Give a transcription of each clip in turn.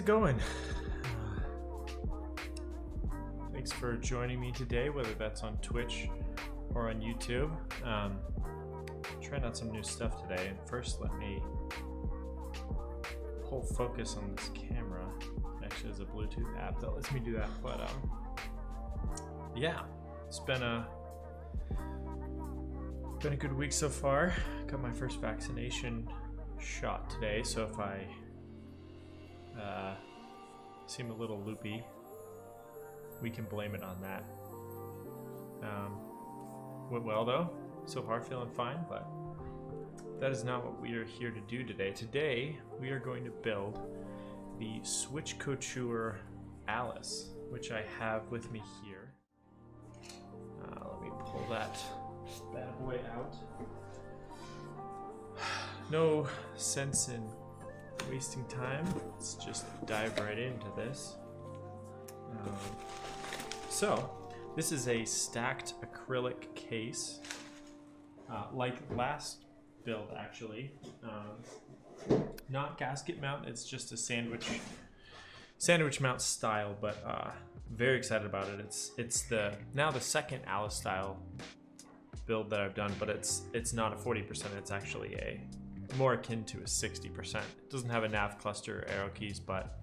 going? Thanks for joining me today, whether that's on Twitch or on YouTube. Trying out some new stuff today, and first let me pull focus on this camera. Actually, there's a Bluetooth app that lets me do that, but yeah, it's been a good week so far. Got my first vaccination shot today, so if I seem a little loopy, we can blame it on that. Went well though, so far feeling fine, but that is not what we are here to do today. Today we are going to build the Switch Couture Alice, which I have with me here. Let me pull that bad boy out. No sense in wasting time. Let's just dive right into this. So this is a stacked acrylic case, like last build actually. Not gasket mount, it's just a sandwich mount style, but very excited about it. It's now the second Alice style build that I've done, but it's not a 40%, it's actually a more akin to a 60%. It doesn't have a nav cluster or arrow keys, but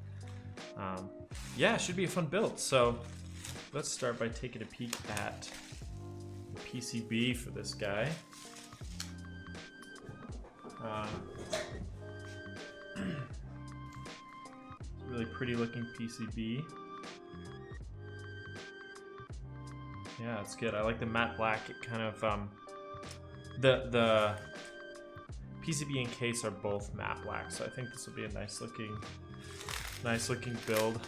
yeah, it should be a fun build. So let's start by taking a peek at the PCB for this guy. It's a really pretty looking PCB. Yeah, it's good. I like the matte black. It kind of the PCB and case are both matte black, so I think this will be a nice looking build.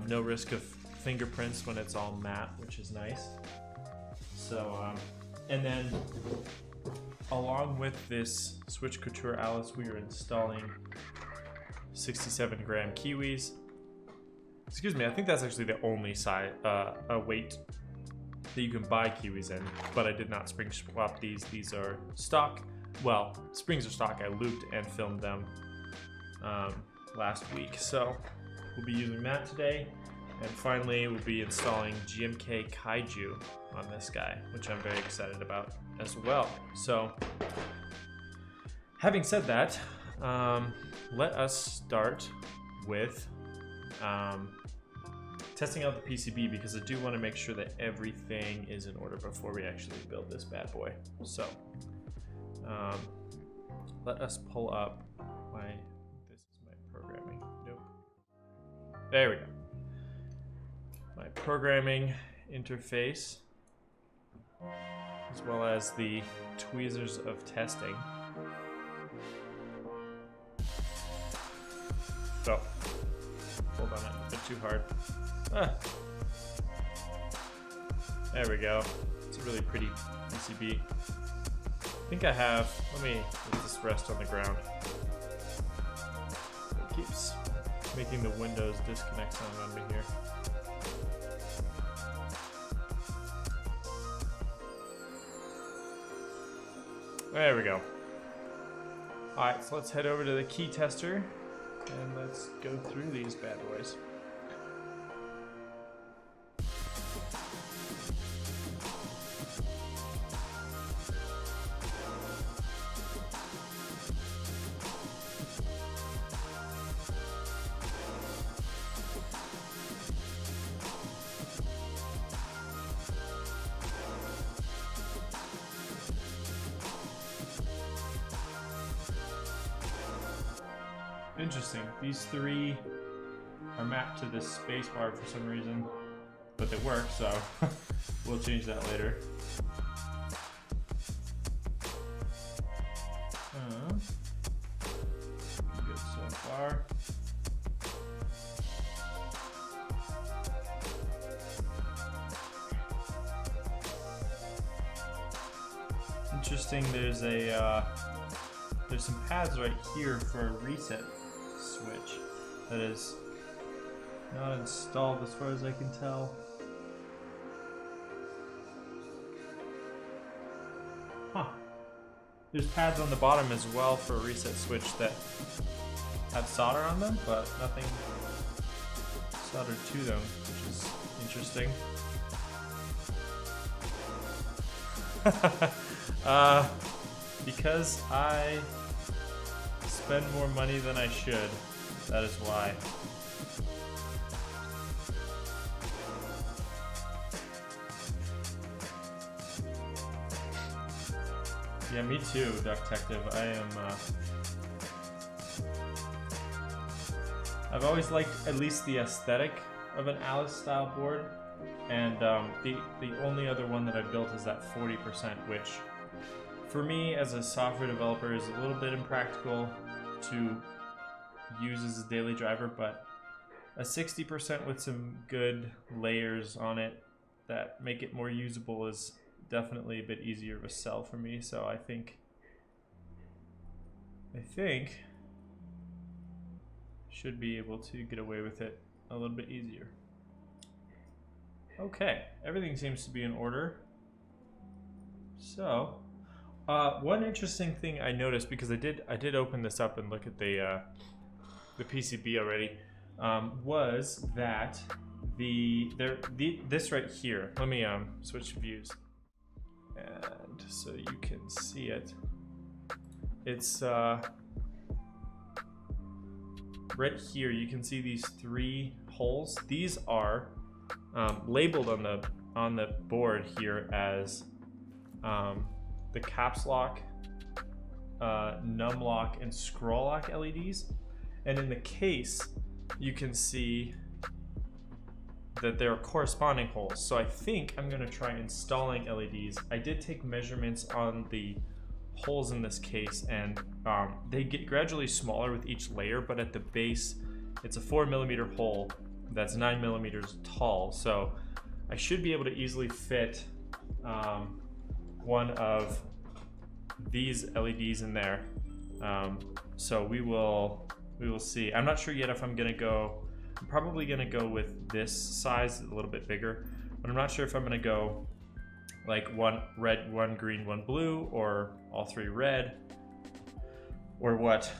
No risk of fingerprints when it's all matte, which is nice. So and then along with this Switch Couture Alice, we are installing 67 gram kiwis. Excuse me, I think that's actually the only size weight that you can buy kiwis in, but I did not spring swap these. These are stock. Well, springs are stock. I looped and filmed them last week, so we'll be using that today. And finally, we'll be installing GMK Kaiju on this guy, which I'm very excited about as well. So, having said that, let us start with testing out the PCB, because I do want to make sure that everything is in order before we actually build this bad boy. So, let us pull up this is my programming. Nope. There we go. My programming interface, as well as the tweezers of testing. So, hold on, a bit too hard. There we go. It's a really pretty PCB. I think I have, let me let this rest on the ground. It keeps making the Windows disconnect sound on me here. There we go. Alright, so let's head over to the key tester and let's go through these bad boys. Interesting. These three are mapped to this space bar for some reason, but they work, so we'll change that later. Good so far. Interesting. There's some pads right here for a reset switch that is not installed as far as I can tell. Huh. There's pads on the bottom as well for a reset switch that have solder on them, but soldered to them, which is interesting. Because I spend more money than I should. That is why. Yeah, me too, Ducktective. I am. I've always liked at least the aesthetic of an Alice style board, and the only other one that I've built is that 40%, which for me as a software developer is a little bit impractical to use as a daily driver, but a 60% with some good layers on it that make it more usable is definitely a bit easier of a sell for me. So I think should be able to get away with it a little bit easier. Okay, everything seems to be in order. So one interesting thing I noticed, because I did open this up and look at the PCB already, was that this right here. Let me switch views, and so you can see it. It's right here. You can see these 3 holes. These are labeled on the board here as the caps lock, num lock, and scroll lock LEDs. And in the case, you can see that there are corresponding holes. So I think I'm gonna try installing LEDs. I did take measurements on the holes in this case, and they get gradually smaller with each layer, but at the base, it's a 4mm hole that's 9mm tall. So I should be able to easily fit one of these LEDs in there. So we will see. I'm not sure yet if I'm gonna go. I'm probably gonna go with this size, a little bit bigger, but I'm not sure if I'm gonna go like 1 red, 1 green, 1 blue, or all 3 red, or what.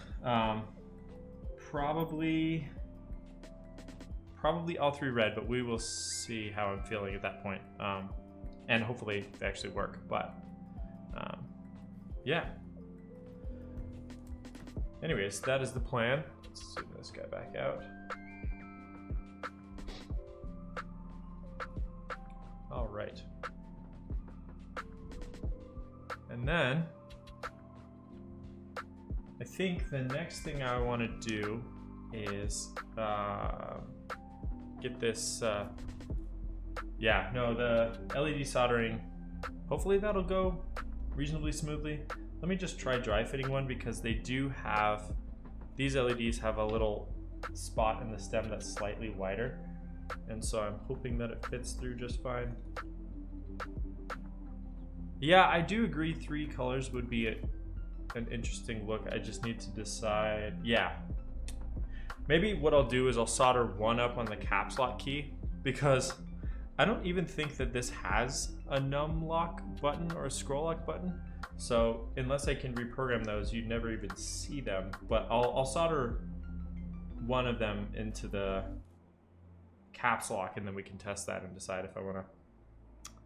Probably all 3 red, but we will see how I'm feeling at that point. And hopefully they actually work, but yeah. Anyways, that is the plan. Let's zoom this guy back out. All right. And then I think the next thing I want to do is get this, the LED soldering. Hopefully that'll go reasonably smoothly. Let me just try dry fitting one, because they do have, these LEDs have a little spot in the stem that's slightly wider. And so I'm hoping that it fits through just fine. Yeah, I do agree 3 colors would be an interesting look. I just need to decide. Yeah. Maybe what I'll do is I'll solder one up on the caps lock key, because I don't even think that this has a num lock button or a scroll lock button. So unless I can reprogram those, you'd never even see them. But I'll solder one of them into the caps lock, and then we can test that and decide if I want to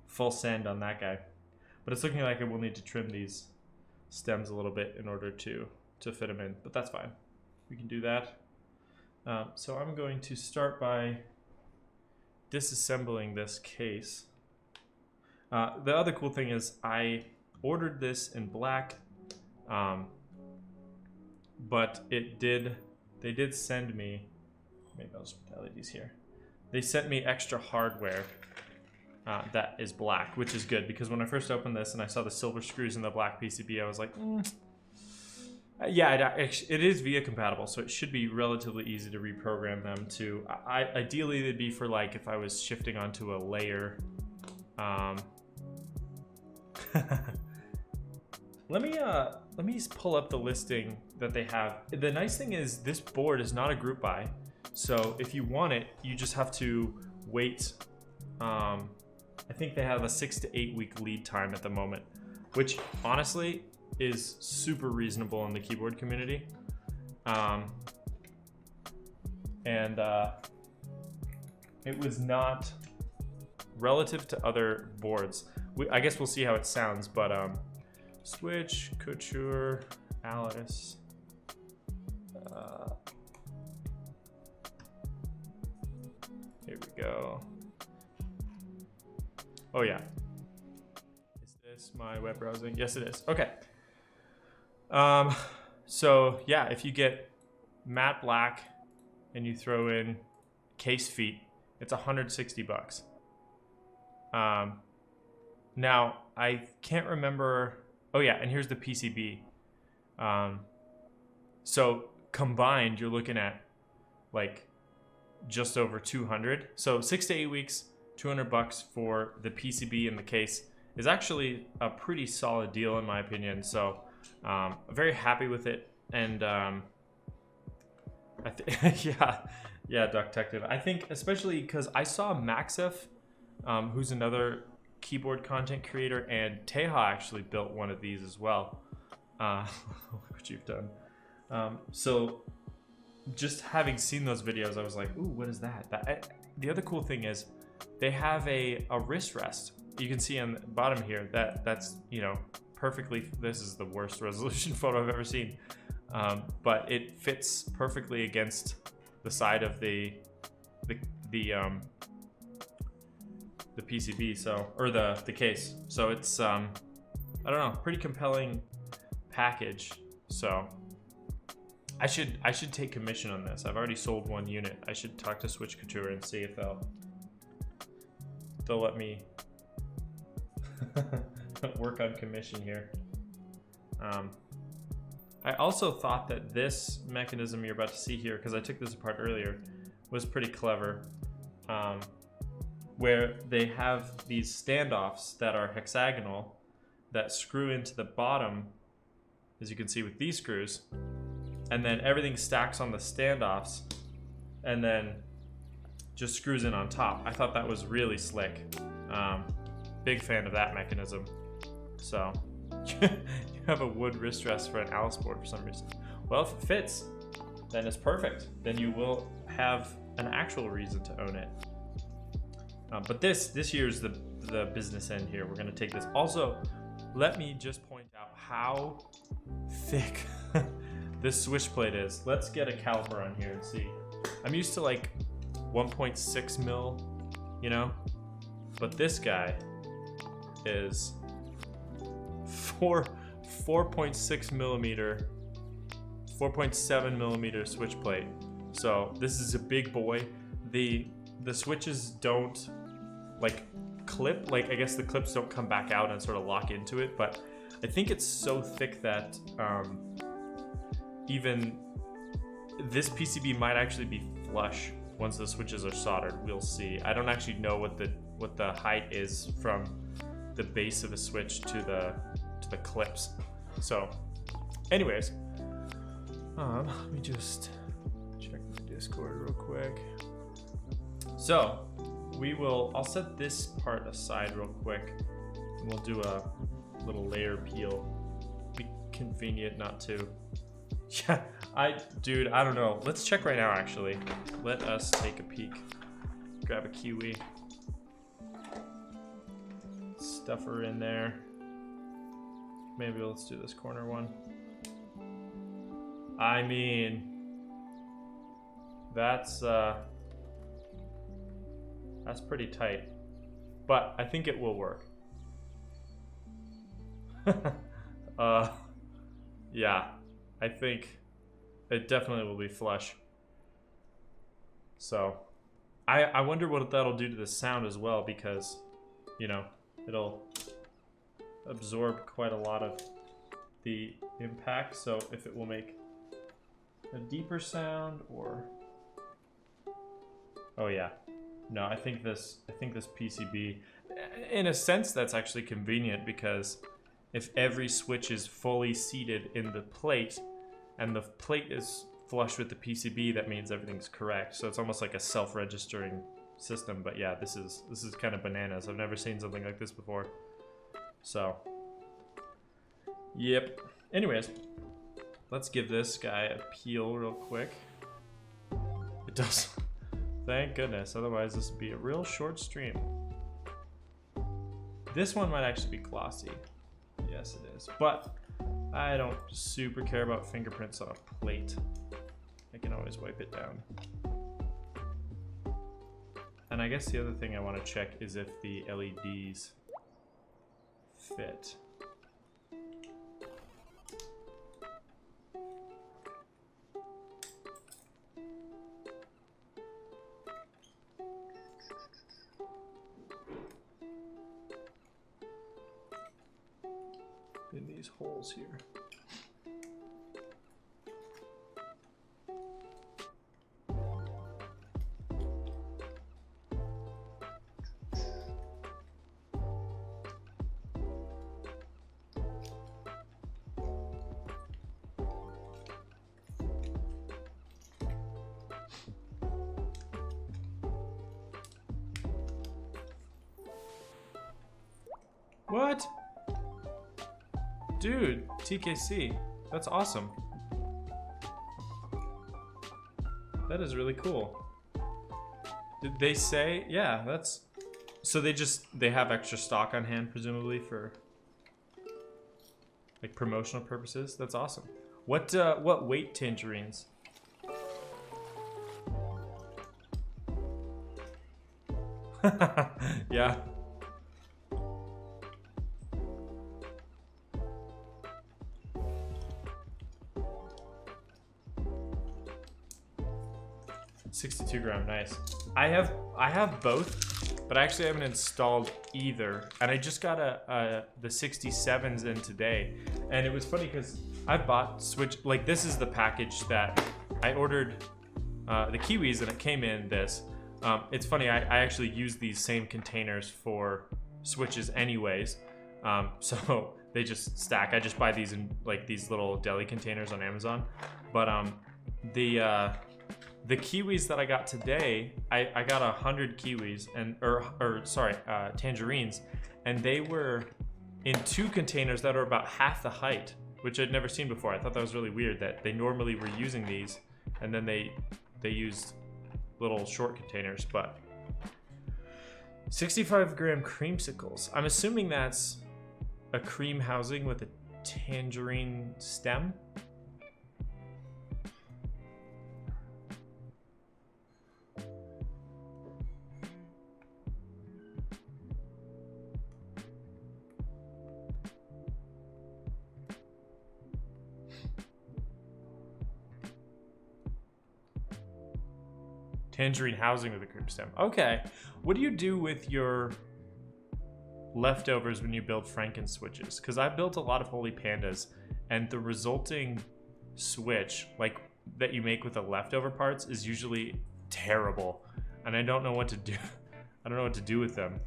full send on that guy. But it's looking like I will need to trim these stems a little bit in order to fit them in, but that's fine. We can do that. So I'm going to start by disassembling this case. The other cool thing is I ordered this in black, but they did send me, maybe I'll just put the LEDs here. They sent me extra hardware that is black, which is good, because when I first opened this and I saw the silver screws in the black PCB, I was like, yeah, it is VIA compatible, so it should be relatively easy to reprogram them to. Ideally, they'd be for like if I was shifting onto a layer. Let me pull up the listing that they have. The nice thing is this board is not a group buy, so if you want it, you just have to wait. I think they have a 6 to 8 week lead time at the moment, which honestly is super reasonable in the keyboard community. it was not relative to other boards. I guess we'll see how it sounds, but Switch, Couture, Alice. Here we go. Oh yeah. Is this my web browsing? Yes, it is. Okay. So yeah, if you get matte black and you throw in case feet, it's $160. Now I can't remember. Oh yeah, and here's the PCB. So combined, you're looking at like just over 200. So 6 to 8 weeks, $200 for the PCB and the case is actually a pretty solid deal in my opinion. So very happy with it. And yeah, Duck Detective. I think especially because I saw Maxif, who's another keyboard content creator, and Teja actually built one of these as well. Look what you've done. So just having seen those videos, I was like, ooh, what is that? The other cool thing is they have a wrist rest. You can see on the bottom here that's, you know, perfectly, this is the worst resolution photo I've ever seen. But it fits perfectly against the side of the PCB, so, or the case. So it's I don't know, pretty compelling package. So I should take commission on this. I've already sold one unit. I should talk to Switch Couture and see if they'll let me work on commission here. I also thought that this mechanism you're about to see here, because I took this apart earlier, was pretty clever. Where they have these standoffs that are hexagonal that screw into the bottom, as you can see with these screws, and then everything stacks on the standoffs and then just screws in on top. I thought that was really slick. Big fan of that mechanism. So you have a wood wrist rest for an Alice board for some reason. Well, if it fits, then it's perfect. Then you will have an actual reason to own it. But this here's the business end here. We're gonna take this. Also, let me just point out how thick this switch plate is. Let's get a caliper on here and see. I'm used to like 1.6 mil, you know, but this guy is 4.6 millimeter, 4.7 millimeter switch plate. So this is a big boy. The switches don't like clip, like I guess the clips don't come back out and sort of lock into it, but I think it's so thick that even this PCB might actually be flush once the switches are soldered. We'll see. I don't actually know what the height is from the base of the switch to the clips. So anyways, let me just check my Discord real quick. So I'll set this part aside real quick, and we'll do a little layer peel. Be convenient not to. Yeah, I don't know. Let's check right now, actually. Let us take a peek. Grab a kiwi. Stuff her in there. Maybe let's do this corner one. I mean, that's pretty tight, but I think it will work. Yeah, I think it definitely will be flush. So I wonder what that'll do to the sound as well, because, you know, it'll absorb quite a lot of the impact. So if it will make a deeper sound, or, oh yeah. No, I think this PCB, in a sense, that's actually convenient, because if every switch is fully seated in the plate and the plate is flush with the PCB, that means everything's correct. So it's almost like a self-registering system. But yeah, this is kind of bananas. I've never seen something like this before. So, yep. Anyways, let's give this guy a peel real quick. It does Thank goodness, otherwise this would be a real short stream. This one might actually be glossy. Yes, it is. But I don't super care about fingerprints on a plate. I can always wipe it down. And I guess the other thing I want to check is if the LEDs fit. In these holes here. What? Dude, TKC. That's awesome. That is really cool. Did they say? Yeah, that's... So they have extra stock on hand, presumably, for like promotional purposes? That's awesome. What weight tangerines? Yeah. $62 gram, nice. I have both, but I actually haven't installed either. And I just got the 67s in today, and it was funny because I bought Switch. Like, this is the package that I ordered the Kiwis, and it came in this. It's funny, I actually use these same containers for Switches anyways, so they just stack. I just buy these in like these little deli containers on Amazon. But the kiwis that I got today, I got 100 kiwis tangerines, and they were in 2 containers that are about half the height, which I'd never seen before. I thought that was really weird that they normally were using these, and then they used little short containers. But 65 gram creamsicles. I'm assuming that's a cream housing with a tangerine stem. Tangerine housing with a cream stem. Okay. What do you do with your leftovers when you build Franken switches? Because I built a lot of Holy Pandas, and the resulting switch, like that you make with the leftover parts, is usually terrible, and I don't know what to do. I don't know what to do with them.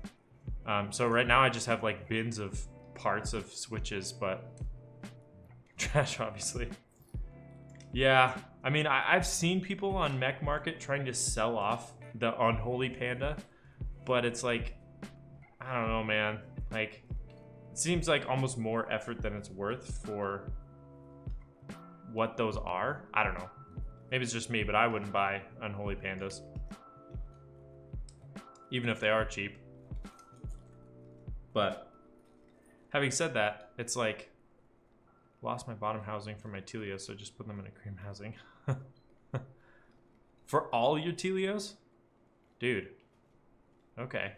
So right now I just have like bins of parts of switches, but trash, obviously. Yeah, I mean, I've seen people on Mech Market trying to sell off the Unholy Panda, but it's like, I don't know, man. Like, it seems like almost more effort than it's worth for what those are. I don't know. Maybe it's just me, but I wouldn't buy Unholy Pandas, even if they are cheap. But having said that, it's like, lost my bottom housing for my Telios, so just put them in a cream housing. For all your Telios? Dude. Okay.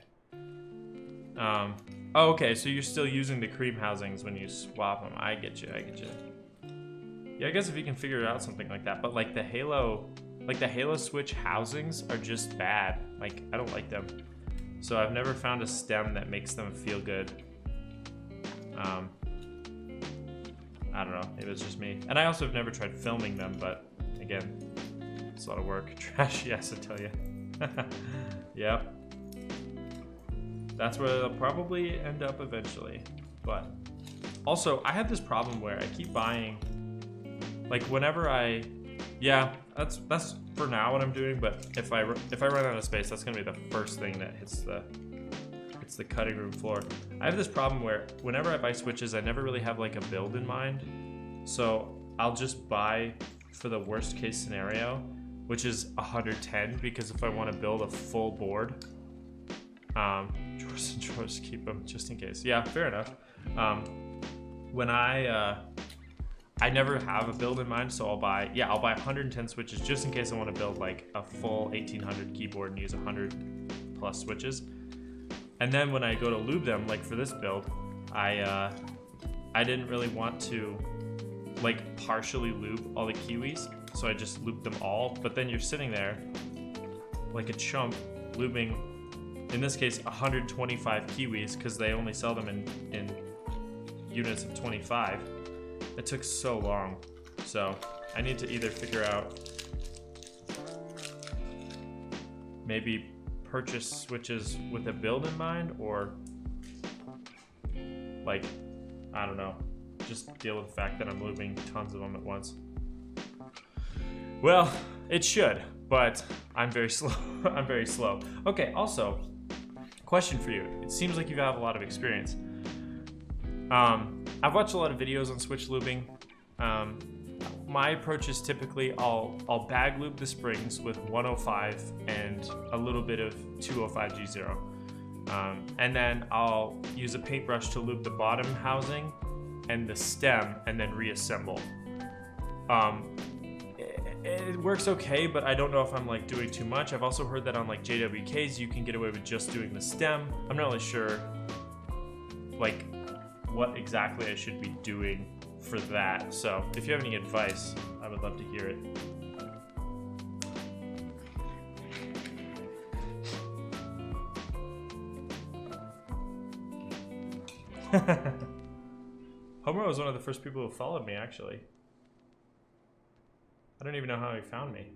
Oh, okay, so you're still using the cream housings when you swap them. I get you, I get you. Yeah, I guess if you can figure out something like that. But like the Halo Switch housings are just bad. Like, I don't like them. So I've never found a stem that makes them feel good. I don't know, maybe it's just me. And I also have never tried filming them, but again, it's a lot of work. Trash, yes, I tell you. Yep. That's where they'll probably end up eventually. But also, I have this problem where I keep buying, like whenever yeah, that's for now what I'm doing, but if I run out of space, that's gonna be the first thing that hits the cutting room floor. I have this problem where whenever I buy switches, I never really have like a build in mind. So I'll just buy for the worst case scenario, which is 110, because if I want to build a full board, drawers and drawers, keep them just in case. Yeah, fair enough. When I never have a build in mind, so I'll buy 110 switches just in case I want to build like a full 1800 keyboard and use 100 plus switches. And then when I go to lube them, like for this build, I didn't really want to like partially lube all the kiwis, so I just looped them all. But then you're sitting there like a chump lubing, in this case, 125 kiwis, because they only sell them in units of 25. It took so long, so I need to either figure out maybe purchase switches with a build in mind, or like, I don't know, just deal with the fact that I'm lubing tons of them at once. Well, it should, but I'm very slow. I'm very slow. Okay, also, question for you. It seems like you have a lot of experience. I've watched a lot of videos on switch lubing. My approach is typically I'll bag lube the springs with 105 and a little bit of 205 G0. And then I'll use a paintbrush to lube the bottom housing and the stem, and then reassemble. It works okay, but I don't know if I'm like doing too much. I've also heard that on like JWKs you can get away with just doing the stem. I'm not really sure like what exactly I should be doing for that. So if you have any advice, I would love to hear it. Homer was one of the first people who followed me, actually. I don't even know how he found me,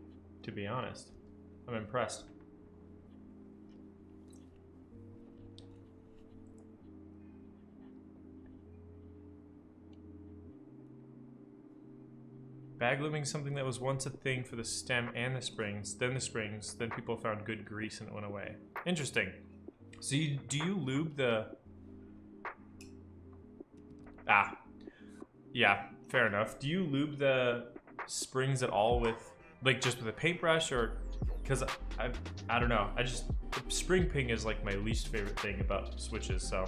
to be honest. I'm impressed. Bag lubing is something that was once a thing for the stem and the springs, then people found good grease and it went away. Interesting. So do you lube the... Yeah, fair enough. Do you lube the springs at all with, like, just with a paintbrush, or... Because I don't know. Spring ping is like my least favorite thing about switches, so...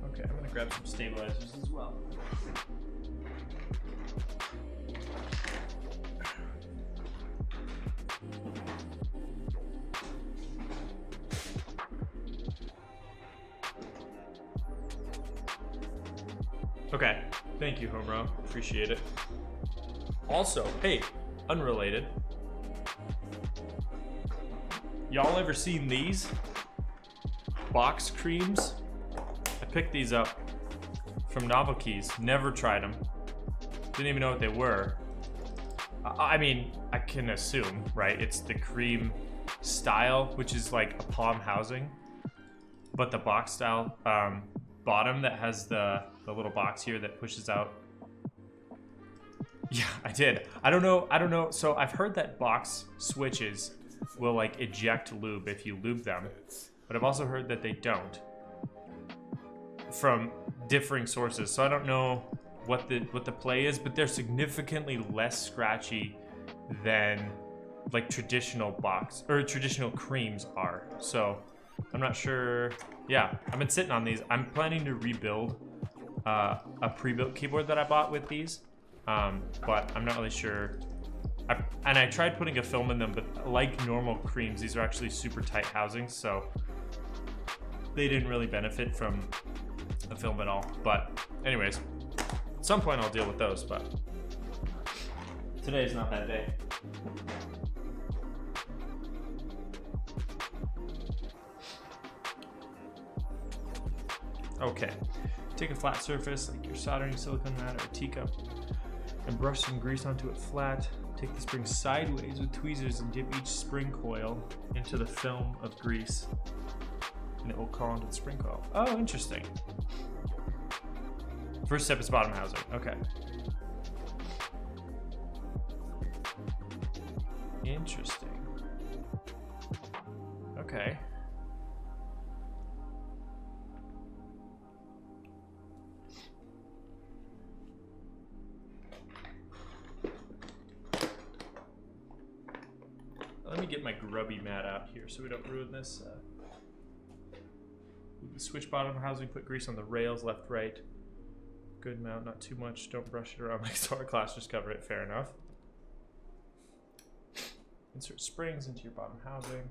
Okay, I'm gonna grab some stabilizers as well. Okay, thank you, Homero. Appreciate it. Also, hey, unrelated. Y'all ever seen these? Box creams? I picked these up from Novelkeys. Never tried them. Didn't even know what they were. I mean, I can assume, right? It's the cream style, which is like a palm housing. But the box style bottom that has the little box here that pushes out. Yeah, I did. I don't know. So I've heard that box switches will like eject lube if you lube them, but I've also heard that they don't, from differing sources. So I don't know what the play is, but they're significantly less scratchy than like traditional box or traditional creams are. So I'm not sure. Yeah, I've been sitting on these. I'm planning to rebuild a pre-built keyboard that I bought with these, but I'm not really sure. I tried putting a film in them, but like normal creams, these are actually super tight housings, so they didn't really benefit from a film at all. But anyways, at some point I'll deal with those, but today's not that day. Okay, take a flat surface like your soldering silicone mat or a teacup and brush some grease onto it flat. Take the spring sideways with tweezers and dip each spring coil into the film of grease, and it will crawl into the spring coil. Oh, interesting. First step is bottom housing. Okay. Interesting. Okay. let me get my grubby mat out here so we don't ruin this. Switch bottom housing, put grease on the rails, left, right. Good amount, not too much. Don't brush it around like Star Class, just cover it. Fair enough. Insert springs into your bottom housing.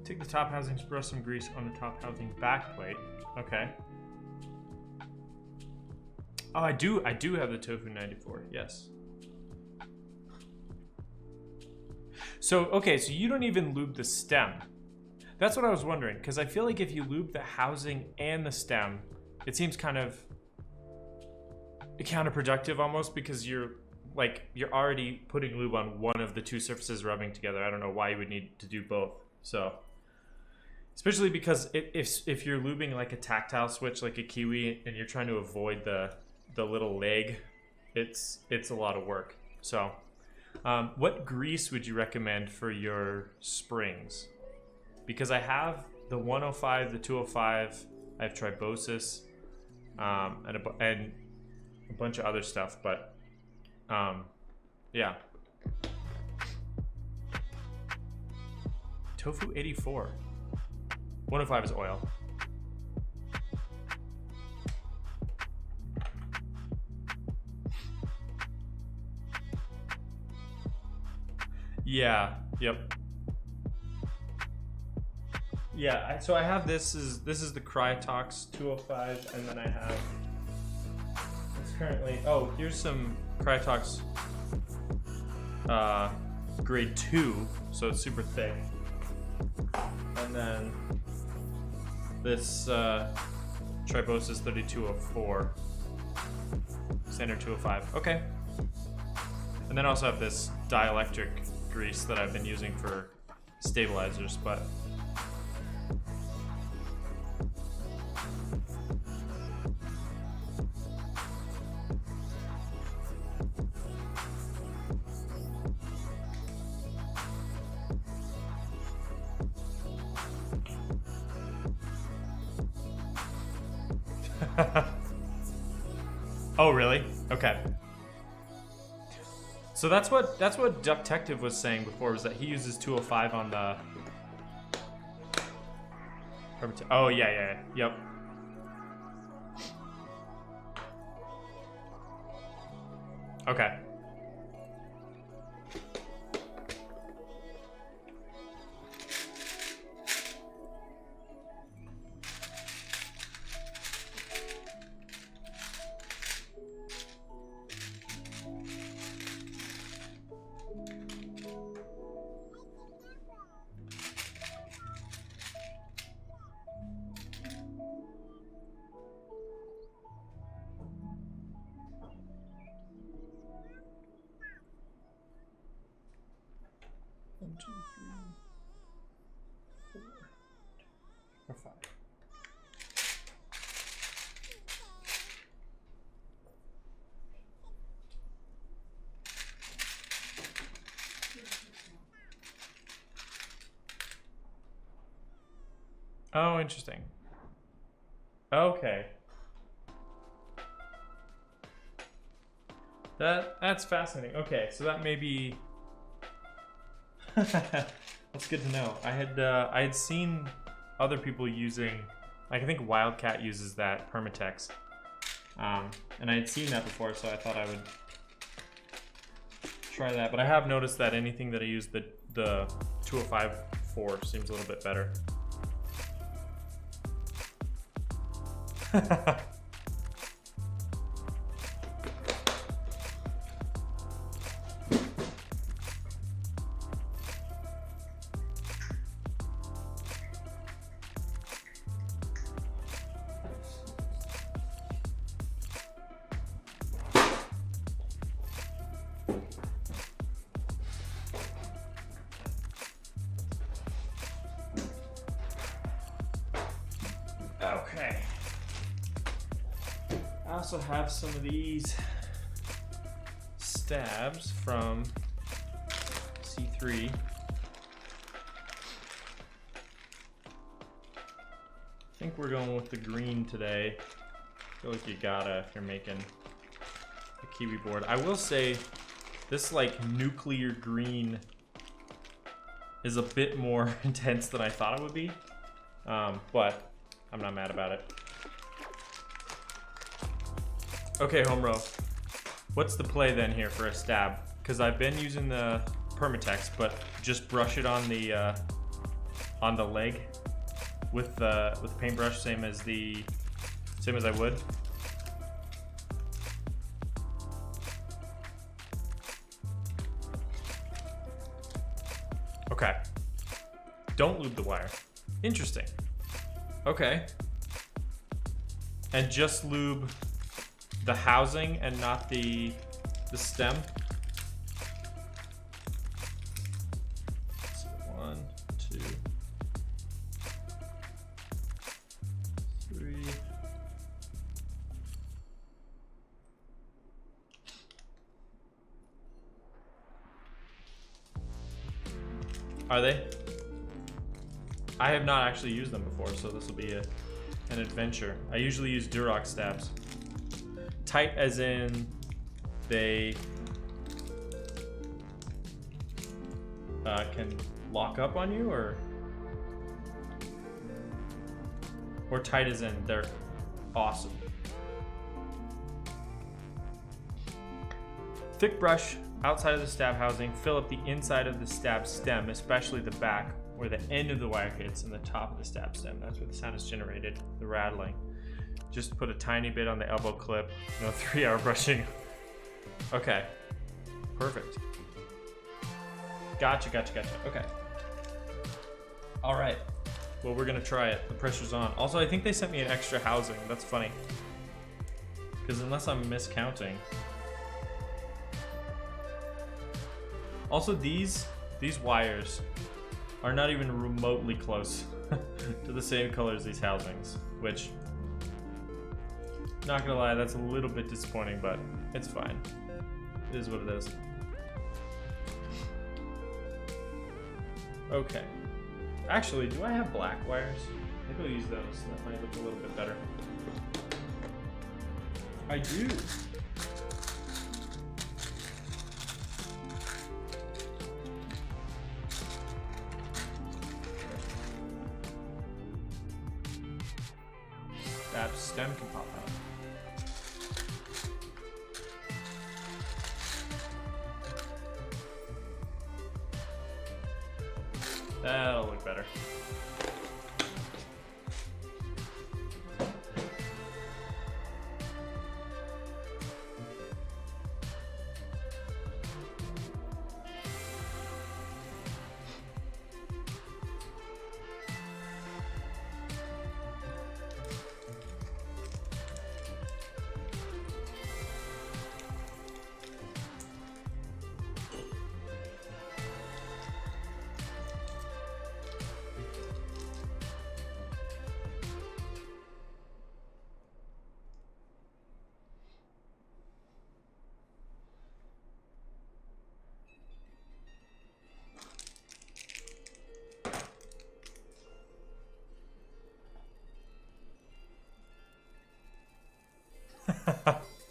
Take the top housings, brush some grease on the top housing back plate. Okay. Oh, I do have the Tofu 94. Yes. So, okay, so you don't even lube the stem. That's what I was wondering, because I feel like if you lube the housing and the stem, it seems kind of counterproductive almost, because you're already putting lube on one of the two surfaces rubbing together. I don't know why you would need to do both. So, especially because if you're lubing like a tactile switch, like a Kiwi, and you're trying to avoid the little leg, it's a lot of work. So, what grease would you recommend for your springs? Because I have the 105, the 205, I have Tribosis, and a bunch of other stuff, but yeah. Tofu 84. 105 is oil. Yeah. Yep. Yeah. So I have this is the Crytox 205, and then I have it's currently. Oh, here's some Crytox grade 2, so it's super thick, and then this Tribosis 3204, standard 205. Okay. And then I also have this dielectric grease that I've been using for stabilizers, but oh, really? Okay. So that's what Ducktective was saying before, was that he uses 205 on the. Oh yeah, yep. Okay. Oh, interesting. Okay. That's fascinating. Okay, so that may be that's good to know. I had seen other people using, like, I think Wildcat uses that Permatex, and I had seen that before, so I thought I would try that. But I have noticed that anything that I use the 205 for seems a little bit better. Okay. I also have some of these stabs from C3. I think we're going with the green today. I feel like you gotta if you're making a kiwi board. I will say this like nuclear green is a bit more intense than I thought it would be, but I'm not mad about it. Okay, home row. What's the play then here for a stab? Because I've been using the Permatex, but just brush it on the leg with the paintbrush, same as I would. Okay. Don't lube the wire. Interesting. Okay. And just lube the housing and not the stem. So 1, 2, 3. Are they? I have not actually used them before, so this will be an adventure. I usually use Durox stabs. Tight as in they can lock up on you, or tight as in they're awesome. Thick brush outside of the stab housing, fill up the inside of the stab stem, especially the back where the end of the wire hits and the top of the stab stem. That's where the sound is generated, the rattling. Just put a tiny bit on the elbow clip. No 3-hour brushing. Okay, perfect. Gotcha. Okay. All right. Well, we're gonna try it. The pressure's on. Also, I think they sent me an extra housing. That's funny. Because unless I'm miscounting. Also, these wires are not even remotely close to the same color as these housings, which, not gonna lie, that's a little bit disappointing, but it's fine. It is what it is. Okay. Actually, do I have black wires? Maybe I'll use those. That might look a little bit better. I do. That stem can pop out. That'll look better.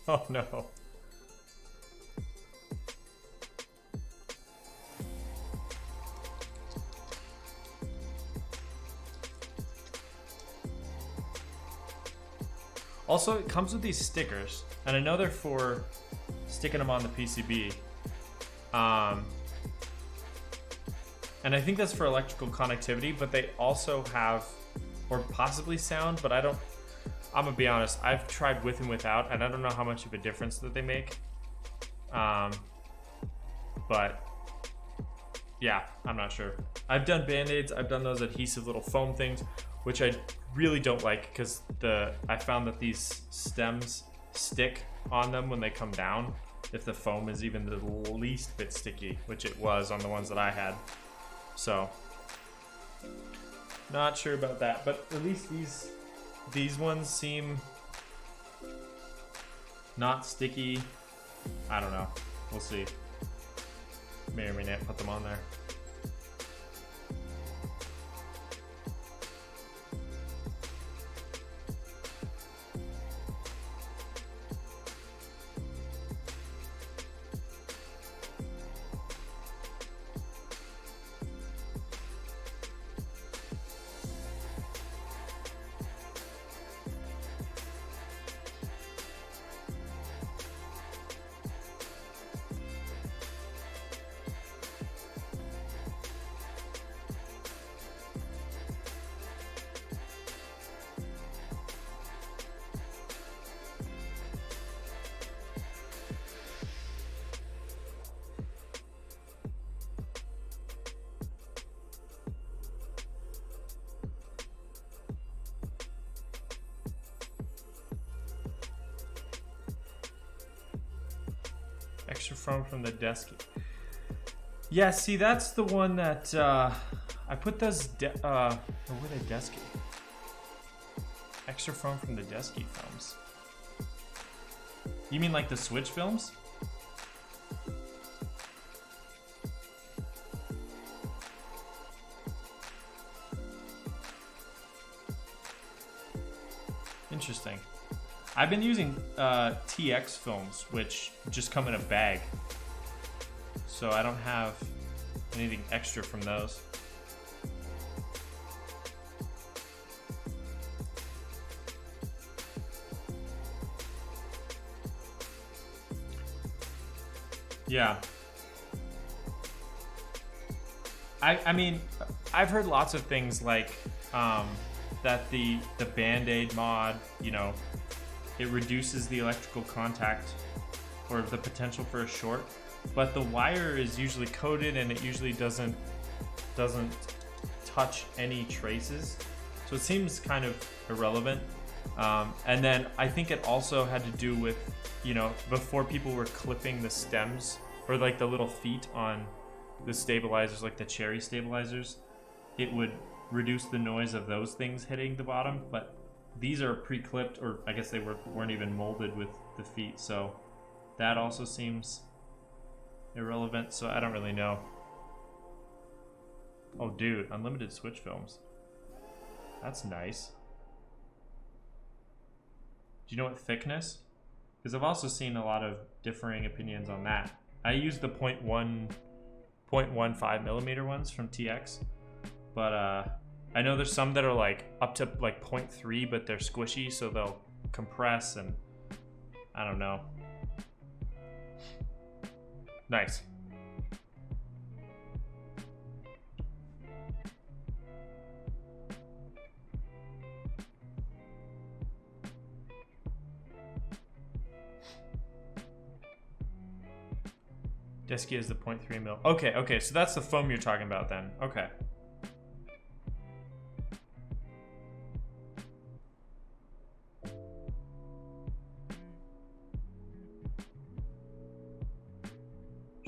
Oh no. Also, it comes with these stickers, and I know they're for sticking them on the PCB. And I think that's for electrical connectivity, but they also have, or possibly sound, but I'm gonna be honest, I've tried with and without, and I don't know how much of a difference that they make. But yeah, I'm not sure. I've done Band-Aids, I've done those adhesive little foam things, which I really don't like because I found that these stems stick on them when they come down if the foam is even the least bit sticky, which it was on the ones that I had. So not sure about that, but at least these ones seem not sticky. I don't know, we'll see. May or may not put them on there. Extra foam from the desk. Yeah, see, that's the one that I put those. Or were they desky? Extra foam from the desky films. You mean like the switch films? Interesting. I've been using TX films, which just come in a bag. So I don't have anything extra from those. Yeah. I mean, I've heard lots of things like that the Band-Aid mod, you know, it reduces the electrical contact or the potential for a short, but the wire is usually coated and it usually doesn't touch any traces, so it seems kind of irrelevant. And then I think it also had to do with, you know, before people were clipping the stems or like the little feet on the stabilizers, like the cherry stabilizers, it would reduce the noise of those things hitting the bottom, but these are pre-clipped, or I guess they weren't even molded with the feet, so that also seems irrelevant, so I don't really know. Oh dude, unlimited switch films. That's nice. Do you know what thickness? Because I've also seen a lot of differing opinions on that. I use the 0.15 millimeter ones from TX, but I know there's some that are like up to like 0.3, but they're squishy, so they'll compress, and I don't know. Nice. Desky is the 0.3 mil. Okay, so that's the foam you're talking about then. Okay.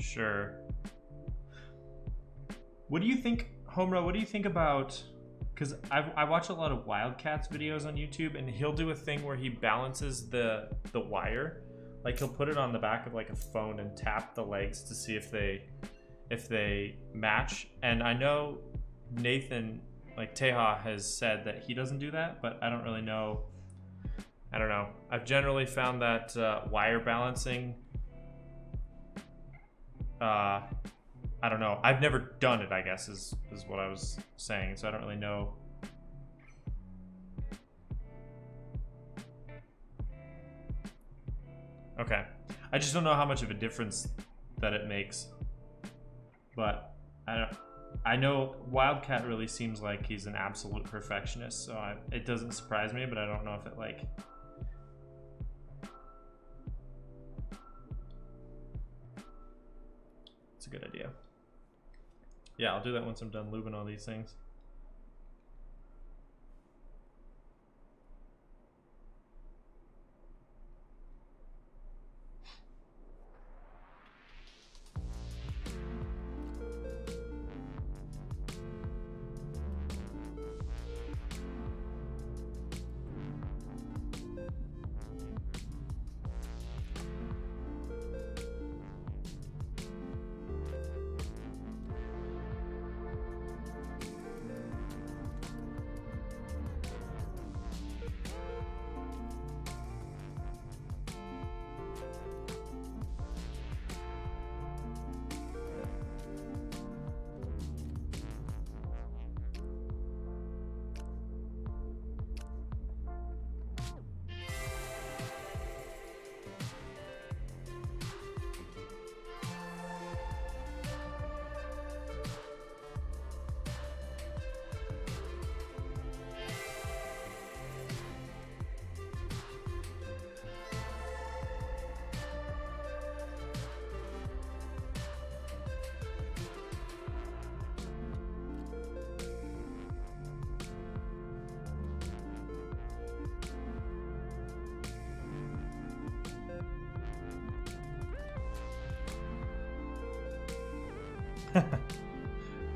Sure. What do you think, Homura, what do you think about, because I watch a lot of Wildcats videos on YouTube, and he'll do a thing where he balances the wire. Like he'll put it on the back of like a phone and tap the legs to see if they match. And I know Nathan, like Teja, has said that he doesn't do that, but I don't really know. I don't know. I've generally found that wire balancing, I don't know. I've never done it, I guess, is what I was saying. So I don't really know. Okay. I just don't know how much of a difference that it makes. but I know Wildcat really seems like he's an absolute perfectionist, so it doesn't surprise me, but I don't know if it like. It's a good idea. Yeah, I'll do that once I'm done lubing all these things.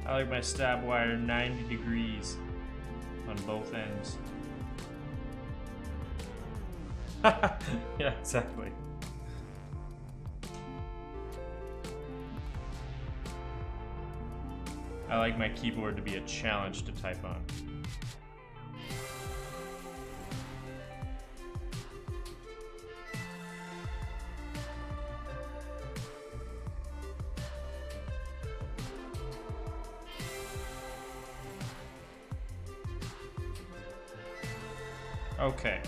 I like my stab wire 90 degrees on both ends. Yeah, exactly. I like my keyboard to be a challenge to type on. Okay.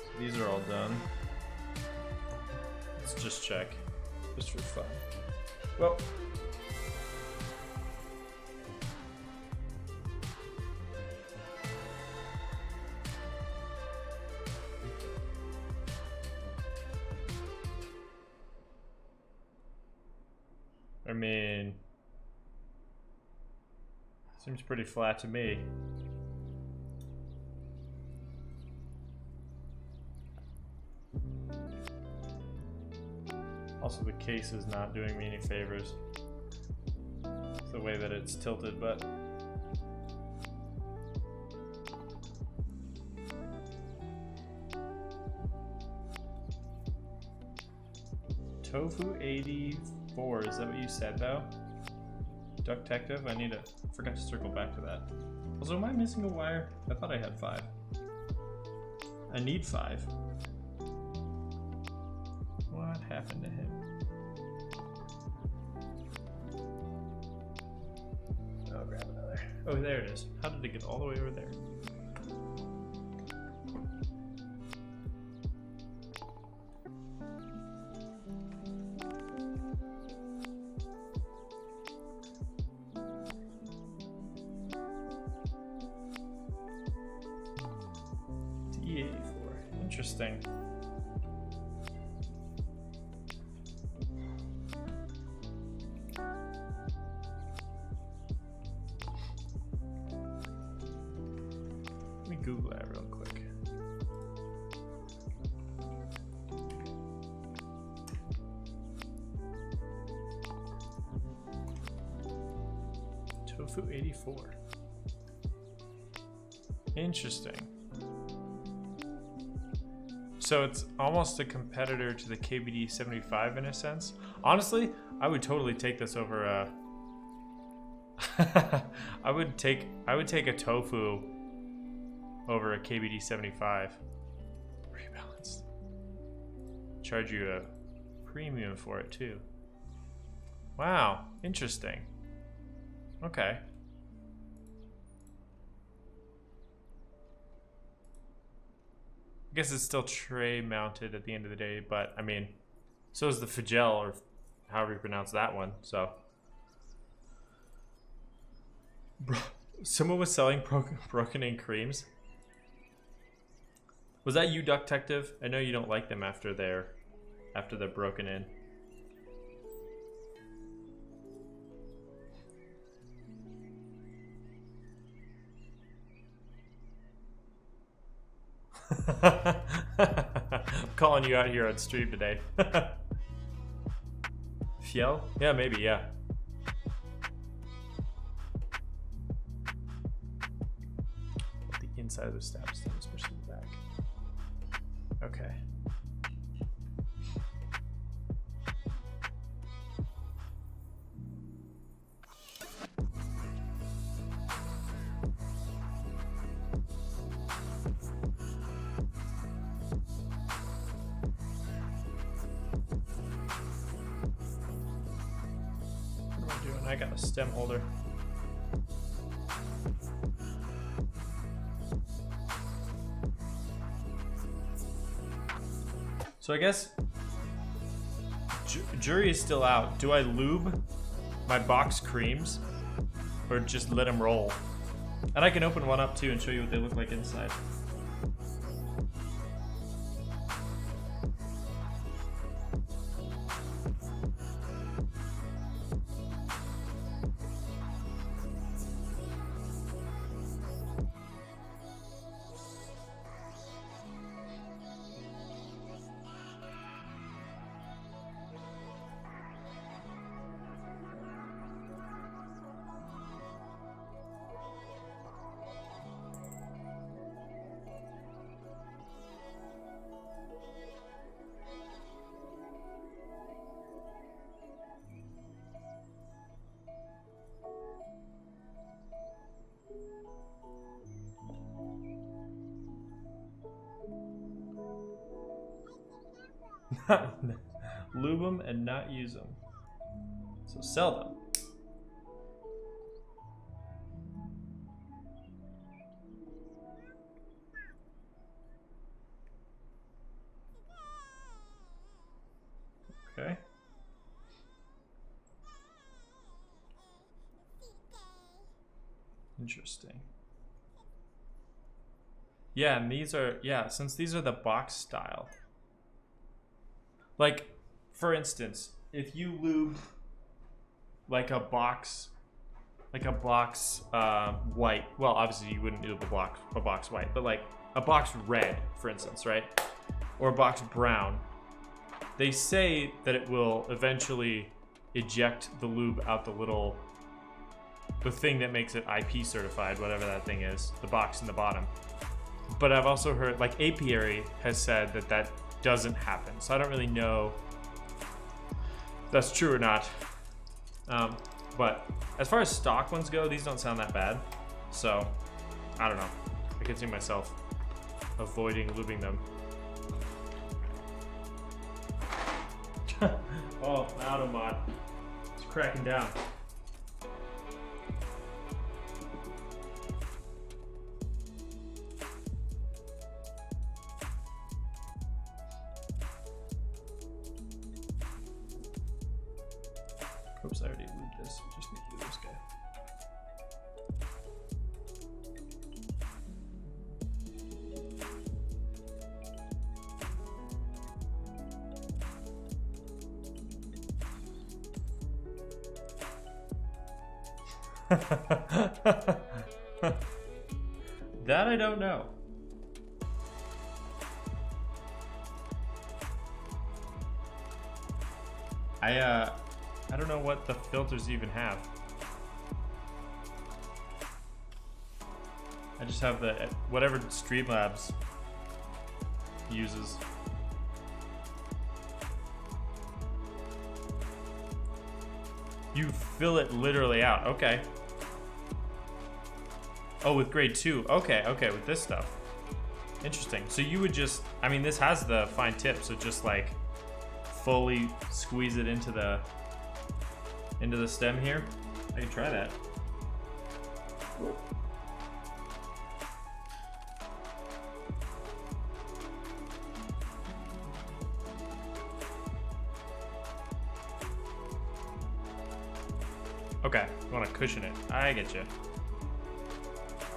So these are all done. Let's just check, just for fun. Well. I mean, seems pretty flat to me. Also, the case is not doing me any favors. It's the way that it's tilted, but Tofu 84, is that what you said though? Ducktective? Forgot to circle back to that. Also, am I missing a wire? I thought I had 5. I need 5. What happened to him? I'll grab another. Oh, there it is. How did it get all the way over there? Interesting. Let me Google that real quick. Tofu 84. Interesting. So it's almost a competitor to the KBD 75 in a sense. Honestly, I would totally take this over I would take a Tofu over a KBD 75. Rebalanced. Charge you a premium for it too. Wow, interesting. Okay. guess it's still tray mounted at the end of the day, but I mean, so is the Fagel, or however you pronounce that one. So, someone was selling broken in creams. Was that you, Duck Detective? I know you don't like them after they're broken in. I'm calling you out here on stream today. Fiel? Yeah, maybe, yeah. The inside of the stab stem, especially the back. Okay. I got a stem holder. So I guess jury is still out. Do I lube my box creams or just let them roll? And I can open one up too and show you what they look like inside. Lube them and not use them. So sell them. Okay. Interesting. Yeah, and these are, yeah, since these are the box style. Like, for instance, if you lube like a box white, well, obviously you wouldn't lube a box white, but like a box red, for instance, right? Or a box brown, they say that it will eventually eject the lube out the thing that makes it IP certified, whatever that thing is, the box in the bottom. But I've also heard, like, Apiary has said that doesn't happen, so I don't really know if that's true or not. But as far as stock ones go, these don't sound that bad, so I don't know. I could see myself avoiding lubing them. Oh, Automod, it's cracking down. Oops, I already lubed this. Just need to do this guy. That I don't know. I don't know what the filters even have. I just have the whatever Streamlabs uses. You fill it literally out. Okay. Oh, with grade 2. Okay, okay, with this stuff. Interesting. So you would just, I mean, this has the fine tip, so just like fully squeeze it into the stem here. I can try that. Okay, you want to cushion it. I get you.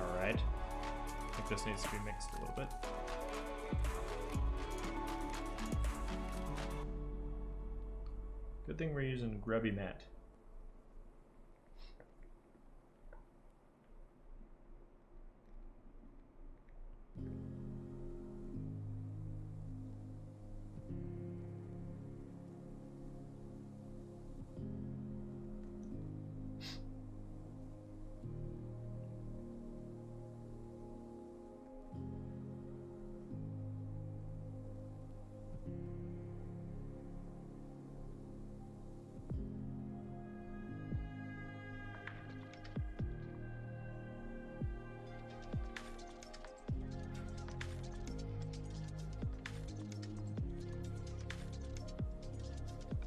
All right. I think this needs to be mixed a little bit. Good thing we're using grubby matte.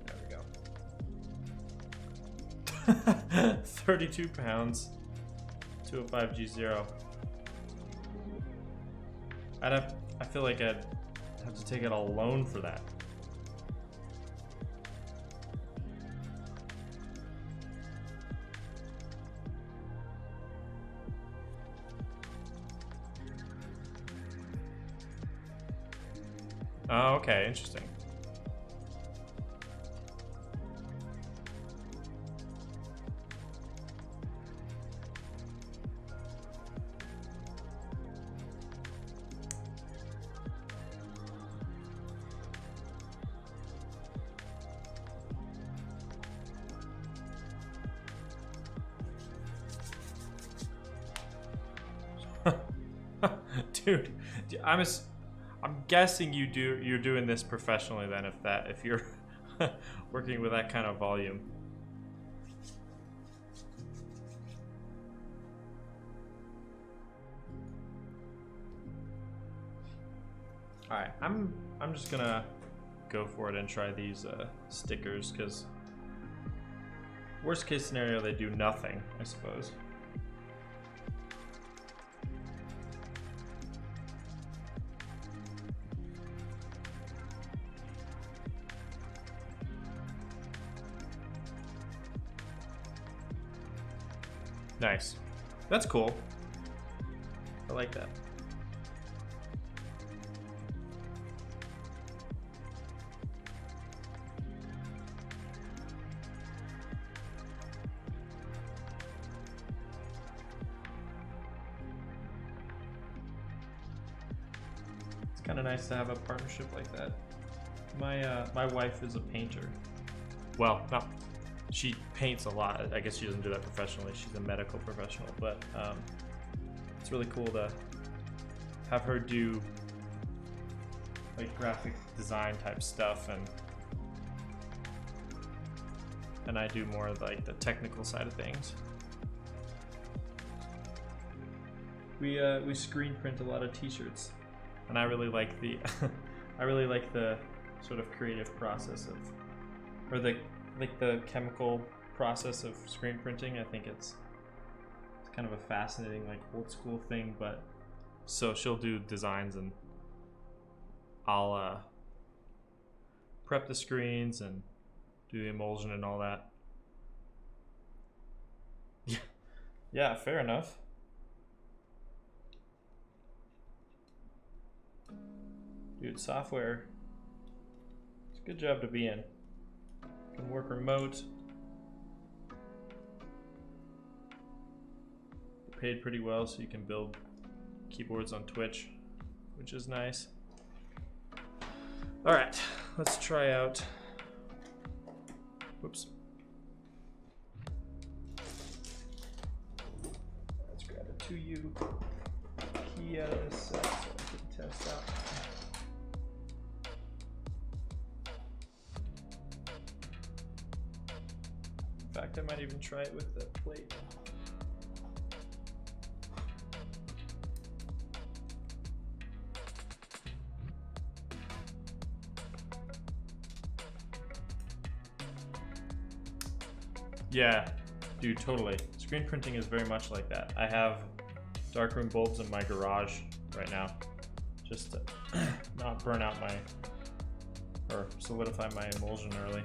There we go. 32 pounds. 205 G0. I feel like I'd have to take it all alone for that. Oh, okay, interesting. Dude, I'm guessing you're doing this professionally then if you're working with that kind of volume. All right, I'm just gonna go for it and try these stickers, because worst case scenario they do nothing, I suppose. Nice. That's cool. I like that. It's kind of nice to have a partnership like that. My wife is a painter. Well, no. She paints a lot. I guess she doesn't do that professionally. She's a medical professional, but it's really cool to have her do like graphic design type stuff, and I do more of like the technical side of things. We screen print a lot of t-shirts, and I really like the I really like the sort of creative process of, or the chemical process of screen printing. I think it's kind of a fascinating, like, old school thing. But so she'll do designs and I'll prep the screens and do the emulsion and all that. Yeah, fair enough. Dude, software, it's a good job to be in. Can work remote. You're paid pretty well, so you can build keyboards on Twitch, which is nice. All right, let's try out. Whoops. Let's grab a 2U key out of this set so I can test out. In fact, I might even try it with the plate. Yeah, dude, totally. Screen printing is very much like that. I have darkroom bulbs in my garage right now, just to not burn out my, or solidify my emulsion early.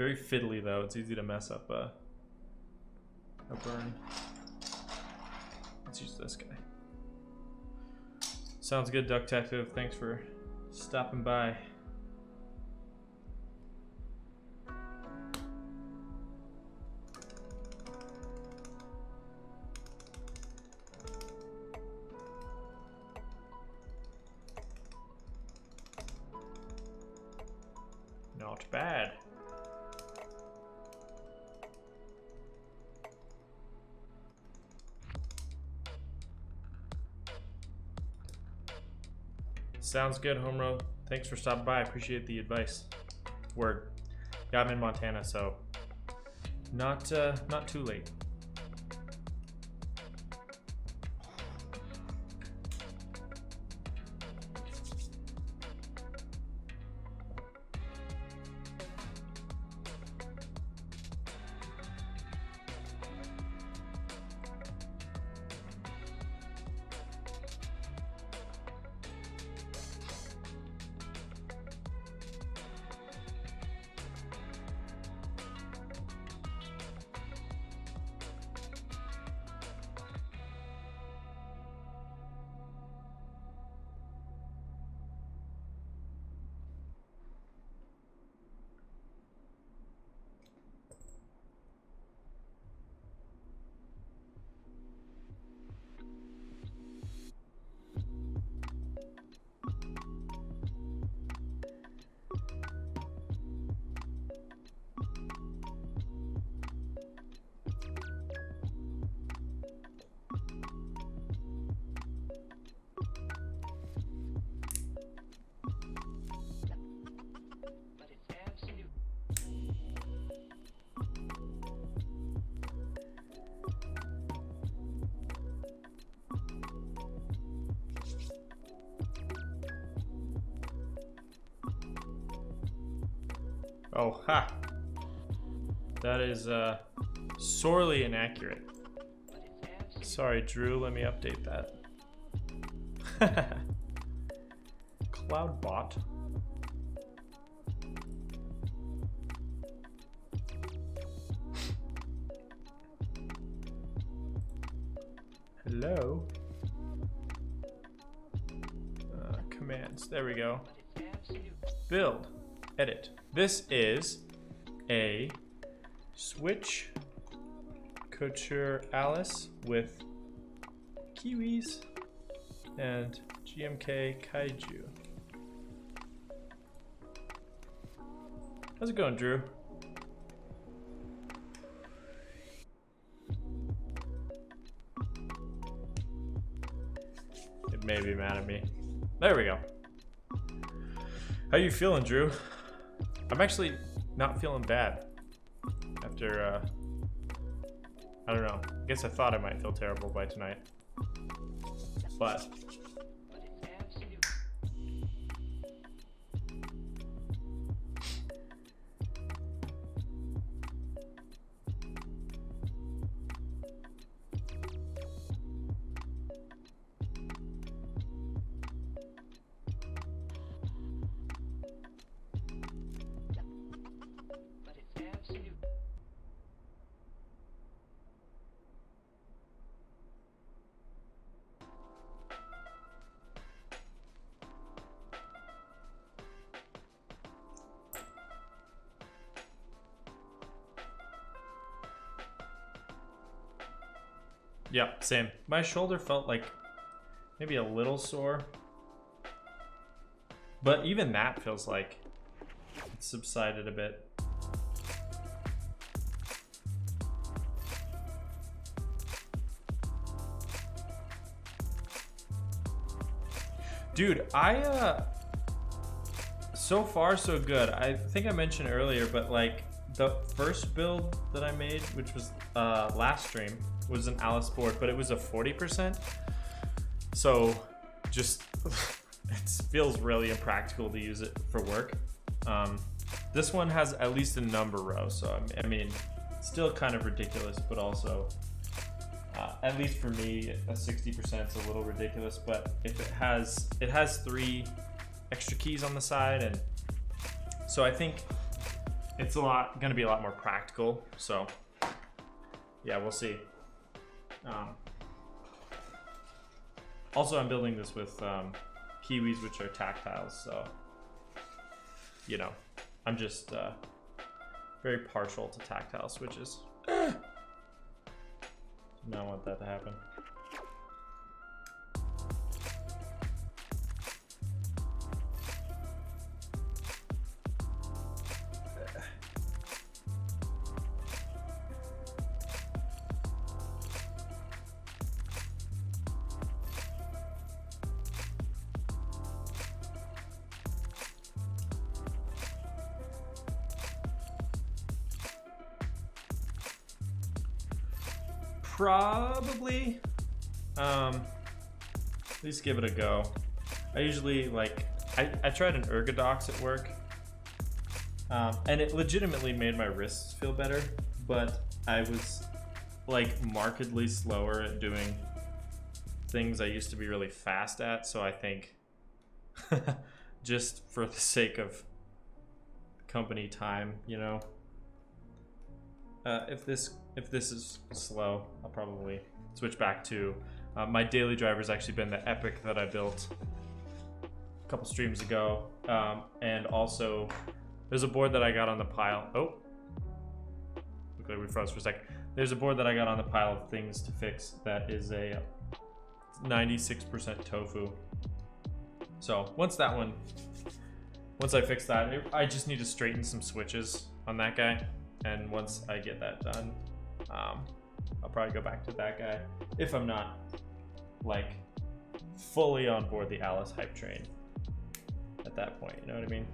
Very fiddly though. It's easy to mess up a burn. Let's use this guy. Sounds good, Duck Detective. Thanks for stopping by. Not bad. Sounds good, Homerow. Thanks for stopping by. I appreciate the advice. Word. Yeah, I'm in Montana, so not too late. Oh, ha! That is sorely inaccurate. Sorry, Drew, let me update that. Cloudbot. Hello? Commands, there we go. Build, edit. This is a Switch Couture Alice with Kiwis and GMK Kaiju. How's it going, Drew? It may be mad at me. There we go. How you feeling, Drew? I'm actually not feeling bad after, I don't know. I guess I thought I might feel terrible by tonight. But yeah, same. My shoulder felt like maybe a little sore, but even that feels like it's subsided a bit. Dude, so far so good. I think I mentioned earlier, but like the first build that I made, which was last stream, was an Alice board, but it was a 40%. So just it feels really impractical to use it for work. This one has at least a number row, so I mean, still kind of ridiculous, but also at least for me, a 60% is a little ridiculous. But if it has 3 extra keys on the side, and so I think it's gonna be a lot more practical. So yeah, we'll see. Also, I'm building this with kiwis, which are tactiles. So you know, I'm just very partial to tactile switches. Do not want that to happen. Probably, at least give it a go. I usually I tried an Ergodox at work, and it legitimately made my wrists feel better, but I was like markedly slower at doing things I used to be really fast at. So I think just for the sake of company time, you know, if this is slow, I'll probably switch back to my daily driver's actually been the Epic that I built a couple streams ago, and also there's a board that I got on the pile. Oh, looked like we froze for a second. There's a board that I got on the pile of things to fix that is a 96% tofu. So once I fix that, I just need to straighten some switches on that guy. And once I get that done, I'll probably go back to that guy if I'm not like fully on board the Alice hype train at that point. You know what I mean?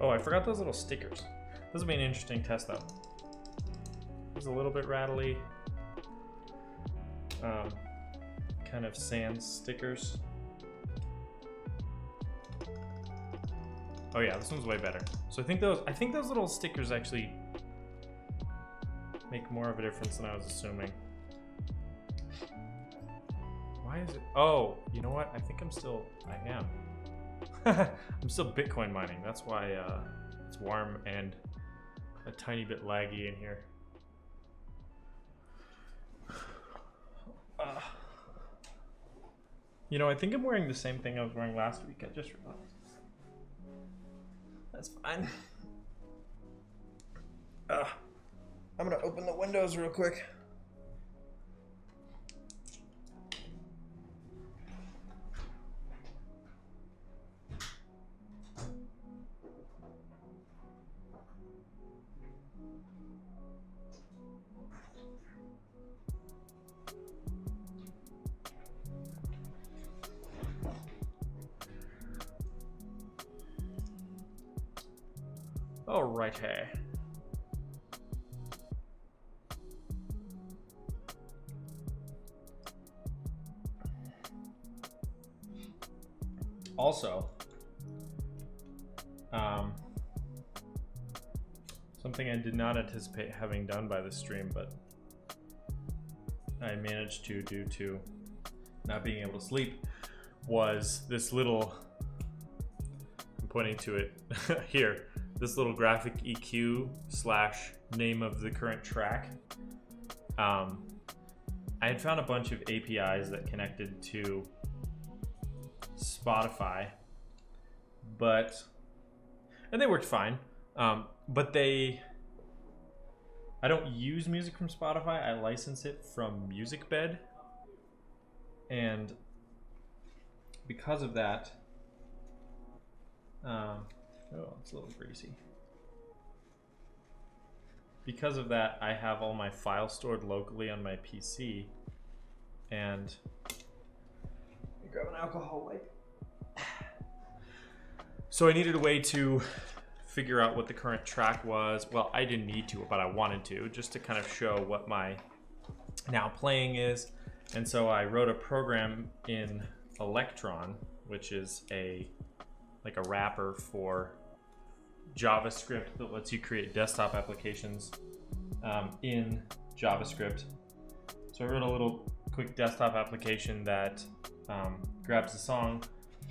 Oh, I forgot those little stickers. This will be an interesting test though. It's a little bit rattly. Kind of sans stickers. Oh yeah, this one's way better. So I think those little stickers actually make more of a difference than I was assuming. Why is it? Oh, you know what? I am. I'm still Bitcoin mining. That's why it's warm and a tiny bit laggy in here. You know, I think I'm wearing the same thing I was wearing last week. I just realized. That's fine. I'm gonna open the windows real quick. All right, hey. Also, something I did not anticipate having done by this stream, but I managed to due to not being able to sleep, was this little, I'm pointing to it here, this little graphic EQ / name of the current track. I had found a bunch of APIs that connected to Spotify, and they worked fine, but I don't use music from Spotify. I license it from MusicBed, and because of that, oh, it's a little greasy. because of that, I have all my files stored locally on my PC. And let me grab an alcohol wipe. So I needed a way to figure out what the current track was. Well, I didn't need to, but I wanted to, just to kind of show what my now playing is. And so I wrote a program in Electron, which is like a wrapper for JavaScript that lets you create desktop applications in JavaScript. So I wrote a little quick desktop application that grabs the song,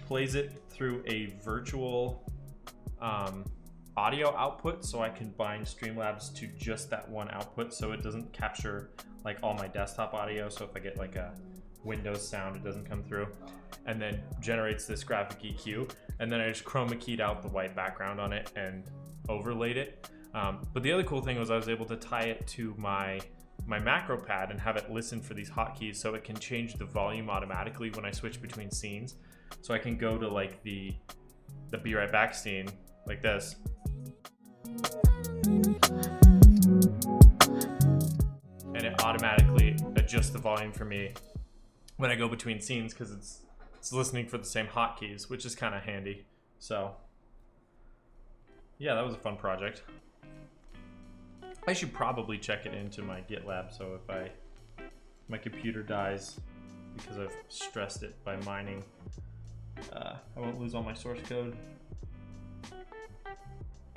plays it through a virtual audio output, so I can bind Streamlabs to just that one output, so it doesn't capture like all my desktop audio. So if I get like a Windows sound, it doesn't come through, and then generates this graphic EQ, and then I just chroma keyed out the white background on it and overlaid it. But the other cool thing was I was able to tie it to my macro pad and have it listen for these hotkeys, so it can change the volume automatically when I switch between scenes. So I can go to like the Be Right Back scene like this, and it automatically adjusts the volume for me when I go between scenes, because it's listening for the same hotkeys, which is kind of handy. So yeah, that was a fun project. I should probably check it into my GitLab, so if my computer dies because I've stressed it by mining, I won't lose all my source code,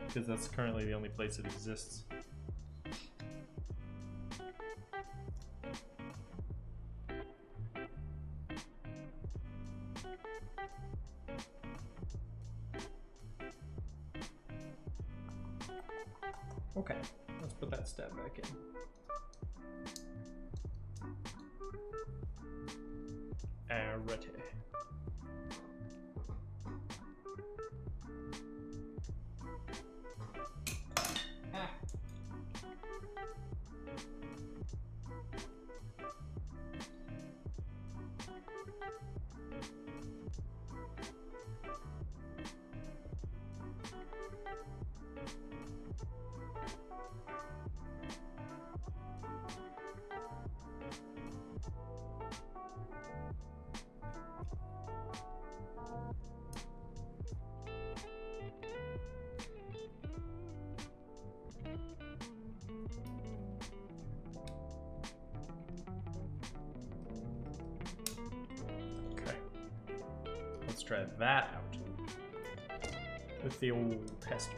because that's currently the only place it exists. Okay, let's put that step back in. Alrighty. Let's try that out with the old tester.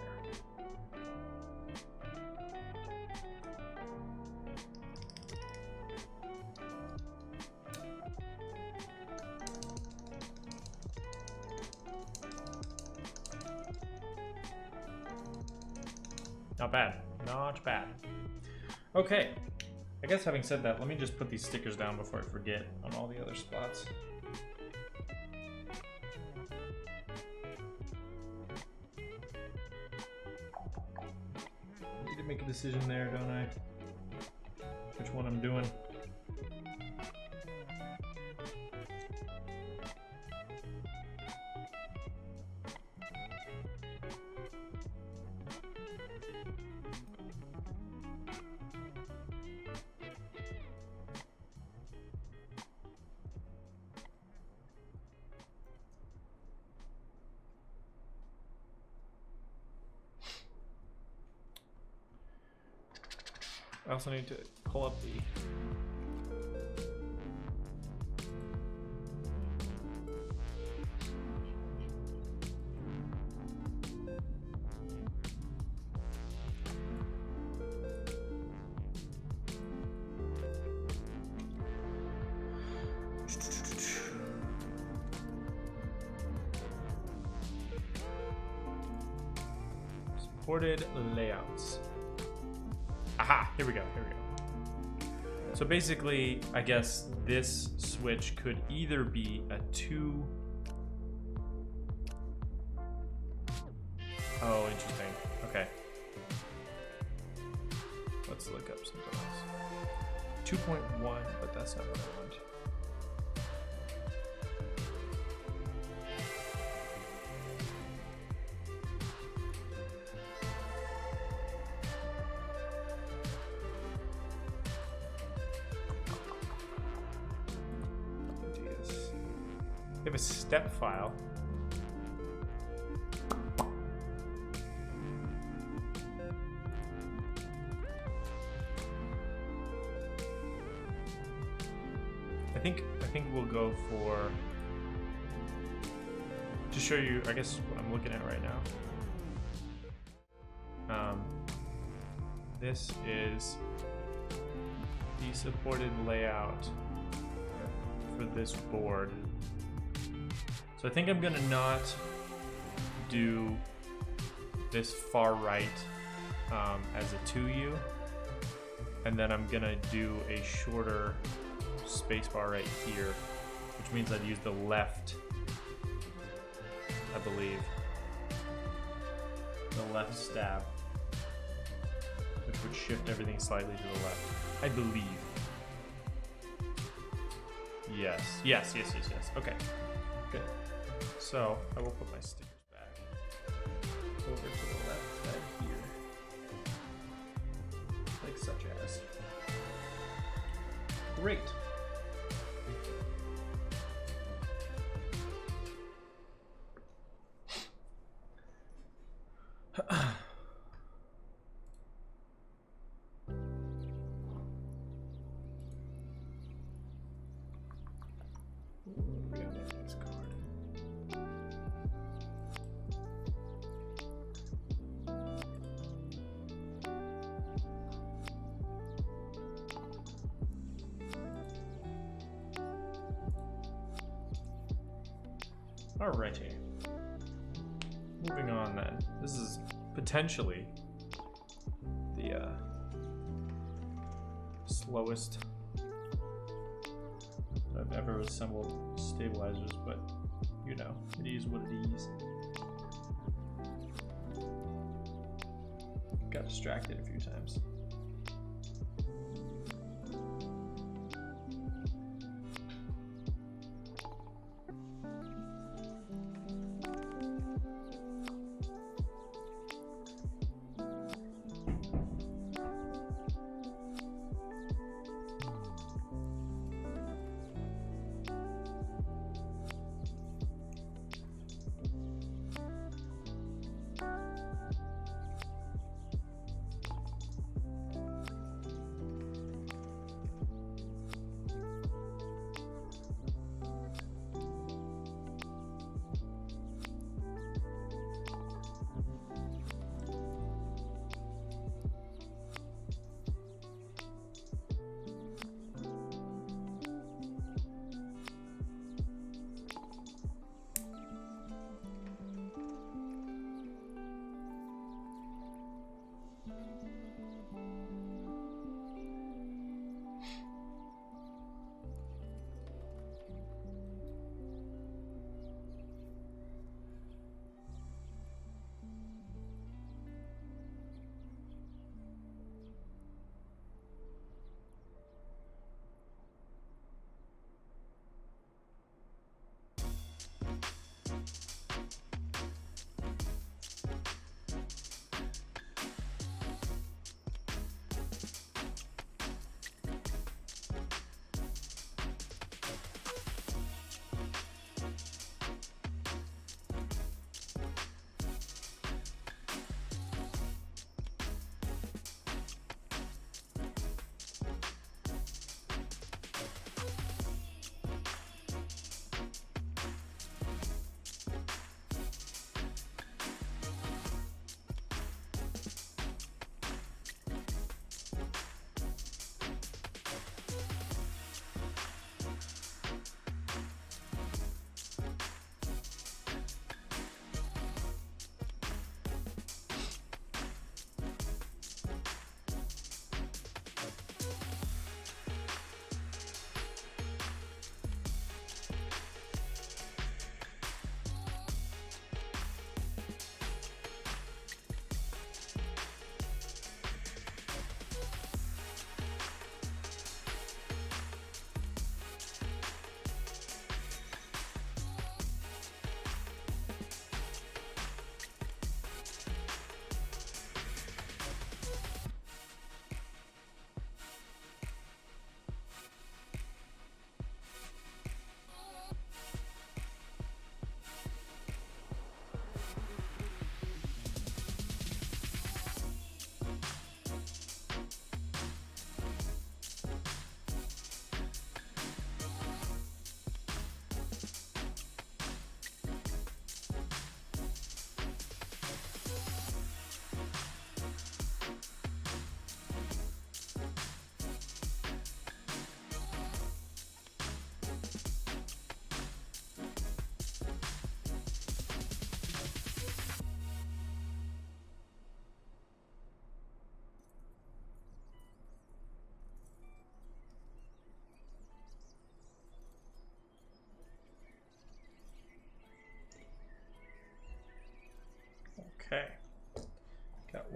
Not bad, not bad. Okay, I guess having said that, let me just put these stickers down before I forget on all the other spots. Make a decision there, don't I? Which one I'm doing. I also need to pull up the supported layouts. Aha, here we go, here we go. So basically, I guess this switch could either be a 2... Oh, interesting. Okay. Let's look up something else. 2.1, but that's not what I want. We have a step file. I think we'll go for, to show you, I guess, what I'm looking at right now. This is the supported layout for this board. So I think I'm gonna not do this far right as a 2U, and then I'm gonna do a shorter spacebar right here, which means I'd use the left, I believe, the left stab, which would shift everything slightly to the left, I believe. Yes. Okay, good. So I will put my stickers back over to the left side here, like such as. Great. Alrighty. Moving on then. This is potentially the slowest I've ever assembled stabilizers, but you know, it is what it is. Got distracted a few times.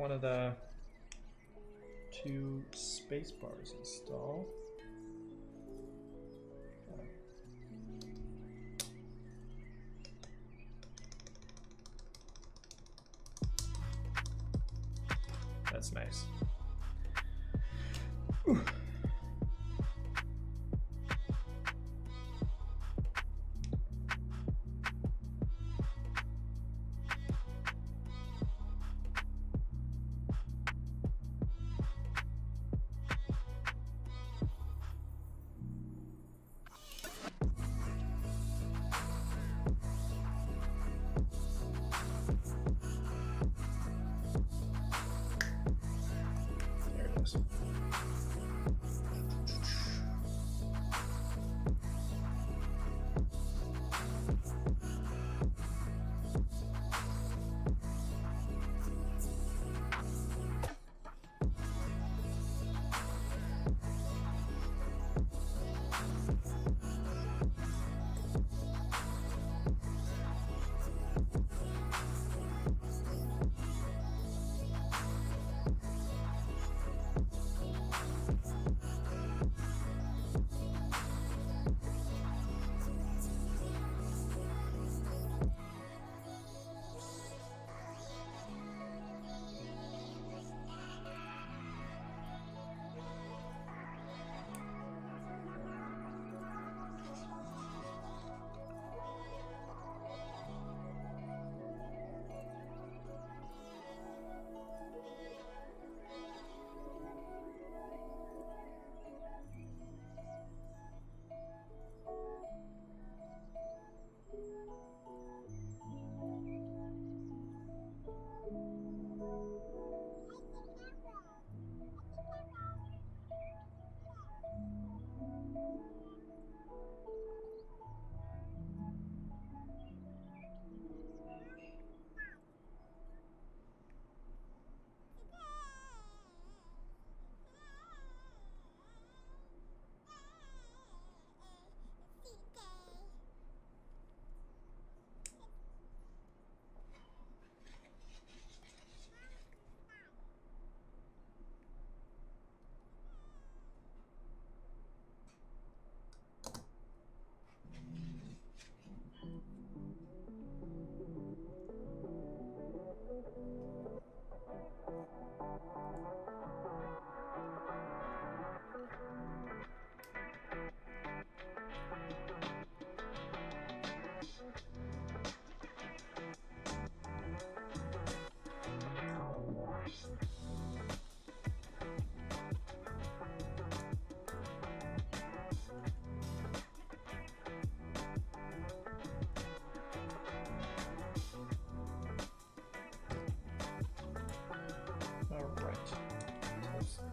one of the 2 space bars installed. That's nice. Ooh.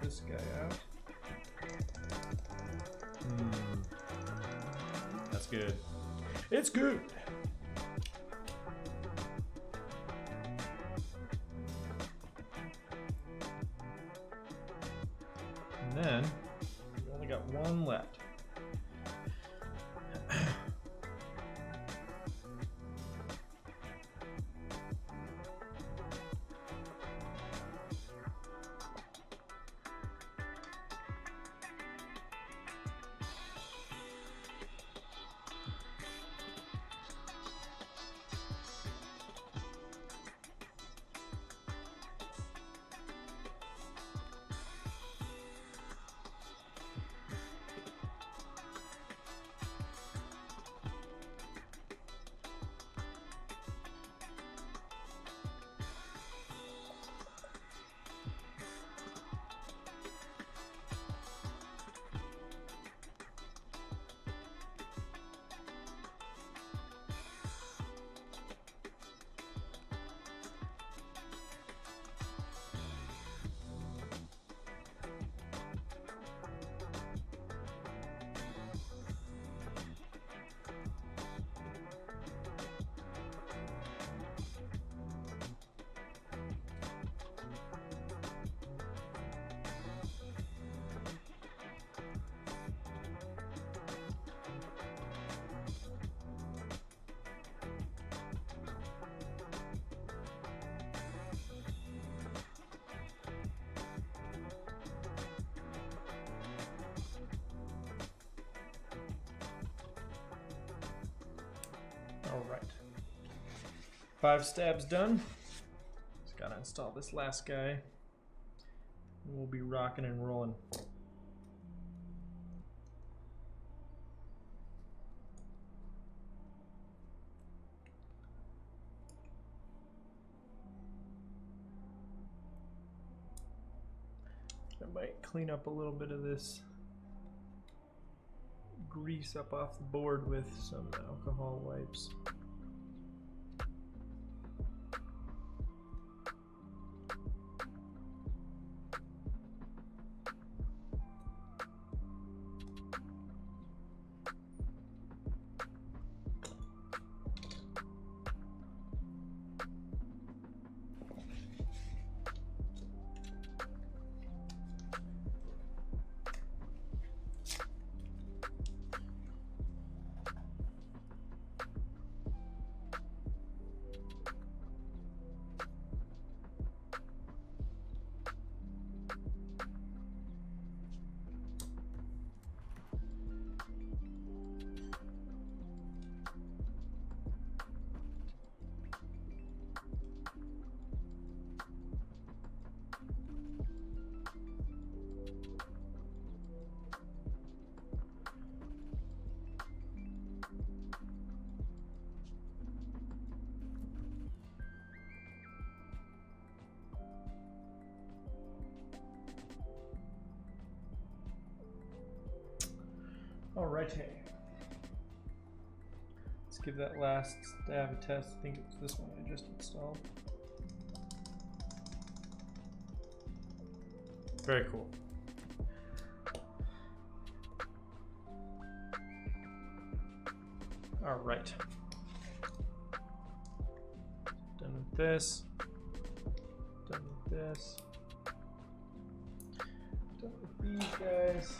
This guy out. That's good. It's good. And then we only got one left. All right. 5 stabs done. Just gotta install this last guy. We'll be rocking and rolling. I might clean up a little bit of this grease up off the board with some alcohol wipes. Alrighty. Let's give that last stab a test. I think it was this one I just installed. Very cool. Alright. Done with this. Done with this. Done with these guys.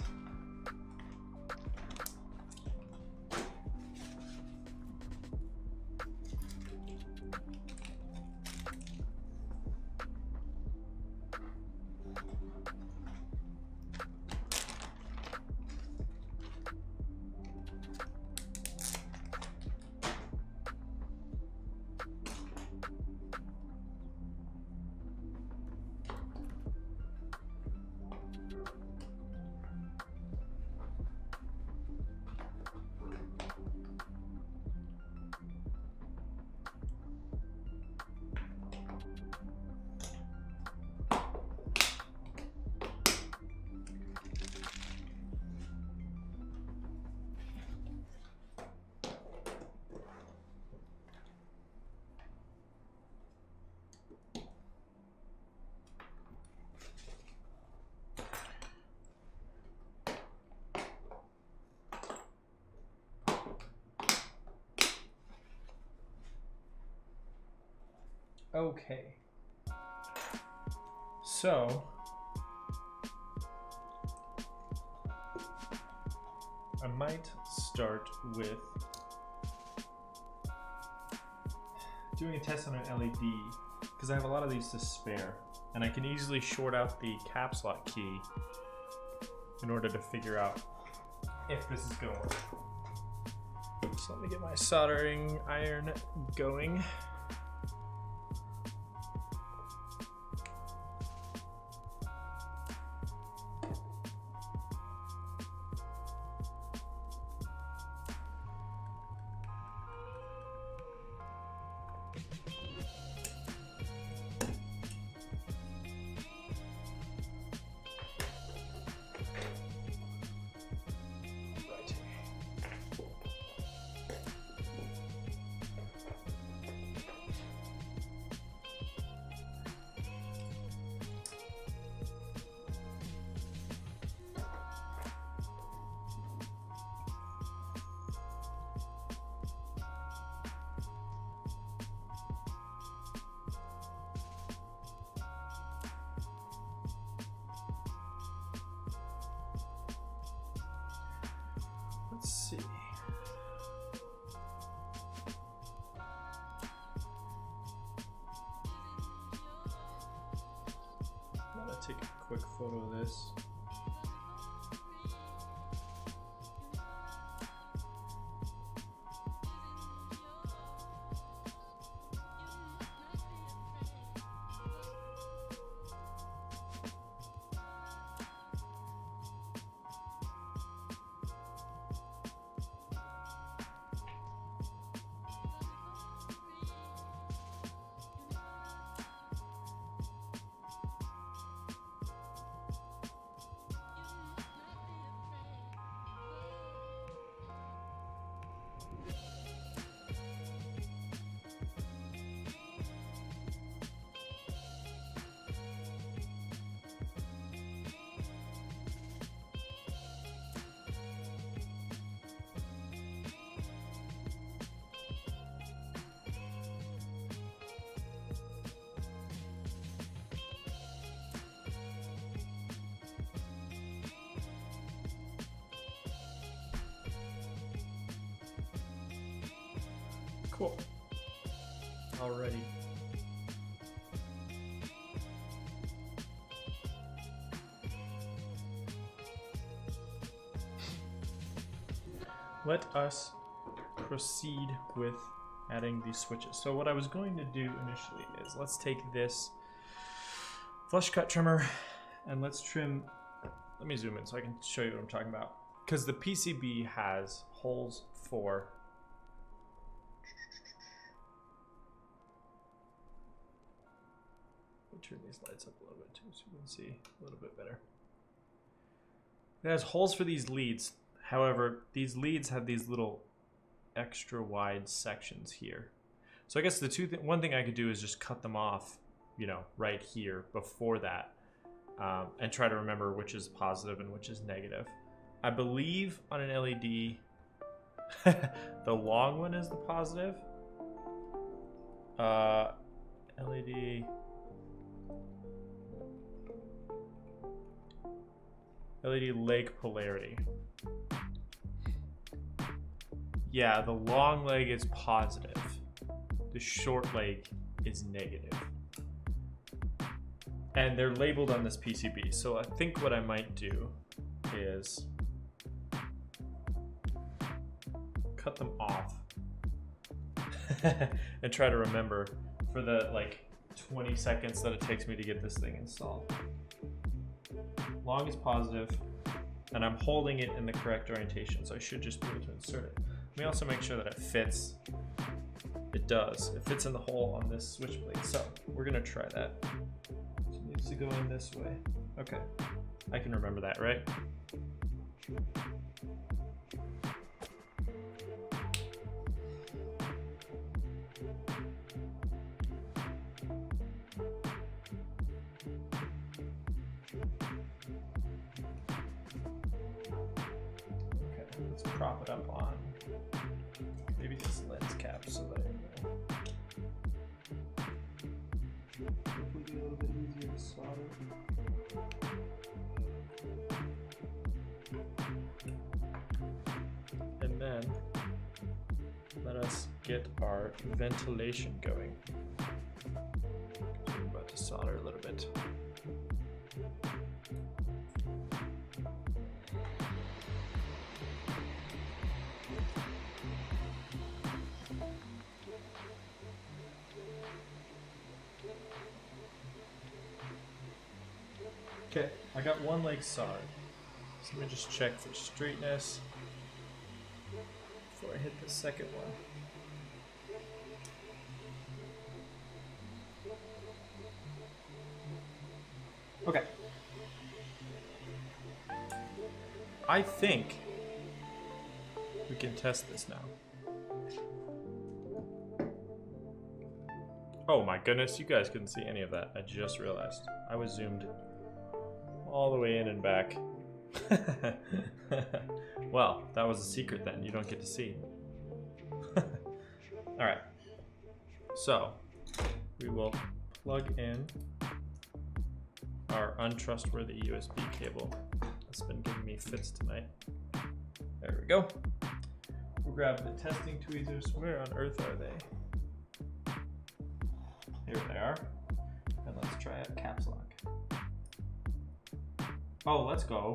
Okay, so I might start with doing a test on an LED because I have a lot of these to spare and I can easily short out the caps lock key in order to figure out if this is going to work. So let me get my soldering iron going. Let's see. I'm gonna take a quick photo of this. Cool. Alrighty. Let us proceed with adding these switches. So what I was going to do initially is let's take this flush cut trimmer and let's trim. Let me zoom in so I can show you what I'm talking about. Because the PCB has holes for turn these lights up a little bit too so you can see a little bit better. It has holes for these leads. However, these leads have these little extra wide sections here. So I guess the one thing I could do is just cut them off, you know, right here before that, and try to remember which is positive and which is negative. I believe on an LED, the long one is the positive. LED leg polarity. Yeah, the long leg is positive. The short leg is negative. And they're labeled on this PCB. So I think what I might do is cut them off and try to remember for the like 20 seconds that it takes me to get this thing installed. Long is positive, and I'm holding it in the correct orientation, so I should just be able to insert it. Let me also make sure that it fits. It does. It fits in the hole on this switch plate. So we're gonna try that. So it needs to go in this way. Okay, I can remember that, right? Let's prop it up on maybe this lens cap so that hopefully be a little bit easier to solder. And then let us get our ventilation going. We're about to solder a little bit. Okay, I got one leg soldered. So let me just check for straightness before I hit the second one. Okay. I think we can test this now. Oh my goodness, you guys couldn't see any of that. I just realized. I was zoomed all the way in and back. Well, that was a secret then. You don't get to see. All right. So we will plug in our untrustworthy USB cable. That's been giving me fits tonight. There we go. We'll grab the testing tweezers. Where on earth are they? Here they are. And let's try a caps lock. Oh, let's go.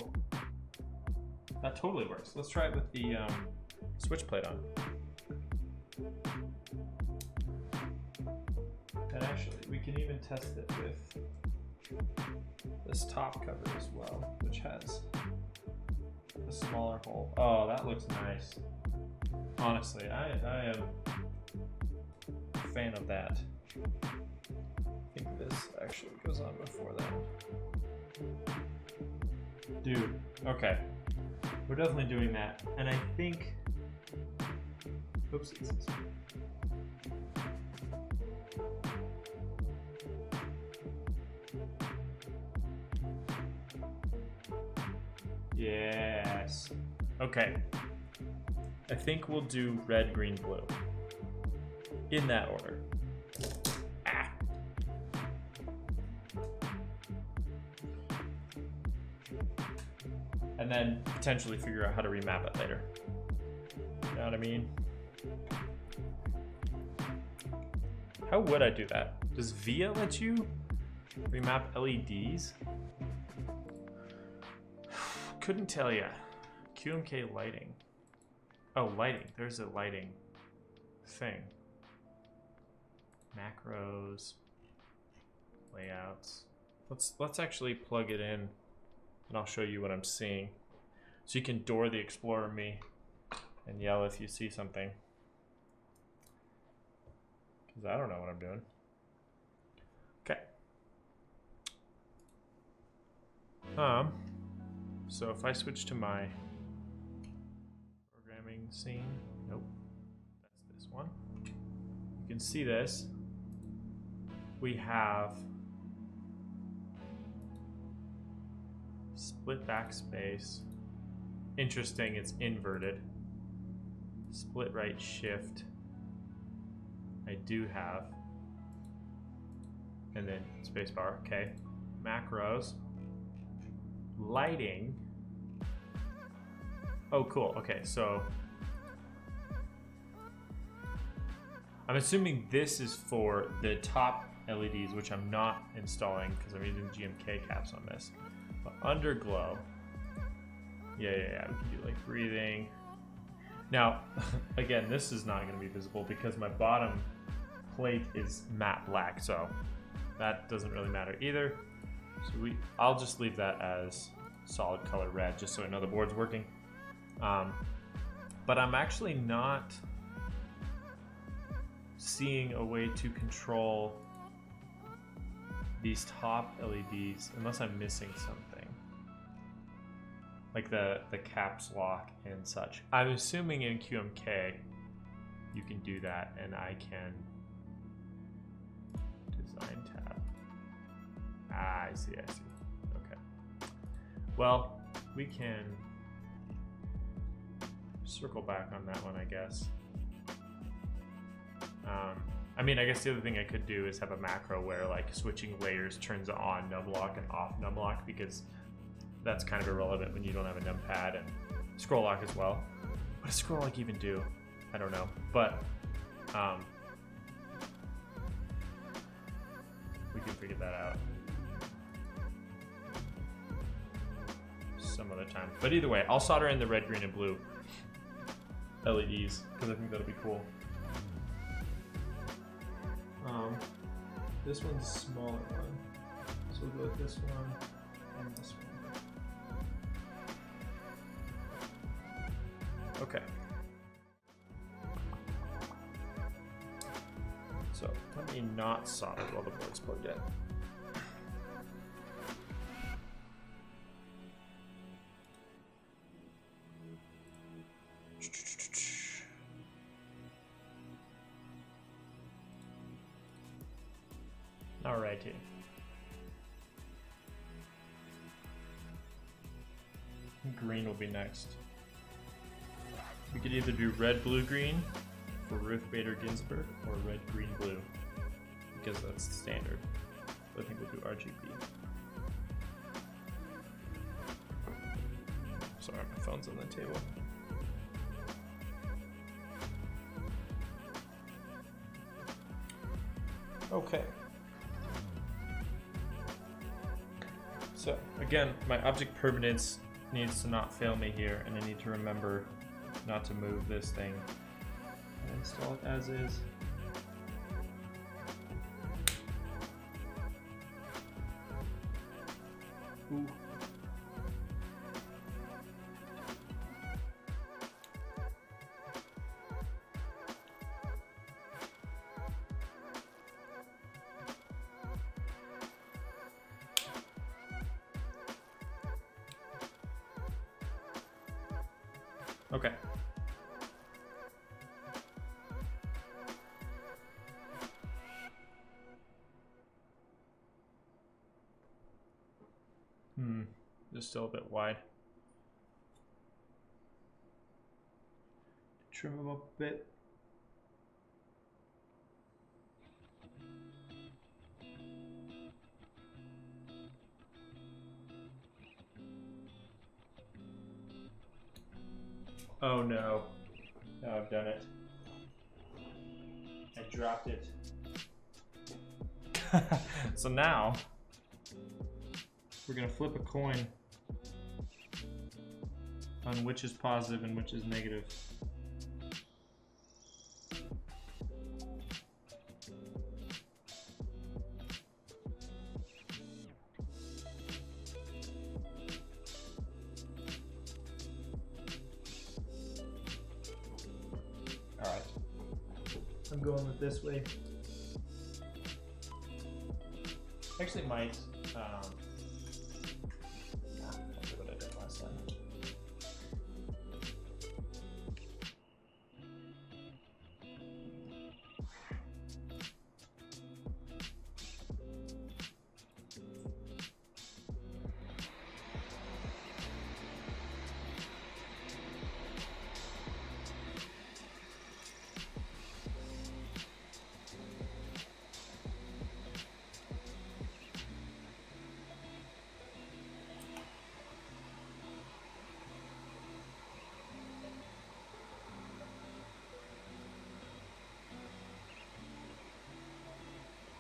That totally works. Let's try it with the switch plate on. And actually, we can even test it with this top cover as well, which has a smaller hole. Oh, that looks nice. Honestly, I am a fan of that. I think this actually goes on before that. Dude, okay. We're definitely doing that. And I think... Oopsies. Yes. Okay. I think we'll do red, green, blue. In that order. Ah. And then potentially figure out how to remap it later. You know what I mean? How would I do that? Does VIA let you remap LEDs? Couldn't tell ya. QMK lighting. Oh, lighting. There's a lighting thing. Macros, layouts. Let's actually plug it in, and I'll show you what I'm seeing. So you can door the Explorer me and yell if you see something. Because I don't know what I'm doing. Okay. So if I switch to my programming scene, nope, that's this one. You can see this. We have split backspace. Interesting, it's inverted. Split right shift. I do have. And then spacebar, okay. Macros. Lighting. Oh, cool, okay, so I'm assuming this is for the top LEDs, which I'm not installing because I'm using GMK caps on this. But underglow, yeah, we can do like breathing. Now, again, this is not going to be visible because my bottom plate is matte black, so that doesn't really matter either. So I'll just leave that as solid color red, just so I know the board's working. But I'm actually not seeing a way to control these top LEDs unless I'm missing something, like the caps lock and such. I'm assuming in QMK you can do that, and I can design tab. Ah, I see. Okay. Well, we can circle back on that one, I guess. I mean, I guess the other thing I could do is have a macro where like switching layers turns on numlock and off numlock, because that's kind of irrelevant when you don't have a numpad, and scroll lock as well. What does scroll lock even do? I don't know, but we can figure that out some other time. But either way, I'll solder in the red, green, and blue LEDs because I think that'll be cool. This one's a smaller one, so we'll go with this one and this one. Okay. So let me not solder while the board's plugged in. Alrighty. Green will be next. We could either do red, blue, green for Ruth Bader Ginsburg, or red, green, blue, because that's the standard. So I think we'll do RGB. Sorry, my phone's on the table. Okay. So again, my object permanence needs to not fail me here, and I need to remember not to move this thing and install it as is. Ooh. Okay. Just still a bit wide. Trim them up a bit. Oh no. Now I've done it. I dropped it So now we're gonna flip a coin on which is positive and which is negative. All right, I'm going with this way. Actually might, I'll do what I did last time.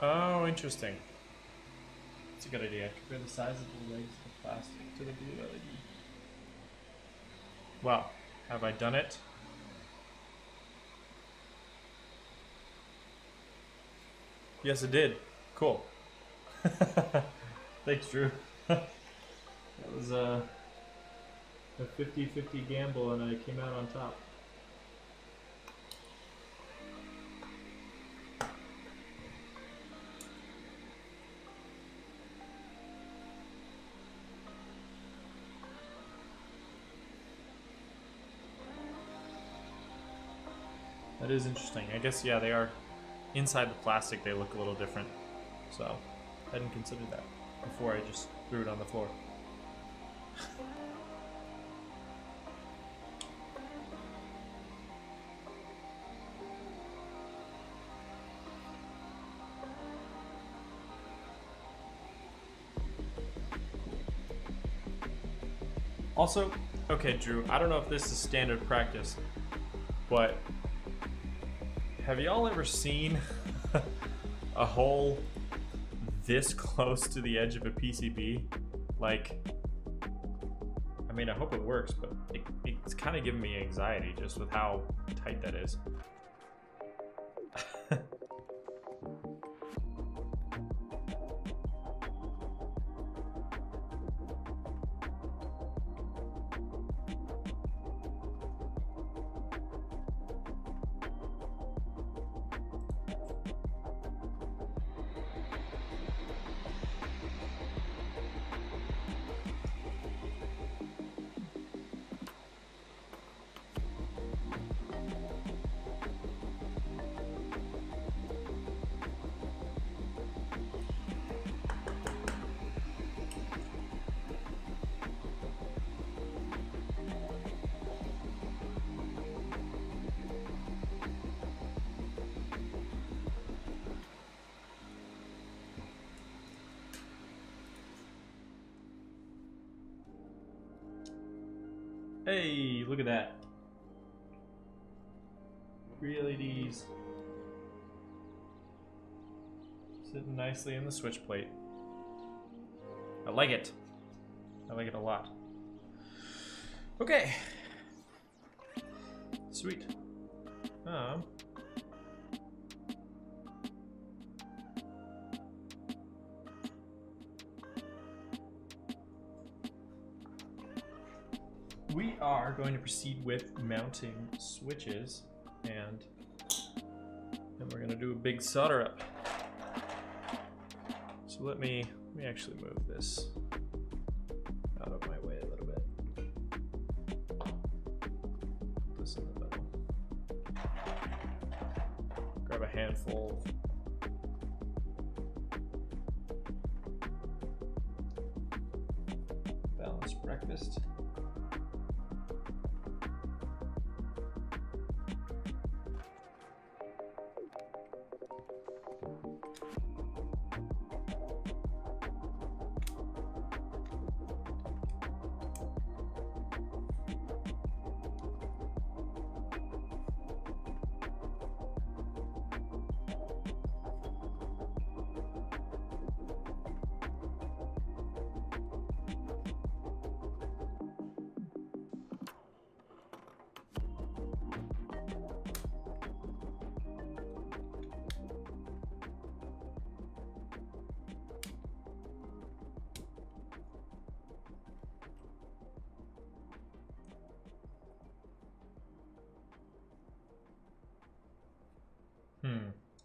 Oh, interesting. That's a good idea. Compare the size of the legs of the plastic to the blue LED. Well, have I done it? Yes, it did. Cool. Thanks, Drew. That was a 50-50 gamble, and I came out on top. That is interesting. I guess, yeah, they are inside the plastic, they look a little different. So I hadn't considered that before I just threw it on the floor. Also, okay, Drew, I don't know if this is standard practice, but have y'all ever seen a hole this close to the edge of a PCB? Like, I mean, I hope it works, but it's kind of giving me anxiety just with how tight that is. Hey, look at that. 3 LEDs. Sitting nicely in the switch plate. I like it. I like it a lot. Okay. Sweet. We are going to proceed with mounting switches, and then we're going to do a big solder up. So let me actually move this out of my way a little bit. Put this in the middle. Grab a handful of balanced breakfast.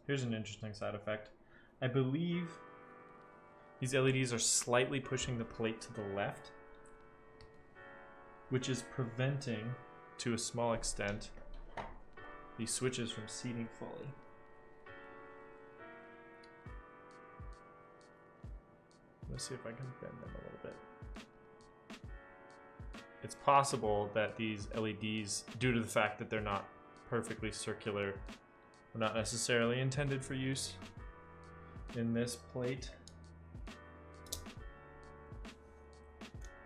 Here's an interesting side effect. I believe these LEDs are slightly pushing the plate to the left, which is preventing, to a small extent, these switches from seating fully. Let's see if I can bend them a little bit. It's possible that these LEDs, due to the fact that they're not perfectly circular, are not necessarily intended for use in this plate.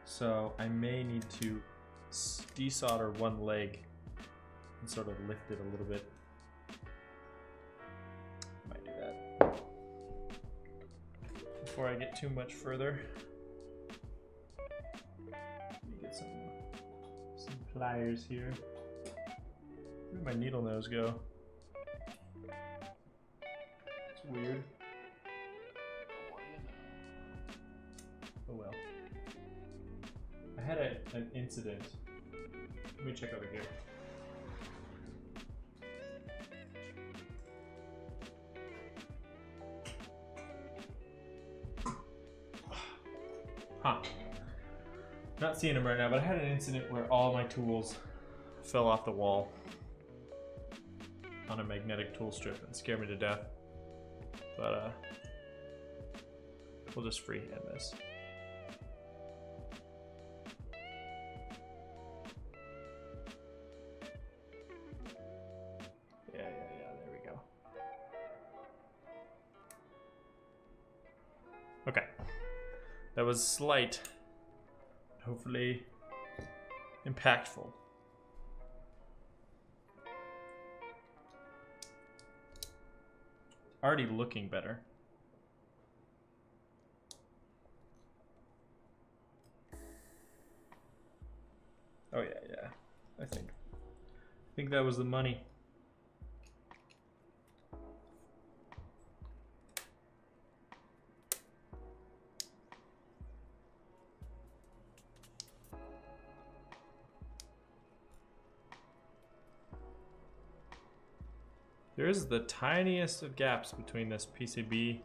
So I may need to desolder one leg and sort of lift it a little bit. Might do that before I get too much further. Let me get some pliers here. Where'd my needle nose go? It's weird. Oh well. I had an incident. Let me check over here. Huh. Not seeing them right now, but I had an incident where all my tools fell off the wall on a magnetic tool strip and scared me to death. But we'll just freehand this. Yeah, there we go. Okay. That was slight. Hopefully impactful. Already looking better. Oh yeah. I think that was the money. There is the tiniest of gaps between this PCB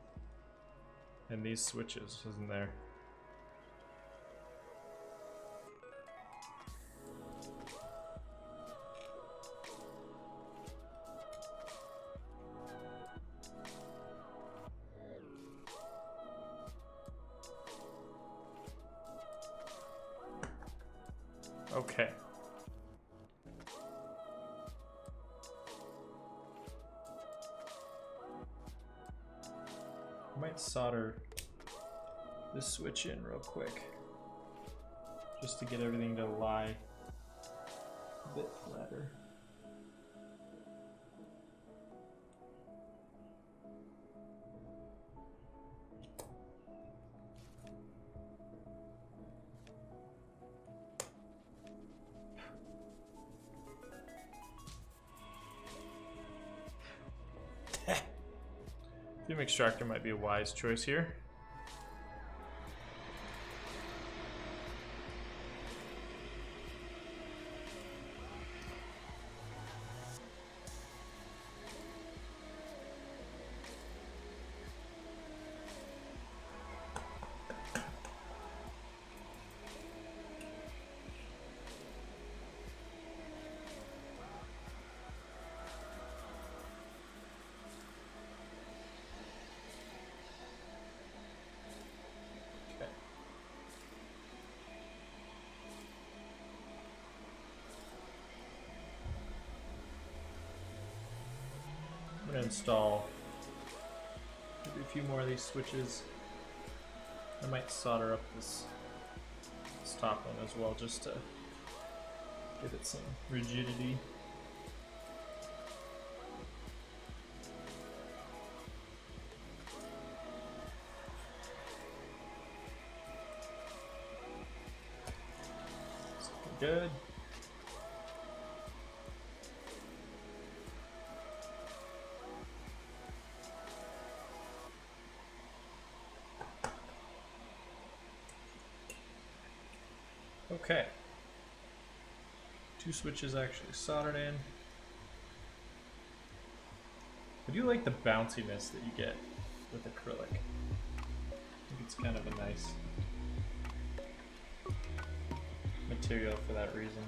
and these switches, isn't there? Okay. I might solder this switch in real quick just to get everything to lie a bit flatter. Fume extractor might be a wise choice here. I'm gonna install maybe a few more of these switches. I might solder up this top one as well just to give it some rigidity. It's looking good. Okay, 2 switches actually soldered in. I I do like the bounciness that you get with acrylic. I think it's kind of a nice material for that reason.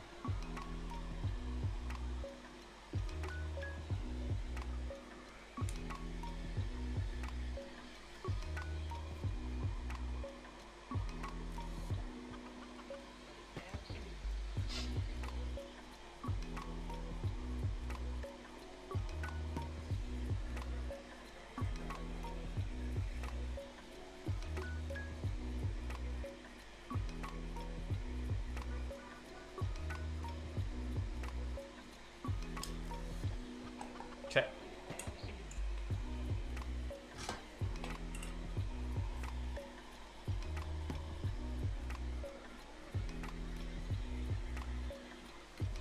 Okay.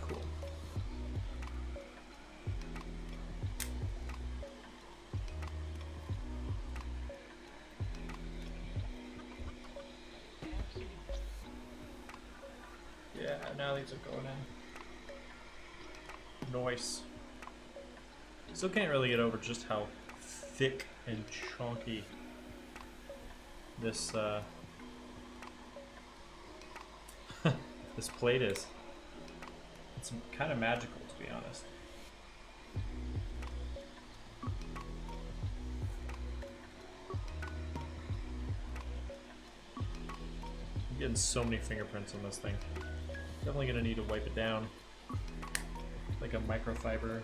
Cool. Yeah, now these are going in. Nice. Still can't really get over just how thick and chunky this this plate is. It's kind of magical, to be honest. I'm getting so many fingerprints on this thing. Definitely gonna need to wipe it down, like a microfiber.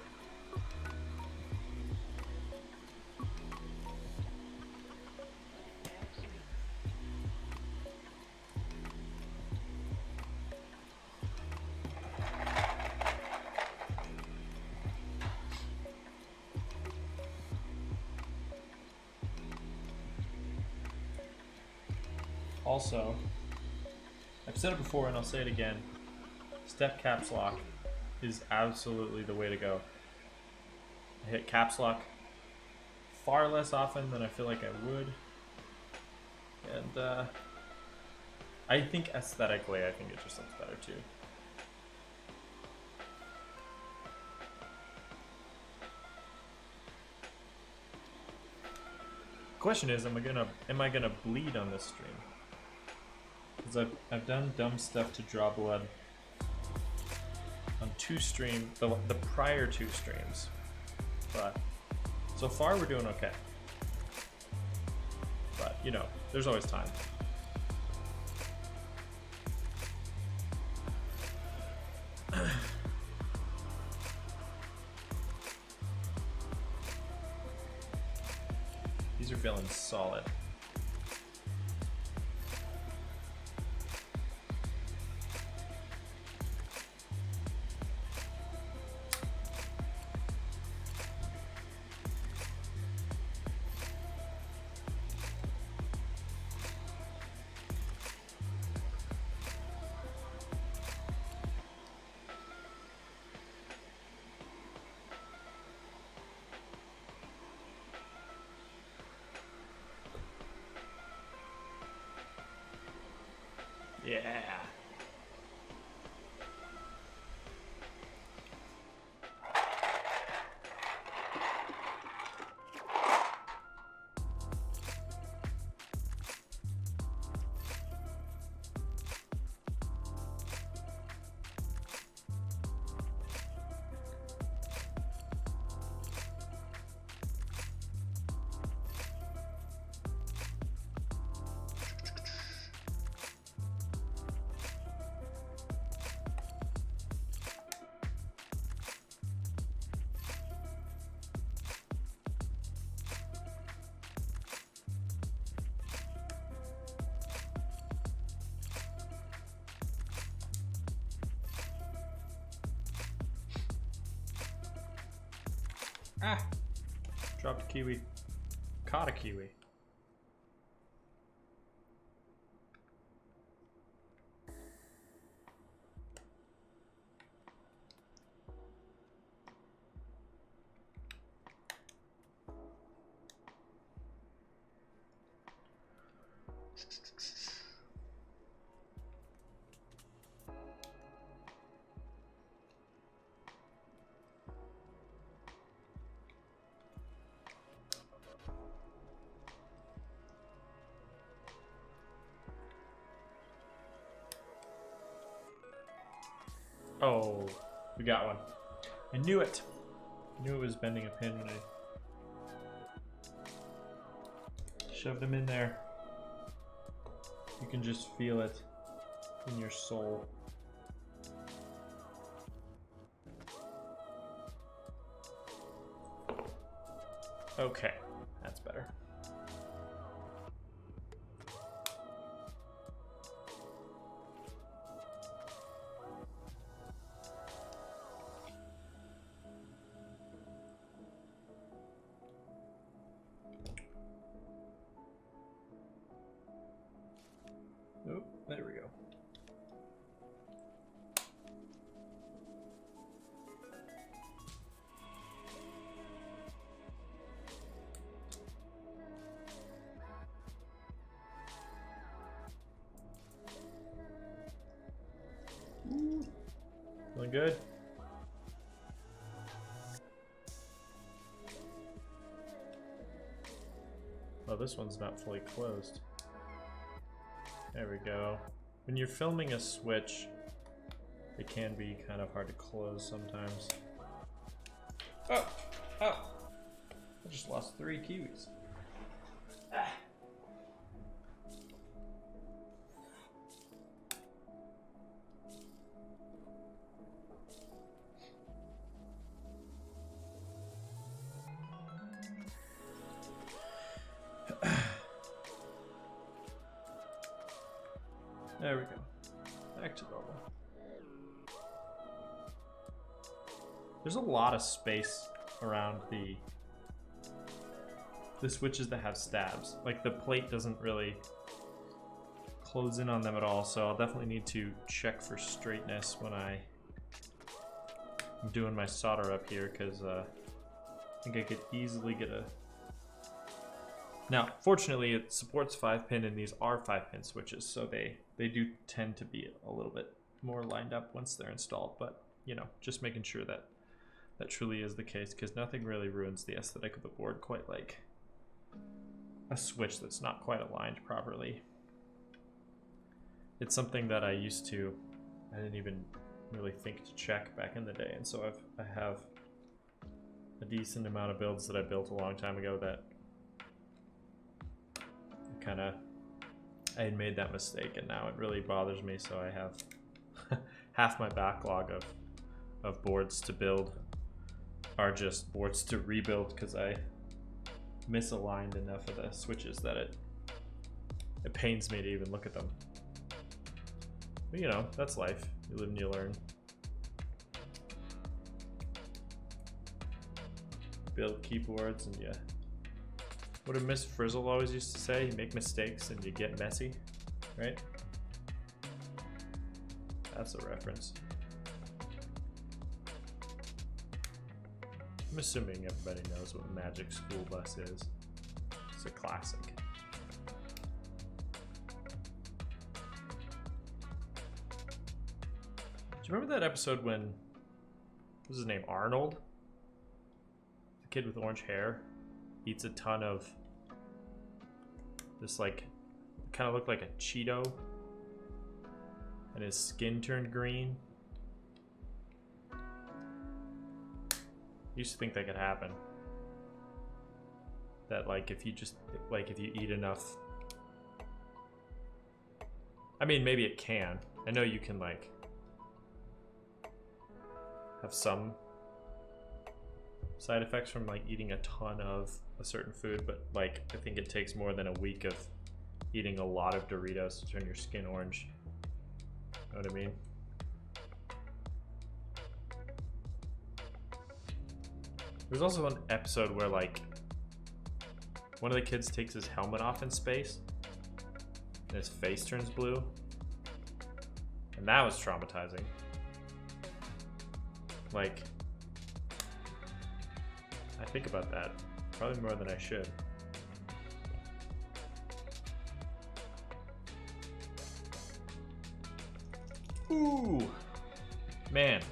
Also, I've said it before and I'll say it again, step caps lock is absolutely the way to go. I hit caps lock far less often than I feel like I would. And I think aesthetically, I think it just looks better too. Question is, am I gonna bleed on this stream? Because I've done dumb stuff to draw blood on two streams, the prior two streams, but so far we're doing okay. But you know, there's always time. These are feeling solid. Yeah. Ah! Dropped a kiwi. Caught a kiwi. Oh, we got one. I knew it. I knew it was bending a pin when I shoved him in there. You can just feel it in your soul. Okay, that's better. Oh, there we go. Feeling good? Oh, this one's not fully closed. There we go. When you're filming a switch, it can be kind of hard to close sometimes. Oh! Oh! I just lost 3 kiwis. Ah. There we go. Back to normal. There's a lot of space around the switches that have stabs. Like the plate doesn't really close in on them at all, so I'll definitely need to check for straightness when I'm doing my solder up here, because I think I could easily get a... Now, fortunately, it supports 5-pin, and these are 5-pin switches, so they do tend to be a little bit more lined up once they're installed. But, you know, just making sure that that truly is the case, because nothing really ruins the aesthetic of the board quite like a switch that's not quite aligned properly. It's something that I didn't even really think to check back in the day, and so I have a decent amount of builds that I built a long time ago that I had made that mistake, and now it really bothers me. So I have half my backlog of boards to build are just boards to rebuild, because I misaligned enough of the switches that it pains me to even look at them. But, you know, that's life. You live and you learn. Build keyboards, and yeah. What did Miss Frizzle always used to say? You make mistakes and you get messy, right? That's a reference. I'm assuming everybody knows what Magic School Bus is. It's a classic. Do you remember that episode when, what was his name, Arnold? The kid with orange hair eats a ton of this, like, kind of looked like a Cheeto, and his skin turned green. Used to think that could happen. That, like, if you eat enough, I mean, maybe it can. I know you can, like, have some side effects from, like, eating a ton of a certain food, but, like, I think it takes more than a week of eating a lot of Doritos to turn your skin orange. Know what I mean? There's also an episode where, like, one of the kids takes his helmet off in space and his face turns blue, and that was traumatizing. Like, I think about that probably more than I should. Ooh, man,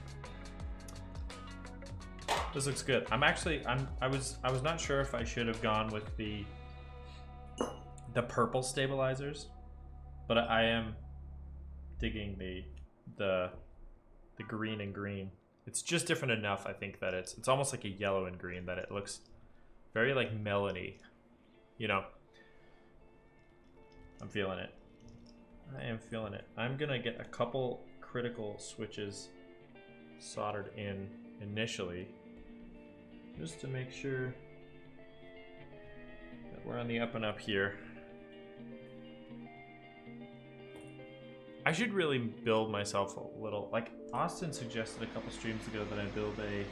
this looks good. I was not sure if I should have gone with the purple stabilizers, but I am digging the the green and green. It's just different enough, I think, that it's almost like a yellow and green, that it looks very like melony. You know, I'm feeling it. I am feeling it. I'm gonna get a couple critical switches soldered in initially, just to make sure that we're on the up and up here. I should really build myself a little, like Austin suggested a couple streams ago that I build a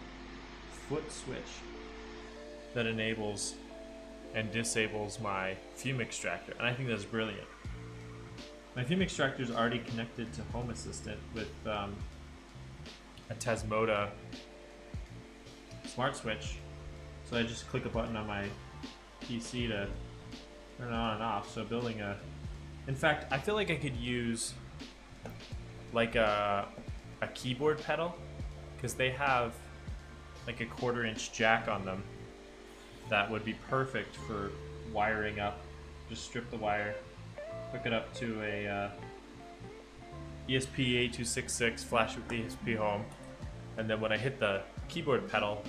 foot switch that enables and disables my fume extractor, and I think that's brilliant. My fume extractor is already connected to Home Assistant with a Tasmota smart switch, so I just click a button on my PC to turn it on and off. So building a, in fact, I feel like I could use like a keyboard pedal, because they have like a 1/4-inch jack on them that would be perfect for wiring up. Just strip the wire, hook it up to a ESP8266 flash with ESP home, and then when I hit the keyboard pedal,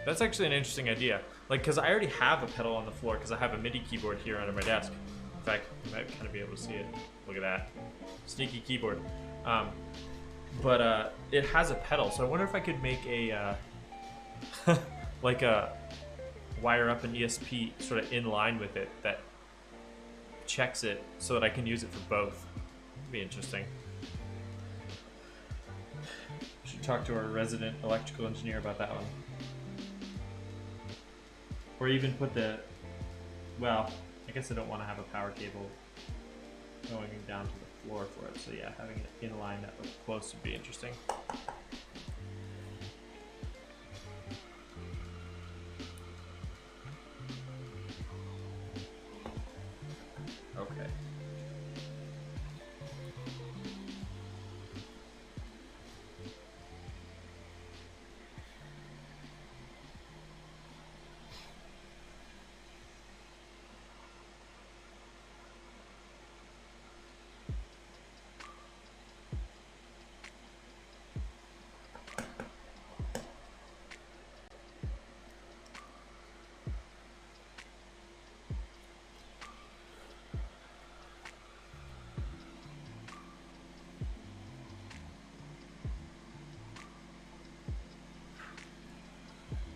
that's actually an interesting idea. Like, because I already have a pedal on the floor because I have a MIDI keyboard here under my desk. In fact, you might kind of be able to see it. Look at that. Sneaky keyboard. But it has a pedal, so I wonder if I could make a like a wire up an ESP sort of in line with it that checks it so that I can use it for both. It'd be interesting. Should talk to our resident electrical engineer about that one. Or even put the, well, I guess I don't want to have a power cable going down to the floor for it. So yeah, having it in line that close would be interesting. Okay.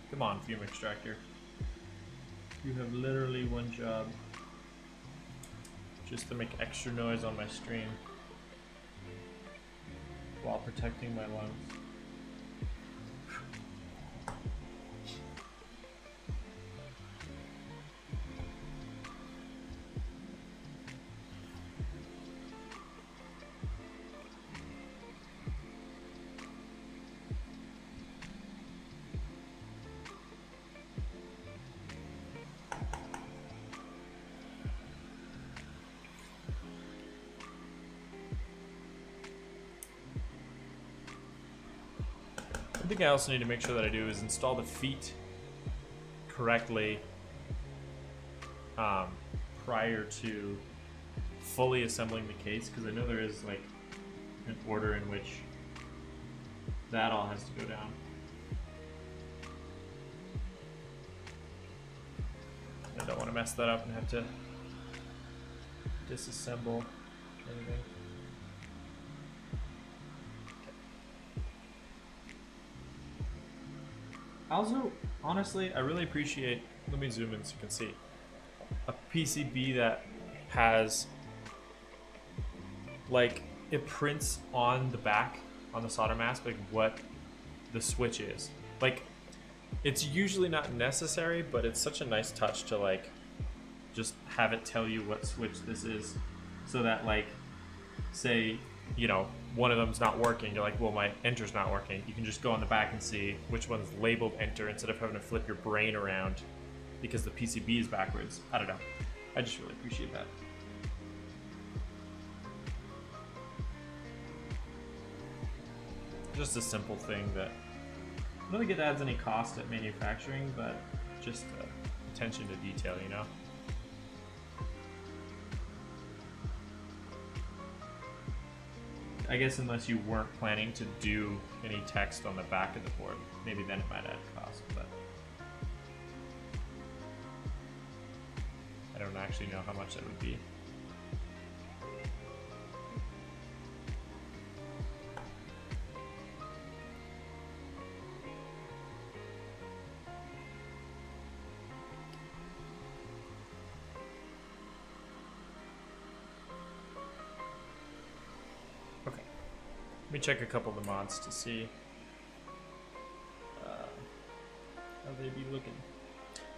Come on, fume extractor. You have literally one job. Just to make extra noise on my stream while protecting my lungs. I think I also need to make sure that I do is install the feet correctly prior to fully assembling the case, because I know there is like an order in which that all has to go down. I don't want to mess that up and have to disassemble anything. Also, honestly, I really appreciate, let me zoom in so you can see, a PCB that has, like, it prints on the back, on the solder mask, like what the switch is. Like, it's usually not necessary, but it's such a nice touch to, like, just have it tell you what switch this is, so that, like, say, you know, one of them's not working, you're like, well, my enter's not working. You can just go on the back and see which one's labeled enter instead of having to flip your brain around because the PCB is backwards. I don't know. I just really appreciate that. Just a simple thing that I don't think it adds any cost at manufacturing, but just attention to detail, you know? I guess unless you weren't planning to do any text on the back of the board, maybe then it might add cost, but I don't actually know how much that would be. Let me check a couple of the mods to see how they be looking.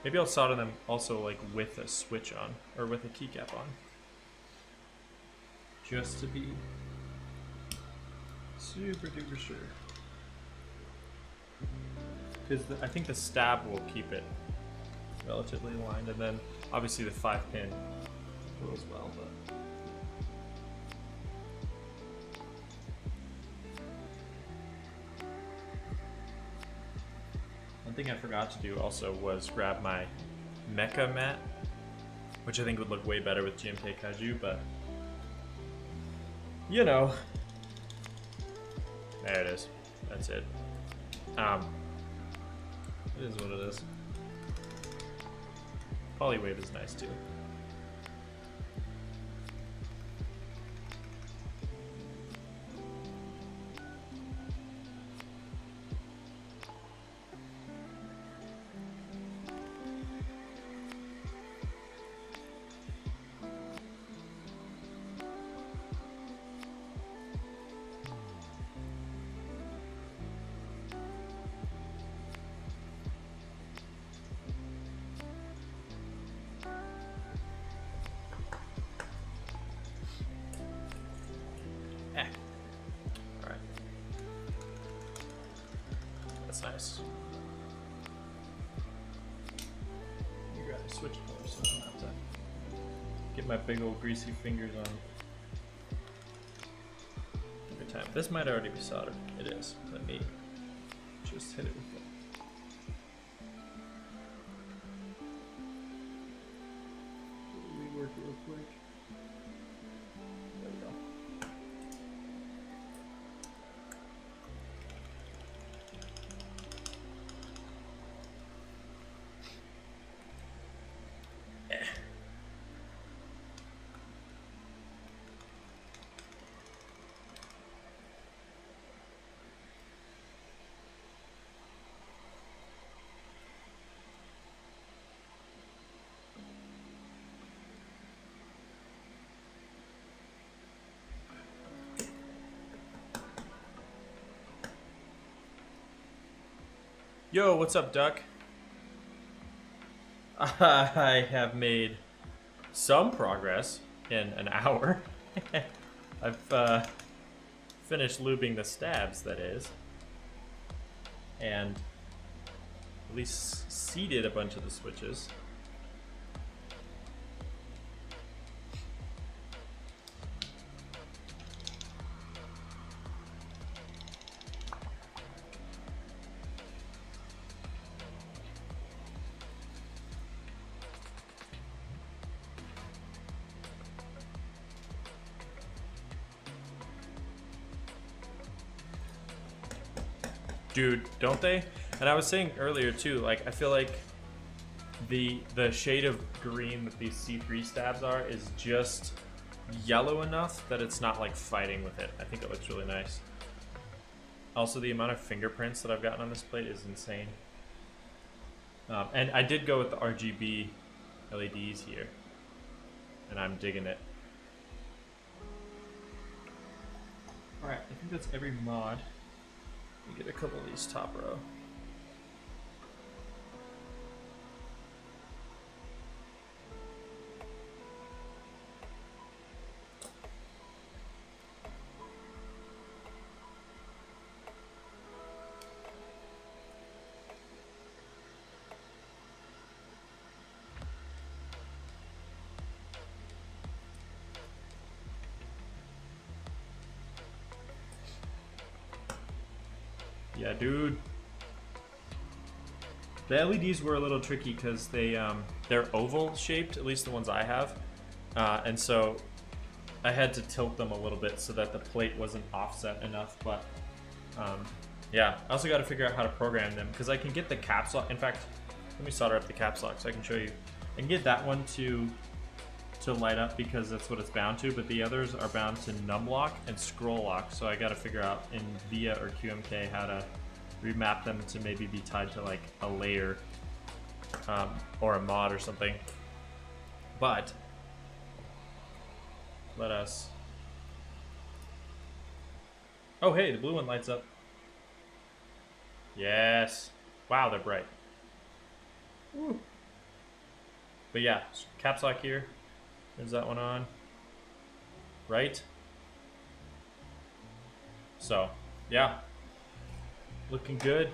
Maybe I'll solder them also like with a switch on or with a keycap on, just to be super duper sure. Because I think the stab will keep it relatively aligned, and then obviously the 5-pin will as well. But one thing I forgot to do also was grab my mecha mat, which I think would look way better with GMK Kaiju, but you know, there it is. That's it. It is what it is. Polywave is nice too. Alright. That's nice. You gotta switch colors so I don't have to get my big old greasy fingers on every time. This might already be soldered. It is. Let me just hit it with it. Rework it real quick. There we go. Yo, what's up, Duck? I have made some progress in an hour. I've finished lubing the stabs, that is, and at least seeded a bunch of the switches. Dude, don't they? And I was saying earlier too, like I feel like the shade of green that these C3 stabs are is just yellow enough that it's not like fighting with it. I think it looks really nice. Also, the amount of fingerprints that I've gotten on this plate is insane. And I did go with the RGB LEDs here, and I'm digging it. Alright, I think that's every mod. Get a couple of these top row. Yeah, dude. The LEDs were a little tricky because they're oval shaped, at least the ones I have, and so I had to tilt them a little bit so that the plate wasn't offset enough, but yeah. I also got to figure out how to program them because I can get the caps lock. In fact, let me solder up the caps lock so I can show you. I can get that one to light up because that's what it's bound to, but the others are bound to num lock and scroll lock, so I got to figure out in VIA or QMK how to remap them to maybe be tied to like a layer or a mod or something. But let us... Oh hey, the blue one lights up. Yes. Wow, they're bright. Woo. But yeah, caps lock here. There's that one on. Right? So, yeah. Looking good.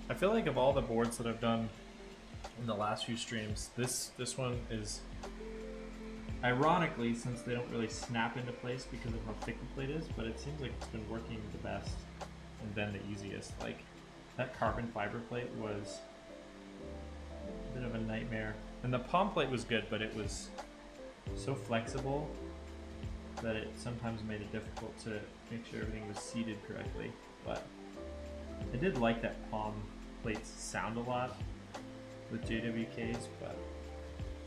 I feel like of all the boards that I've done in the last few streams, this one is Ironically, since they don't really snap into place because of how thick the plate is, but it seems like it's been working the best and been the easiest. Like, that carbon fiber plate was a bit of a nightmare. And the palm plate was good, but it was so flexible that it sometimes made it difficult to make sure everything was seated correctly. But I did like that palm plates sound a lot with JWKs, but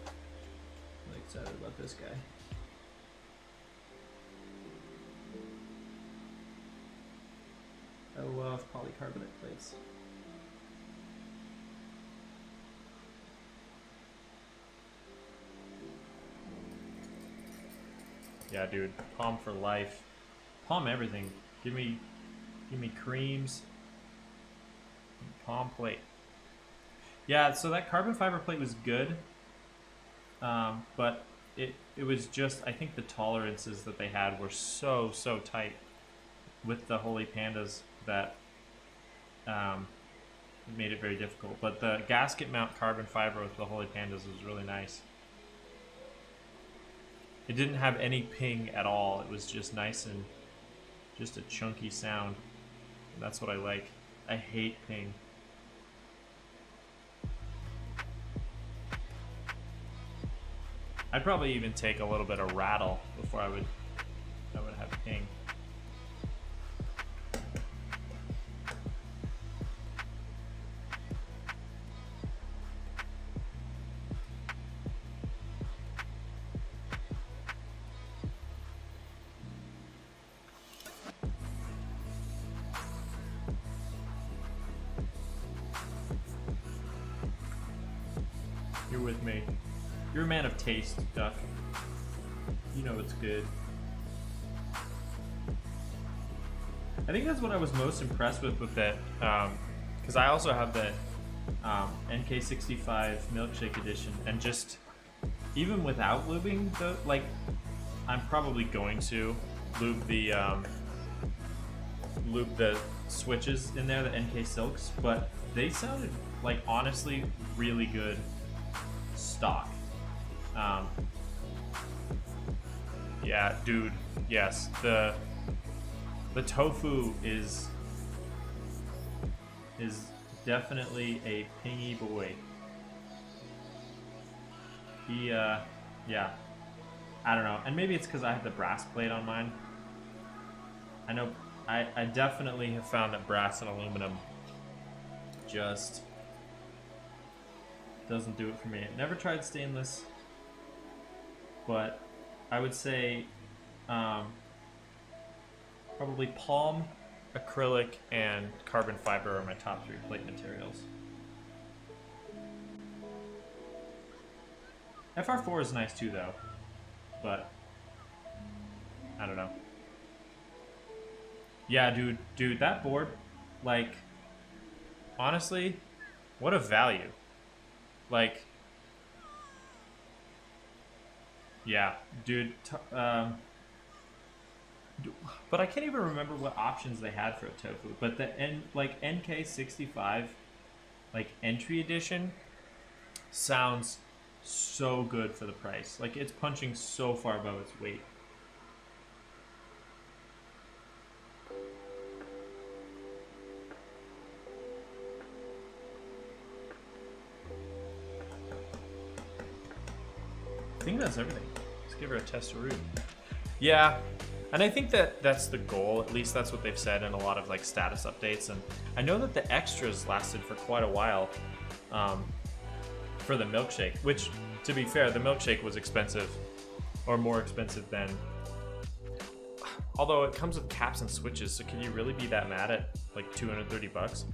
I'm really excited about this guy. I love polycarbonate plates. Yeah, dude, palm for life. Palm everything. Give me creams. Palm plate. Yeah, so that carbon fiber plate was good, but it was just, I think the tolerances that they had were so tight with the Holy Pandas that it made it very difficult. But the gasket mount carbon fiber with the Holy Pandas was really nice. It didn't have any ping at all. It was just nice and just a chunky sound. And that's what I like. I hate ping. I'd probably even take a little bit of rattle before I would have ping. You're with me. You're a man of taste, Duck. You know it's good. I think that's what I was most impressed with that, because I also have the NK65 Milkshake Edition, and just even without lubing the, like, I'm probably going to lube the switches in there, the NK Silks, but they sounded like honestly really good stock. Yeah, dude. Yes, the tofu is definitely a pingy boy. He, yeah. I don't know, and maybe it's because I have the brass plate on mine. I know I definitely have found that brass and aluminum just doesn't do it for me. I never tried stainless, but I would say probably palm, acrylic, and carbon fiber are my top 3 plate materials. FR4 is nice too though, but I don't know. Yeah, dude, that board, like, honestly, what a value. Like, yeah, dude, but I can't even remember what options they had for a tofu. But the NK65, like, entry edition sounds so good for the price. Like, it's punching so far above its weight. I think that's everything. Let's give her a test-a-root. Yeah, and I think that that's the goal. At least that's what they've said in a lot of like status updates. And I know that the extras lasted for quite a while for the milkshake, which, to be fair, the milkshake was expensive, or more expensive than. Although it comes with caps and switches, so can you really be that mad at like $230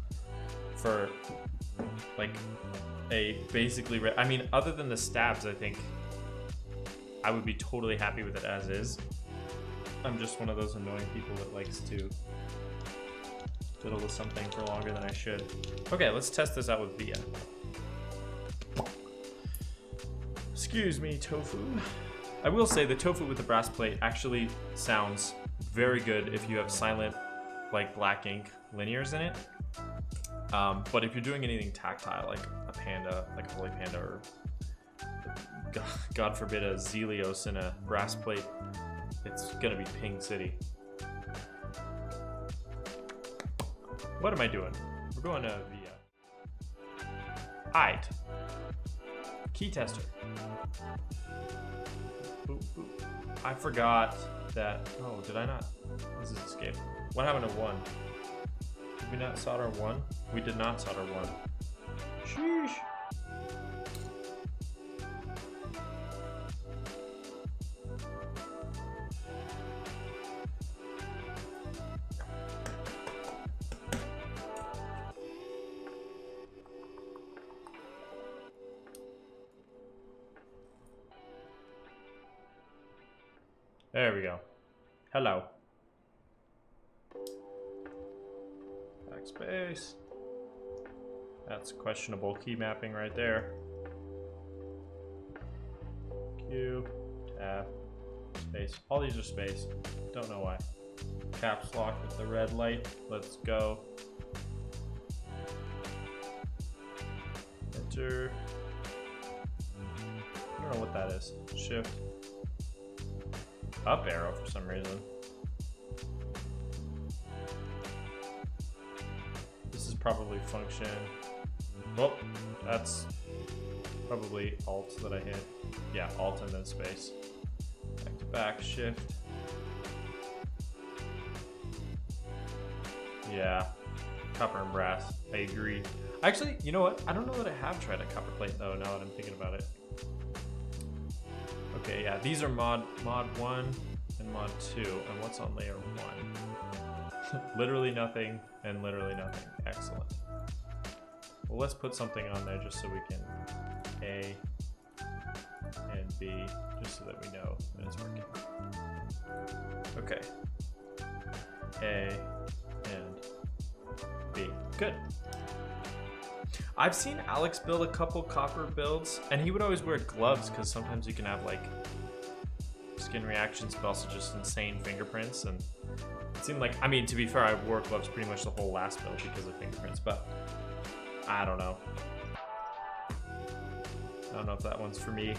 for like a basically? I mean, other than the stabs, I think I would be totally happy with it as is. I'm just one of those annoying people that likes to fiddle with something for longer than I should. Okay, let's test this out with Via. Excuse me, tofu. I will say the tofu with the brass plate actually sounds very good if you have silent, like, black ink linears in it. But if you're doing anything tactile, like a panda, like a Holy Panda, or God forbid, a Zelios in a brass plate, it's gonna be Ping City. What am I doing? We're going to Via. Hide. Key tester. Boop, boop. I forgot that. Oh, did I not? This is escape. What happened to 1? Did we not solder 1? We did not solder 1. Sheesh. There we go. Hello. Backspace. That's questionable key mapping right there. Q, tab, space. All these are space. Don't know why. Caps lock with the red light. Let's go. Enter. I don't know what that is. Shift. Up arrow for some reason. This is probably function. Well, that's probably alt that I hit. Yeah, alt and then space. Back to back, shift. Yeah, copper and brass. I agree. Actually, you know what? I don't know that I have tried a copper plate though, now that I'm thinking about it. Okay, yeah, these are mod 1 and mod 2, and what's on layer 1? Literally nothing and literally nothing. Excellent. Well, let's put something on there just so we can A and B, just so that we know that it's working. Okay. A and B. Good. I've seen Alex build a couple copper builds, and he would always wear gloves because sometimes you can have like skin reactions, but also just insane fingerprints. And it seemed like, I mean, to be fair, I wore gloves pretty much the whole last build because of fingerprints, but I don't know. I don't know if that one's for me.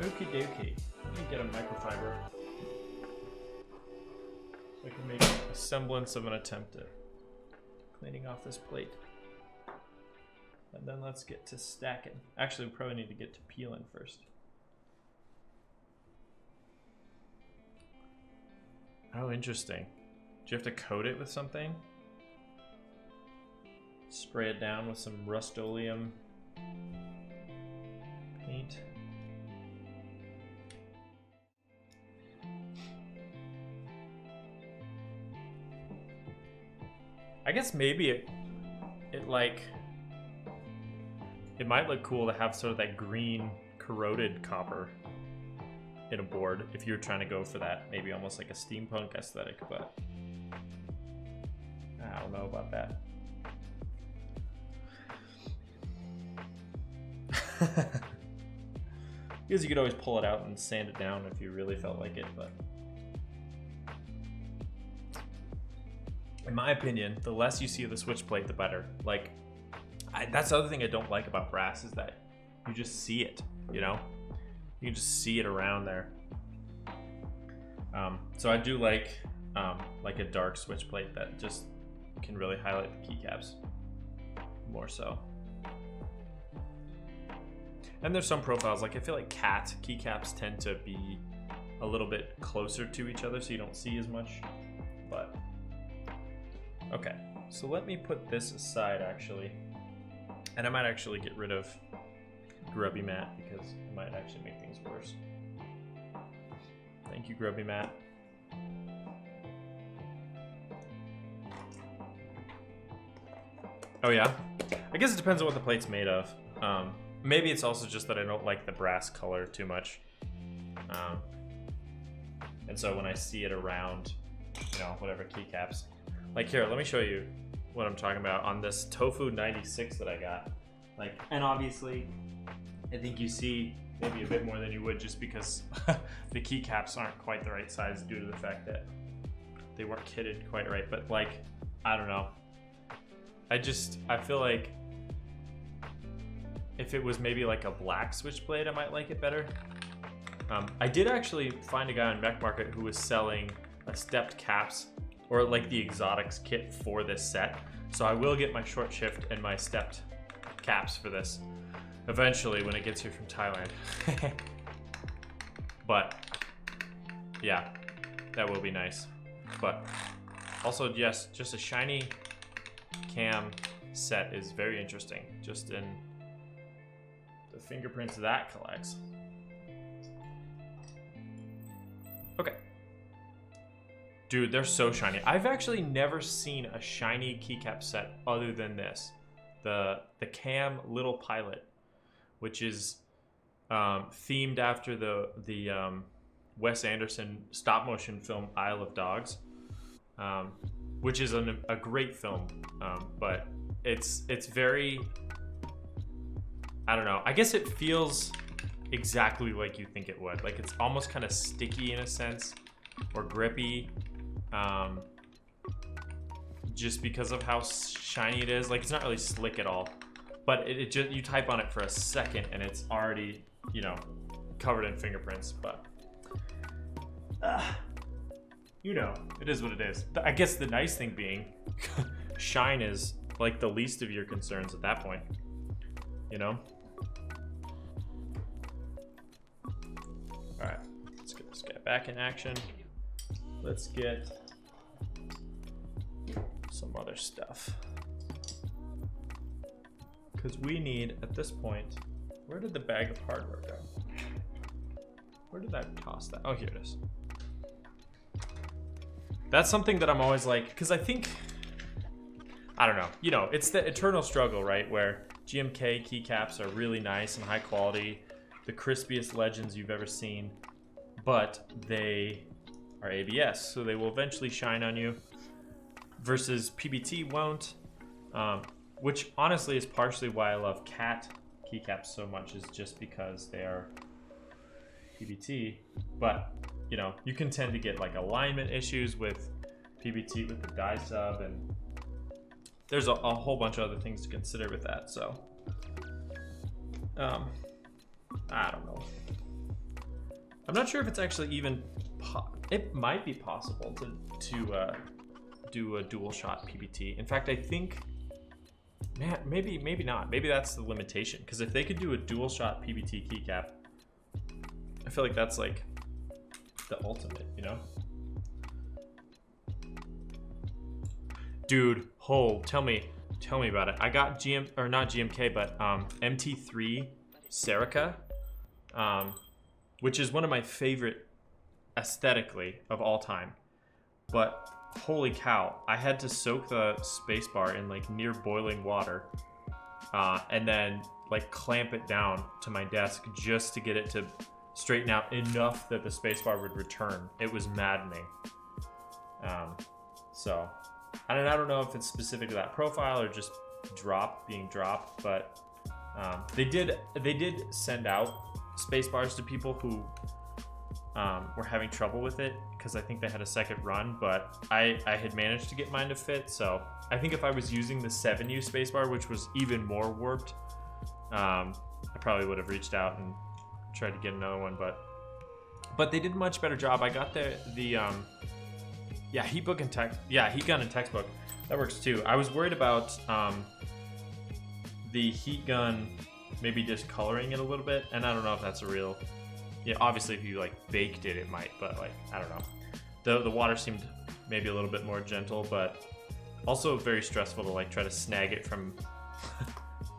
Okie dokie. Let me get a microfiber. So I can make a semblance of an attempt at cleaning off this plate. And then let's get to stacking. Actually, we probably need to get to peeling first. Oh, interesting. Do you have to coat it with something? Spray it down with some Rust-Oleum paint. I guess maybe it like, it might look cool to have sort of that green corroded copper in a board if you're trying to go for that, maybe almost like a steampunk aesthetic, but I don't know about that. Because you could always pull it out and sand it down if you really felt like it, but in my opinion, the less you see of the switch plate, the better. Like, that's the other thing I don't like about brass is that you just see it, you know? You can just see it around there. So I do like a dark switch plate that just can really highlight the keycaps more so. And there's some profiles, like I feel like cat keycaps tend to be a little bit closer to each other so you don't see as much, but okay. So let me put this aside actually. And I might actually get rid of Grubby Matte because it might actually make things worse. Thank you, Grubby Matte. Oh yeah? I guess it depends on what the plate's made of. Maybe it's also just that I don't like the brass color too much. And so when I see it around, you know, whatever keycaps. Like here, let me show you what I'm talking about on this Tofu 96 that I got. Like, and obviously, I think you see maybe a bit more than you would just because the keycaps aren't quite the right size due to the fact that they weren't kitted quite right. But like, I don't know. I feel like if it was maybe like a black switchblade, I might like it better. I did actually find a guy on Mech Market who was selling a stepped caps, or like the exotics kit for this set. So I will get my short shift and my stepped caps for this eventually when it gets here from Thailand. But yeah, that will be nice. But also, yes, just a shiny cam set is very interesting, just in the fingerprints that collects. Okay. Dude, they're so shiny. I've actually never seen a shiny keycap set other than this. The Cam Little Pilot, which is themed after the Wes Anderson stop motion film Isle of Dogs, which is a great film, but it's very, I don't know, I guess it feels exactly like you think it would. Like it's almost kind of sticky in a sense, or grippy, just because of how shiny it is. Like it's not really slick at all, but it just, you type on it for a second and it's already, you know, covered in fingerprints. But you know, it is what it is. I guess the nice thing being shine is like the least of your concerns at that point, you know. All right, let's get this guy back in action. Let's get some other stuff, because we need, at this point, where did the bag of hardware go? Where did I toss that? Oh, here it is. That's something that I'm always like, because I think, I don't know, you know, it's the eternal struggle, right? Where GMK keycaps are really nice and high quality, the crispiest legends you've ever seen, but they are ABS, so they will eventually shine on you, versus PBT won't, which honestly is partially why I love cat keycaps so much, is just because they are PBT, but you know, you can tend to get like alignment issues with PBT with the die sub, and there's a whole bunch of other things to consider with that. So I don't know, I'm not sure if it's actually even it might be possible to do a dual shot PBT. In fact, I think, man, maybe not. Maybe that's the limitation, because if they could do a dual shot PBT keycap, I feel like that's like the ultimate, you know? Dude, tell me about it. I got not GMK, but MT3 Serica, which is one of my favorite aesthetically of all time. But holy cow, I had to soak the spacebar in like near boiling water, and then like clamp it down to my desk just to get it to straighten out enough that the spacebar would return. It was maddening. So I don't know if it's specific to that profile or just being dropped, but they did send out spacebars to people who were having trouble with it, because I think they had a second run, but I had managed to get mine to fit. So I think if I was using the 7U spacebar, which was even more warped, I probably would have reached out and tried to get another one, but they did a much better job. I got the heat gun and textbook. That works too. I was worried about the heat gun maybe discoloring it a little bit, and I don't know if that's a real, yeah, obviously if you like baked it, it might, but like, I don't know. The water seemed maybe a little bit more gentle, but also very stressful to like try to snag it from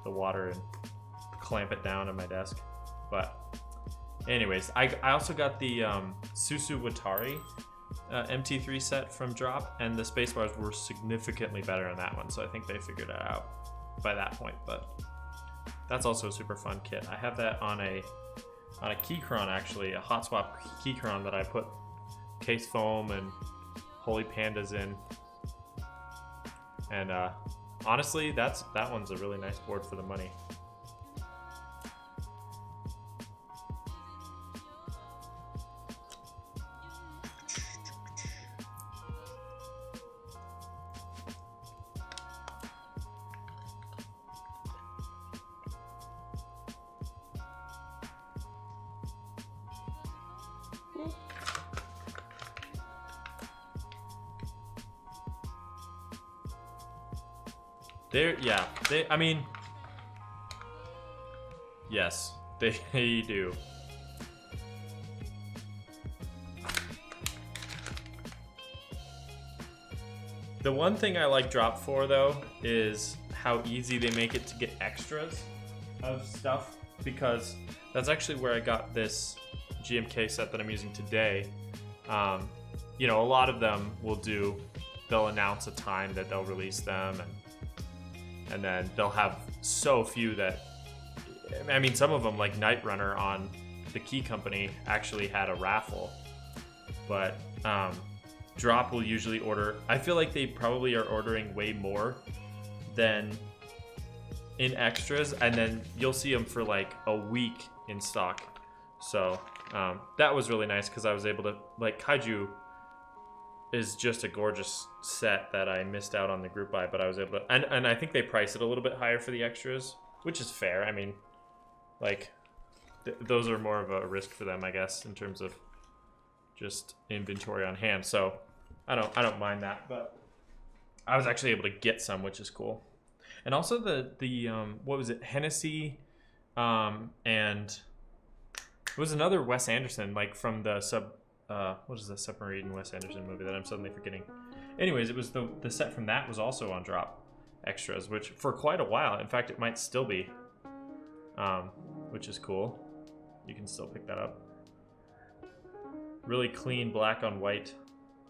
the water and clamp it down on my desk. But anyways, I also got the Susu Watari MT3 set from Drop, and the spacebars were significantly better on that one, so I think they figured it out by that point. But that's also a super fun kit. I have that on a Keychron, actually, a hot swap Keychron that I put case foam and Holy Pandas in, and honestly, that one's a really nice board for the money. Yeah, I mean, yes, they do. The one thing I like drop for though is how easy they make it to get extras of stuff, because that's actually where I got this GMK set that I'm using today. You know, a lot of them they'll announce a time that they'll release them, and then they'll have so few that, I mean, some of them like Night Runner on the Key Company actually had a raffle, but Drop will usually order, I feel like they probably are ordering way more than in extras, and then you'll see them for like a week in stock. So that was really nice because I was able to, like, Kaiju is just a gorgeous set that I missed out on the group buy, but I was able to, and I think they price it a little bit higher for the extras, which is fair. I mean, like, those are more of a risk for them, I guess, in terms of just inventory on hand. So I don't mind that, but I was actually able to get some, which is cool. And also the what was it, Hennessy, and it was another Wes Anderson, like from the what is the submarine Wes Anderson movie that I'm suddenly forgetting? Anyways, it was the set from that was also on drop extras, which for quite a while, in fact, it might still be, which is cool. You can still pick that up. Really clean black on white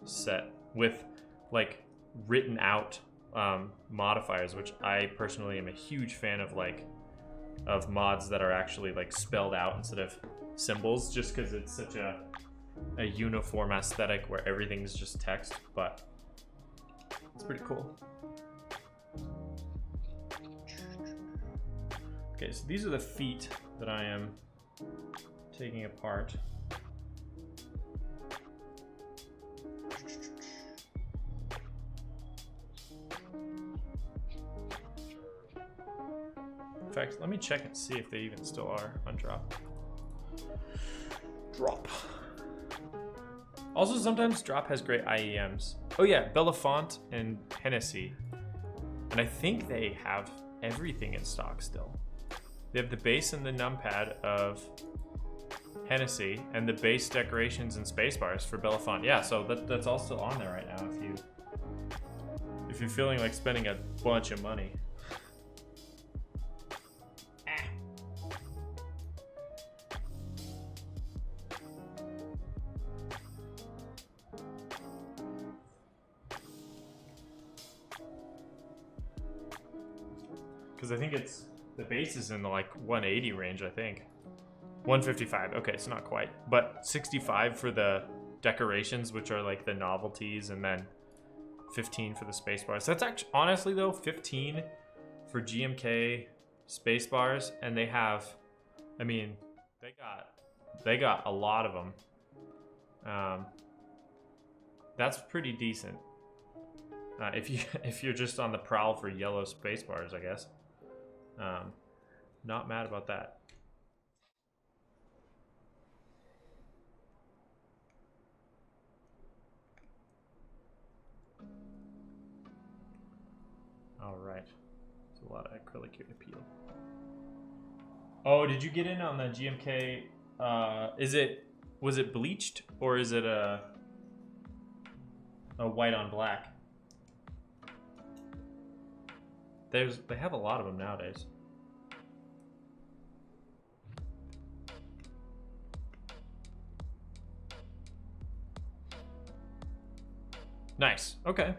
set with like written out modifiers, which I personally am a huge fan of, like of mods that are actually like spelled out instead of symbols, just because it's such a uniform aesthetic where everything's just text, but it's pretty cool. Okay, so these are the feet that I am taking apart. In fact, let me check and see if they even still are on drop. Drop. Also, sometimes Drop has great IEMs. Oh yeah, Belafonte and Hennessy. And I think they have everything in stock still. They have the base and the numpad of Hennessy and the base decorations and spacebars for Belafonte. Yeah, so that's all still on there right now if you're feeling like spending a bunch of money. Because I think the base is in the like 180 range, I think. 155, okay, so not quite. But 65 for the decorations, which are like the novelties, and then 15 for the space bars. That's actually, honestly though, 15 for GMK space bars, and they have, I mean, they got a lot of them. That's pretty decent. If you're just on the prowl for yellow space bars, I guess. Not mad about that. All right, it's a lot of acrylic here to peel. Oh, did you get in on the GMK? Was it bleached or is it a white on black? They have a lot of them nowadays. Nice. Okay.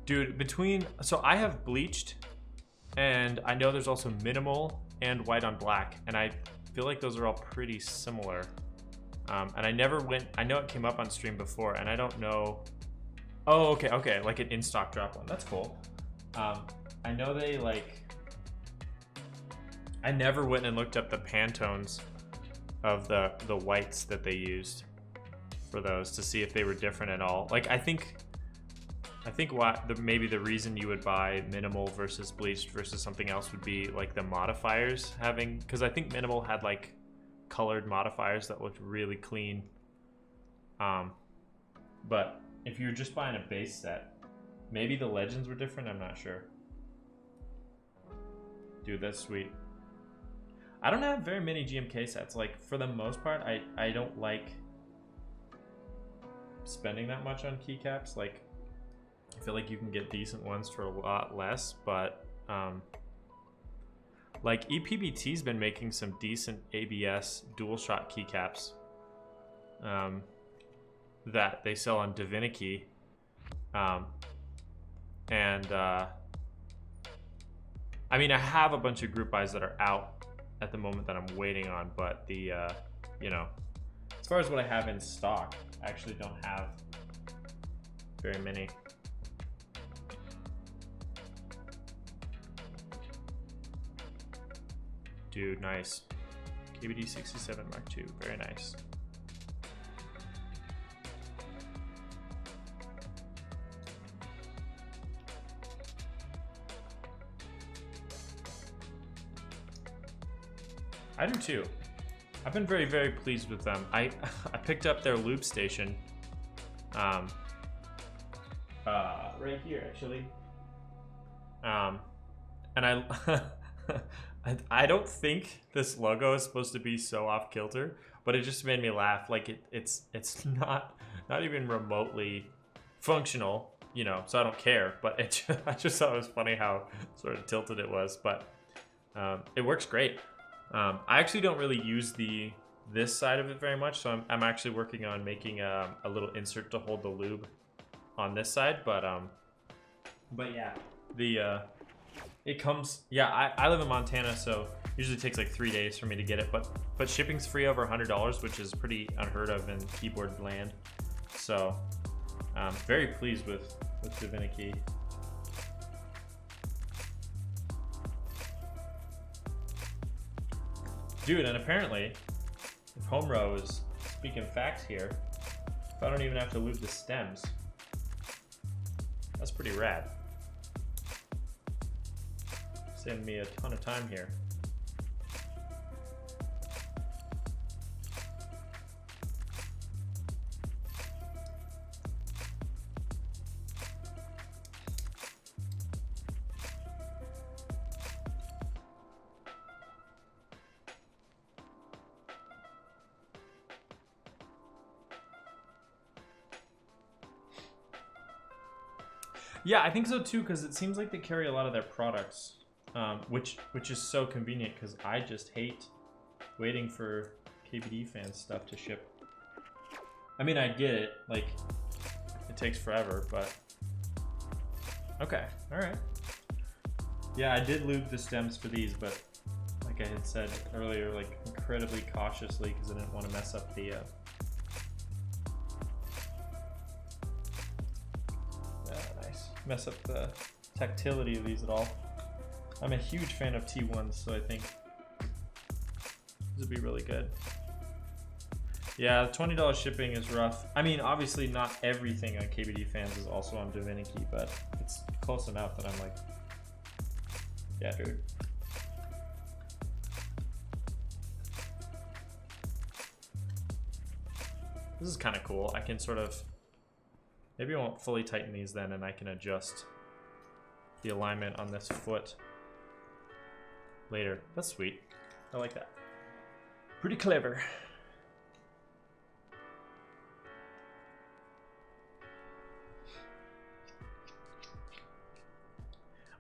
Dude, so I have bleached, and I know there's also minimal and white on black, and I feel like those are all pretty similar. And I never went, I know it came up on stream before, and I don't know. Oh, okay, like an in-stock drop one. That's cool. I know they I never went and looked up the Pantones of the whites that they used for those to see if they were different at all. Like, I think maybe the reason you would buy minimal versus bleached versus something else would be like the modifiers having, because I think minimal had like colored modifiers that looked really clean. But if you're just buying a base set, maybe the legends were different, I'm not sure. Dude, that's sweet. I don't have very many GMK sets. Like, for the most part, I don't like spending that much on keycaps. Like, I feel like you can get decent ones for a lot less, but like EPBT's been making some decent ABS dual shot keycaps that they sell on Divinity, and I mean, I have a bunch of group buys that are out at the moment that I'm waiting on, but the you know, as far as what I have in stock, I actually don't have very many. Dude, nice. KBD 67 Mark II, very nice. I do too. I've been very, very pleased with them. I picked up their lube station, right here actually, and I don't think this logo is supposed to be so off kilter, but it just made me laugh. Like it's not even remotely functional, you know. So I don't care. But I just thought it was funny how sort of tilted it was. But it works great. I actually don't really use this side of it very much, so I'm actually working on making a little insert to hold the lube on this side. But yeah, it comes, yeah, I live in Montana, so usually it takes like 3 days for me to get it, but shipping's free over $100, which is pretty unheard of in keyboard land. So I'm very pleased with Divinity. Dude, and apparently, if home row is speaking facts here, if I don't even have to lube the stems, that's pretty rad. Saving me a ton of time here. Yeah, I think so too, because it seems like they carry a lot of their products, which is so convenient, because I just hate waiting for KBD fans stuff to ship. I mean, I get it, like, it takes forever, but okay, all right. Yeah, I did lube the stems for these, but like I had said earlier, like incredibly cautiously, because I didn't want to mess up the mess up the tactility of these at all. I'm a huge fan of T1s, so I think this would be really good. Yeah, $20 shipping is rough. I mean, obviously not everything on KBD fans is also on Divinity, but it's close enough that I'm like, yeah, dude. This is kind of cool. I can sort of, maybe I won't fully tighten these then, and I can adjust the alignment on this foot later. That's sweet. I like that. Pretty clever.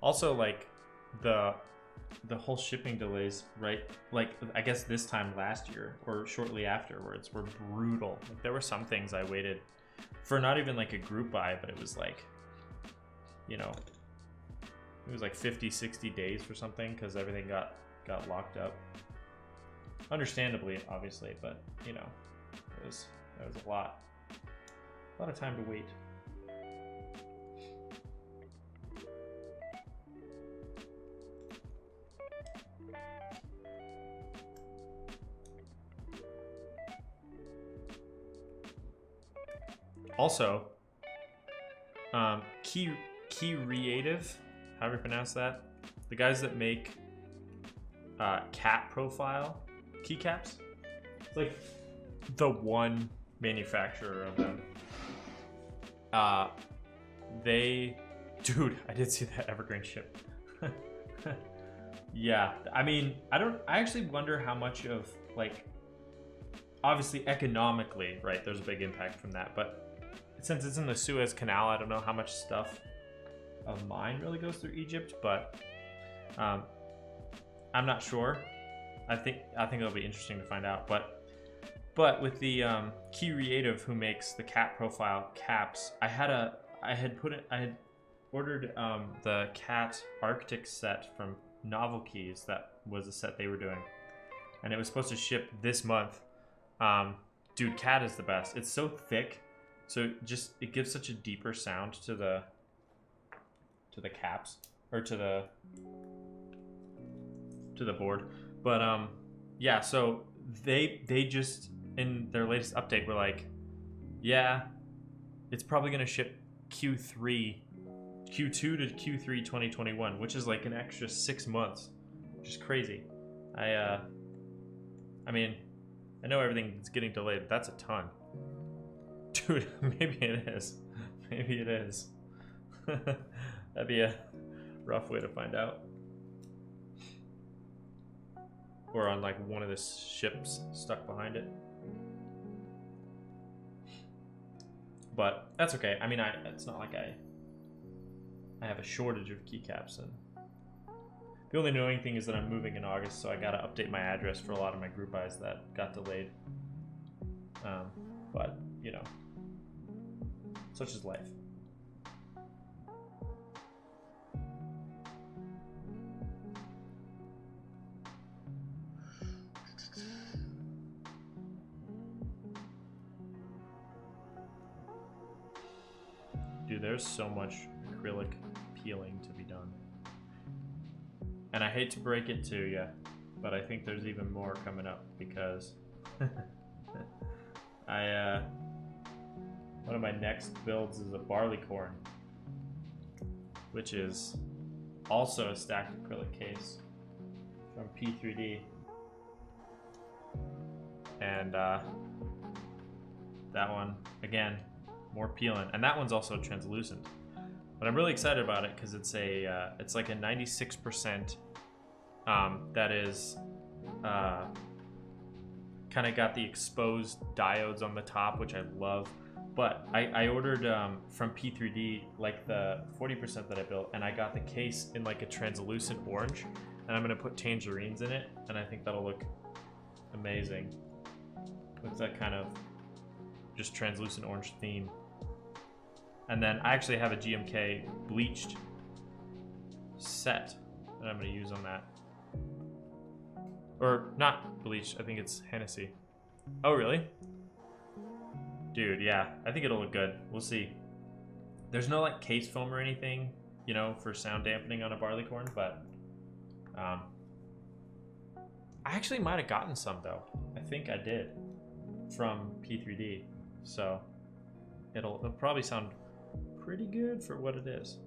Also, like, the whole shipping delays, right? Like, I guess this time last year or shortly afterwards were brutal. Like, there were some things I waited for, not even like a group buy, but it was like, you know, it was like 50-60 days for something, because everything got locked up, understandably, obviously, but you know, that was a lot of time to wait. Also, Key Creative, however you pronounce that, the guys that make cat profile keycaps, it's like the one manufacturer of them. Dude, I did see that evergreen ship. Yeah, I mean, I actually wonder how much of, like, obviously economically, right, there's a big impact from that, but since it's in the Suez Canal, I don't know how much stuff of mine really goes through Egypt, but I'm not sure. I think it'll be interesting to find out. But with the Key Creative, who makes the cat profile caps, I had ordered the cat Arctic set from Novel Keys. That was a set they were doing, and it was supposed to ship this month. Dude, cat is the best. It's so thick, so it gives such a deeper sound to the caps, or to the board. But yeah, so they just in their latest update were like, yeah, it's probably gonna ship Q2 to Q3 2021, which is like an extra 6 months, which is crazy. I mean, I know everything's getting delayed, but that's a ton. Dude, maybe it is. Maybe it is. That'd be a rough way to find out. Or on like one of the ships stuck behind it. But that's okay. I mean, it's not like I have a shortage of keycaps, and the only annoying thing is that I'm moving in August, so I gotta update my address for a lot of my group buys that got delayed. But you know, such is life. Dude, there's so much acrylic peeling to be done. And I hate to break it to you, but I think there's even more coming up, because one of my next builds is a barley corn, which is also a stacked acrylic case from P3D. And that one, again, more peeling, and that one's also translucent. But I'm really excited about it because it's like a 96%. That is kind of got the exposed diodes on the top, which I love. But I ordered from P3D like the 40% that I built, and I got the case in like a translucent orange, and I'm gonna put tangerines in it, and I think that'll look amazing with that kind of just translucent orange theme. And then I actually have a GMK bleached set that I'm going to use on that. Or not bleached, I think it's Hennessy. Oh, really? Dude, yeah, I think it'll look good. We'll see. There's no like case foam or anything, you know, for sound dampening on a barley corn, but I actually might have gotten some though. I think I did from P3D. So it'll probably sound pretty good for what it is.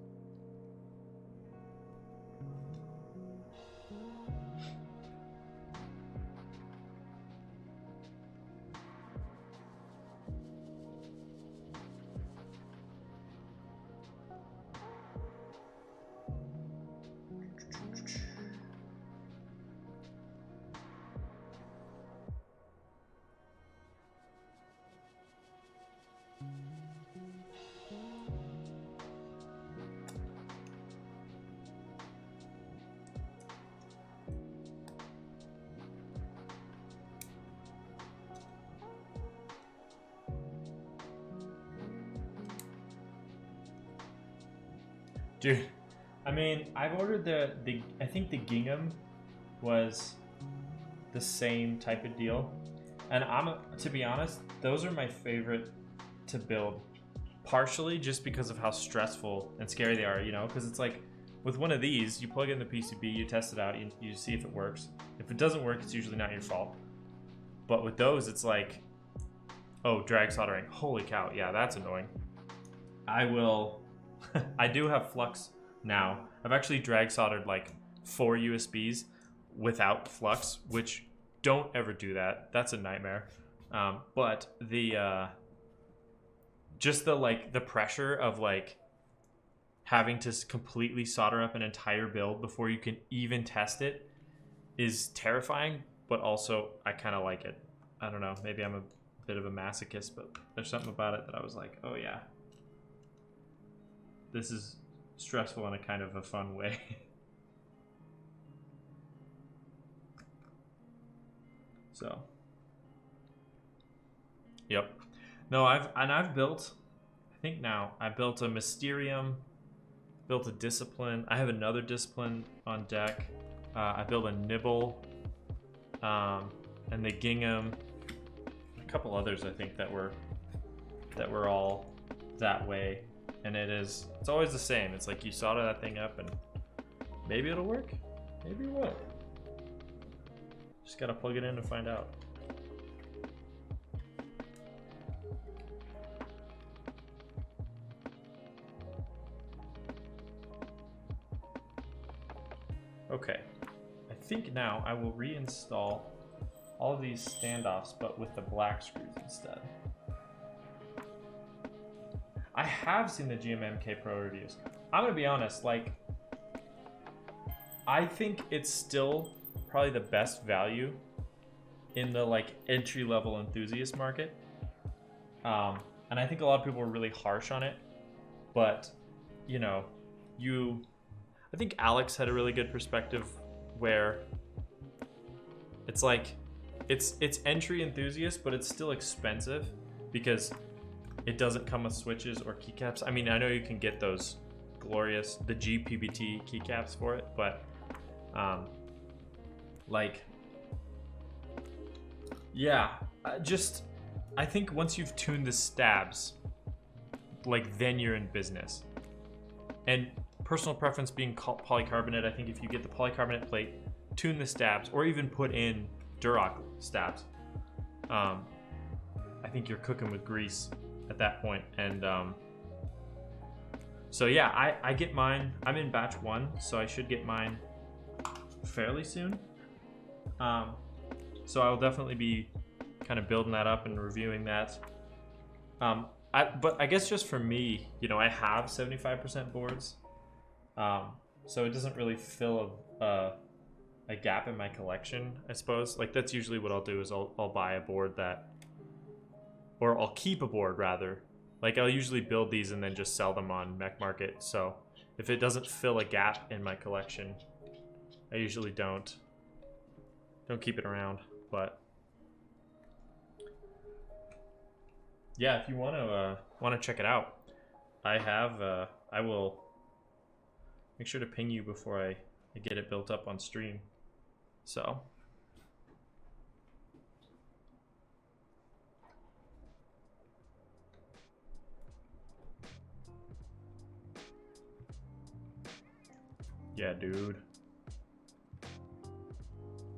Dude, I mean, I've ordered the I think the gingham was the same type of deal, and to be honest, those are my favorite to build, partially just because of how stressful and scary they are, you know, because it's like with one of these, you plug in the PCB, you test it out, you see if it works. If it doesn't work, it's usually not your fault. But with those, it's like, oh, drag soldering, holy cow, yeah, that's annoying. I do have flux now. I've actually drag soldered like 4 USBs without flux, which don't ever do that. That's a nightmare. But the just the pressure of like having to completely solder up an entire build before you can even test it is terrifying, but also I kind of like it. I don't know, maybe I'm a bit of a masochist, but there's something about it that I was like, oh yeah, this is stressful in a kind of a fun way. So, yep. No, I've built, I think now, I built a Mysterium, built a Discipline. I have another Discipline on deck. I built a Nibble, and the Gingham, a couple others I think that were all that way. And it's always the same. It's like you solder that thing up and maybe it'll work, maybe it won't. Just gotta plug it in to find out. Okay, I think now I will reinstall all of these standoffs, but with the black screws instead. I have seen the GMMK Pro reviews. I'm gonna be honest, like, I think it's still probably the best value in the like entry-level enthusiast market. And I think a lot of people were really harsh on it, but you know, I think Alex had a really good perspective where it's like, it's entry enthusiast, but it's still expensive because it doesn't come with switches or keycaps. I mean, I know you can get those glorious, the GPBT keycaps for it, but like, yeah, I think once you've tuned the stabs, like then you're in business. And personal preference being polycarbonate, I think if you get the polycarbonate plate, tune the stabs, or even put in Duroc stabs, I think you're cooking with grease at that point. And so yeah, I get mine. I'm in batch 1, so I should get mine fairly soon. So I will definitely be kind of building that up and reviewing that. But I guess just for me, you know, I have 75% boards, so it doesn't really fill a gap in my collection, I suppose. Like, that's usually what I'll do is I'll buy a board or I'll keep a board rather. Like, I'll usually build these and then just sell them on Mech Market. So if it doesn't fill a gap in my collection, I usually don't keep it around. But yeah, if you want to check it out, I will make sure to ping you before I get it built up on stream. So yeah, dude.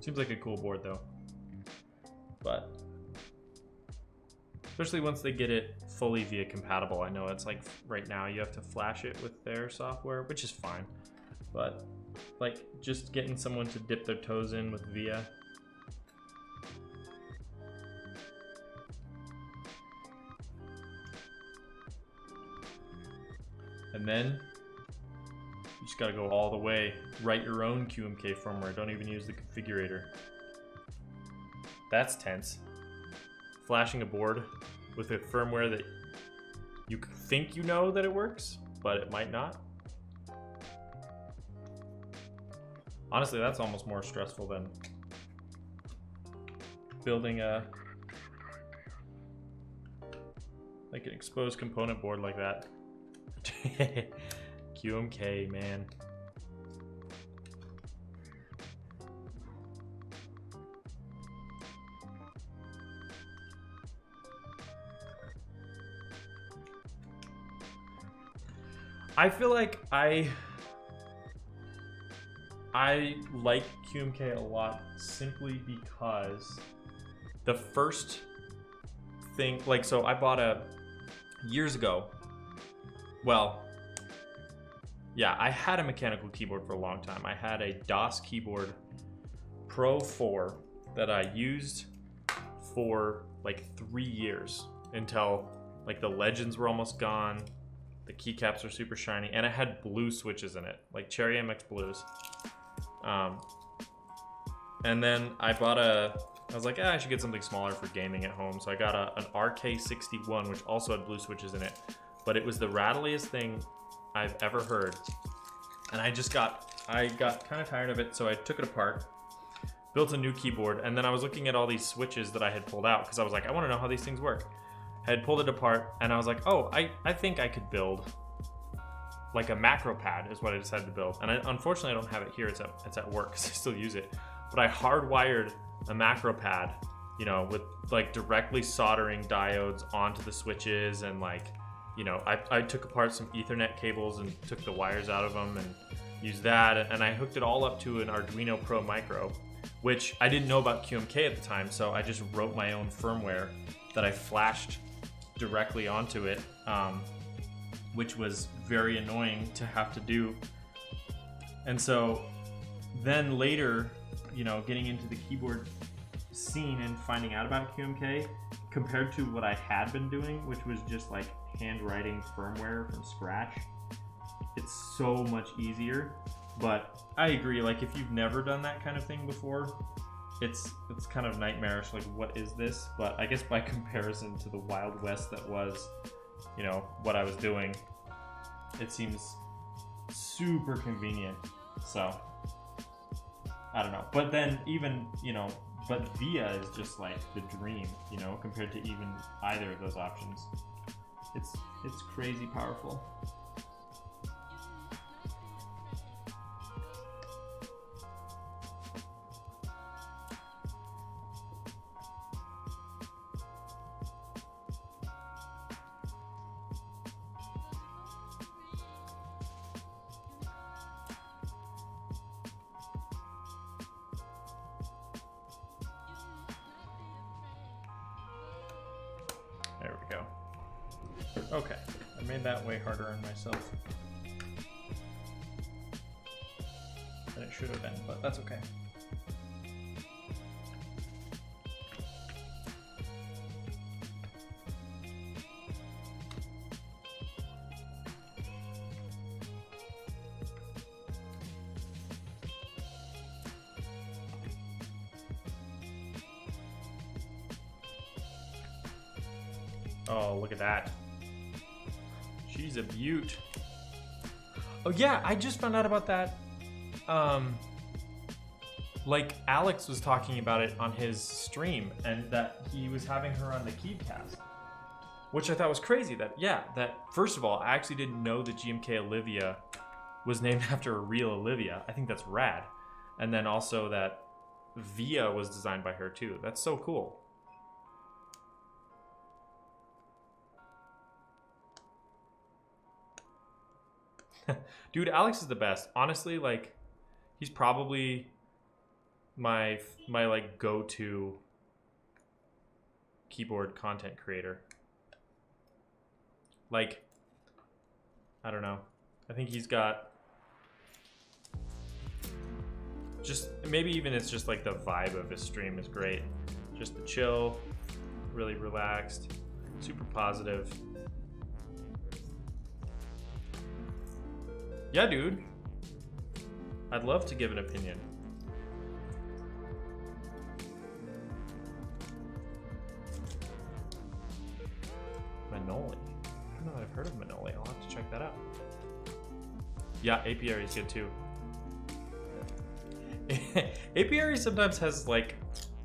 Seems like a cool board though. But especially once they get it fully VIA compatible. I know it's like right now you have to flash it with their software, which is fine. But like just getting someone to dip their toes in with VIA. And then you just gotta go all the way. Write your own QMK firmware. Don't even use the configurator. That's tense. Flashing a board with a firmware that you think you know that it works, but it might not. Honestly, that's almost more stressful than building like an exposed component board like that. QMK, man. I feel like I like QMK a lot simply because the first thing, like, so I bought years ago, well, yeah, I had a mechanical keyboard for a long time. I had a DOS keyboard Pro 4 that I used for like 3 years until like the legends were almost gone. The keycaps are super shiny, and it had blue switches in it, like Cherry MX blues. And then I was like, I should get something smaller for gaming at home. So I got an RK61, which also had blue switches in it, but it was the rattliest thing I've ever heard. And I got kind of tired of it, so I took it apart, built a new keyboard, and then I was looking at all these switches that I had pulled out because I was like, I want to know how these things work. I had pulled it apart, and I was like, oh, I think I could build like a macro pad is what I decided to build. And unfortunately, I don't have it here. It's at work because I still use it. But I hardwired a macro pad, you know, with like directly soldering diodes onto the switches, and like, you know, I took apart some Ethernet cables and took the wires out of them and used that, and I hooked it all up to an Arduino Pro Micro, which I didn't know about QMK at the time, so I just wrote my own firmware that I flashed directly onto it, which was very annoying to have to do. And so then later, you know, getting into the keyboard scene and finding out about QMK compared to what I had been doing, which was just like handwriting firmware from scratch, it's so much easier. But I agree, like if you've never done that kind of thing before, it's kind of nightmarish, like what is this? But I guess by comparison to the Wild West that was, you know, what I was doing, it seems super convenient. So I don't know. But then even, you know, but VIA is just like the dream, you know, compared to even either of those options. It's crazy powerful. There we go. Okay, I made that way harder on myself than it should have been, but that's okay. Oh, look at that. She's a beaut. Oh yeah, I just found out about that. Like Alex was talking about it on his stream, and that he was having her on the Keycast, which I thought was crazy. That first of all, I actually didn't know that GMK Olivia was named after a real Olivia. I think that's rad. And then also that Via was designed by her too. That's so cool. Dude, Alex is the best. Honestly, like, he's probably my like go-to keyboard content creator. Like, I don't know. I think he's got just, maybe even it's just like the vibe of his stream is great. Just the chill, really relaxed, super positive. Yeah, dude. I'd love to give an opinion. Manoli. I don't know that I've heard of Manoli. I'll have to check that out. Yeah, Apiary is good too. Apiary sometimes has like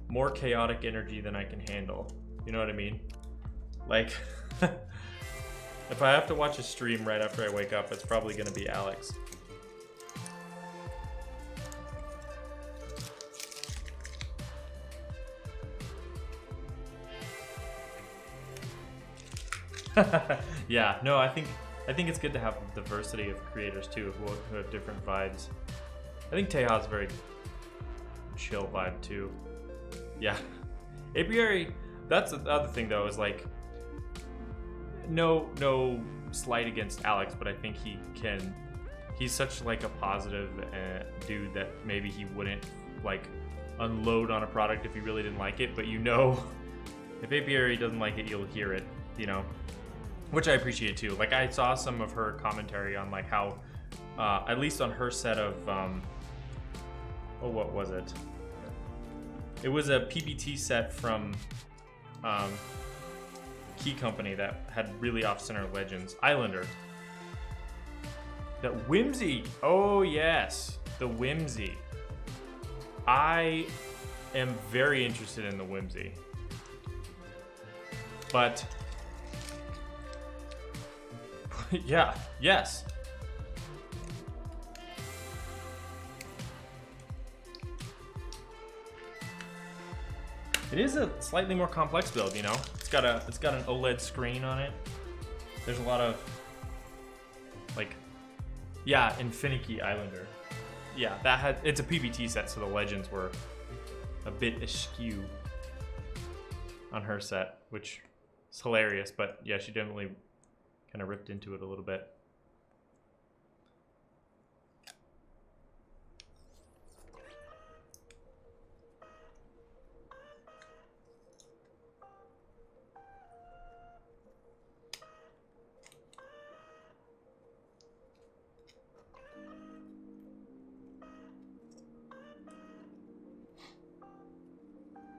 more chaotic energy than I can handle. You know what I mean? Like, if I have to watch a stream right after I wake up, it's probably gonna be Alex. Yeah, no, I think it's good to have diversity of creators too, who have different vibes. I think Teja's very chill vibe too. Yeah, Apiary. That's the other thing though, is like, no slight against Alex, but I think he's such like a positive dude that maybe he wouldn't like unload on a product if he really didn't like it. But you know, if Apiary doesn't like it, you'll hear it. You know. which I appreciate too. Like I saw some of her commentary on like how, at least on her set of, oh, what was it? It was a PBT set from Key Company that had really off-center legends. Islander. The Whimsy. Oh yes, the Whimsy. I am very interested in the Whimsy. But yeah, yes. It is a slightly more complex build, you know. It's got an OLED screen on it. There's a lot of like, yeah, Infinity Islander. Yeah, it's a PBT set, so the legends were a bit askew on her set, which is hilarious. But yeah, she definitely kind of ripped into it a little bit.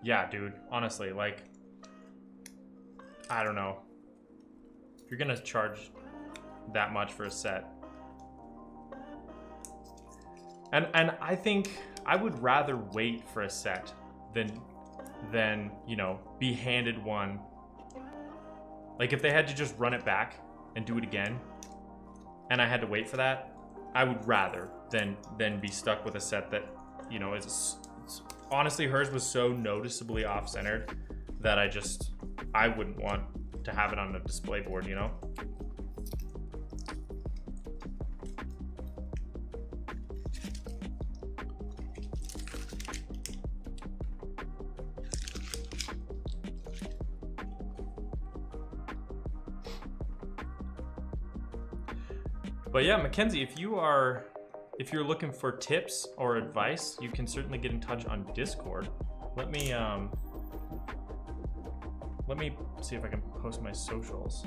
Yeah, dude, honestly, like, I don't know. If you're gonna charge that much for a set. And I think I would rather wait for a set than, you know, be handed one. Like if they had to just run it back and do it again, and I had to wait for that, I would rather than be stuck with a set that, you know, is honestly, hers was so noticeably off-centered that I wouldn't want to have it on a display board, you know? But yeah, Mackenzie, if you're looking for tips or advice, you can certainly get in touch on Discord. Let me see if I can post my socials.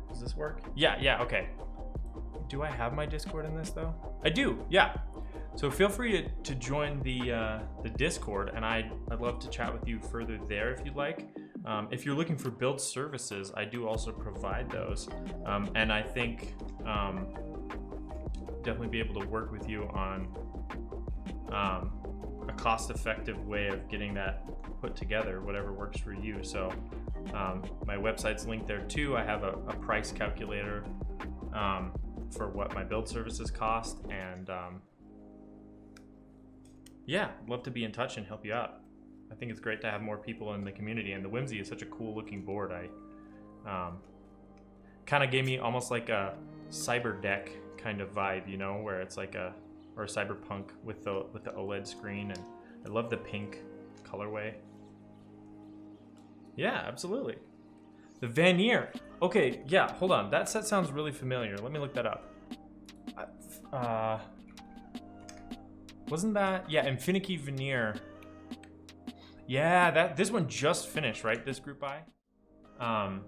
Does this work? Yeah, okay. Do I have my Discord in this though? I do, yeah. So feel free to join the Discord, and I'd love to chat with you further there if you'd like. If you're looking for build services, I do also provide those, and I think definitely be able to work with you on a cost-effective way of getting that put together, whatever works for you. So my website's linked there too. I have a price calculator for what my build services cost, and yeah, I'd love to be in touch and help you out. I think it's great to have more people in the community, and the Whimsy is such a cool looking board. I kind of gave me almost like a cyber deck kind of vibe, you know, where it's like a cyberpunk with the OLED screen, and I love the pink colorway. Yeah, absolutely. The Veneer. Okay, yeah, hold on. That set sounds really familiar. Let me look that up. Wasn't that, yeah, Infinity Veneer. Yeah, this one just finished, right? This group buy. Kind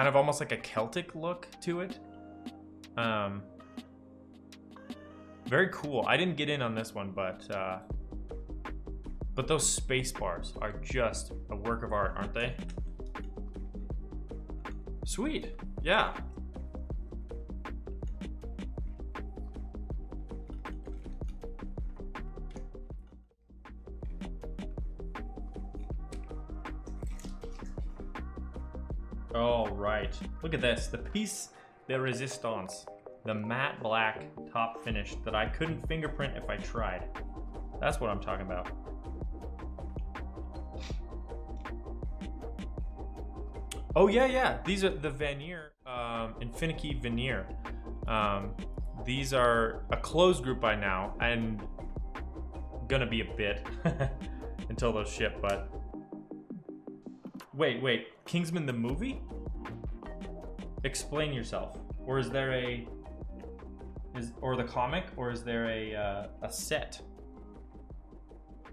of almost like a Celtic look to it. Very cool. I didn't get in on this one, but those space bars are just a work of art, aren't they? Sweet. Yeah. All right. Look at this. The piece de resistance. The matte black top finish that I couldn't fingerprint if I tried. That's what I'm talking about. Oh yeah. These are the Veneer, Infinity Veneer. These are a closed group by now, and gonna be a bit until those ship. But wait, Kingsman the movie? Explain yourself. Or is there or the comic, or is there a set?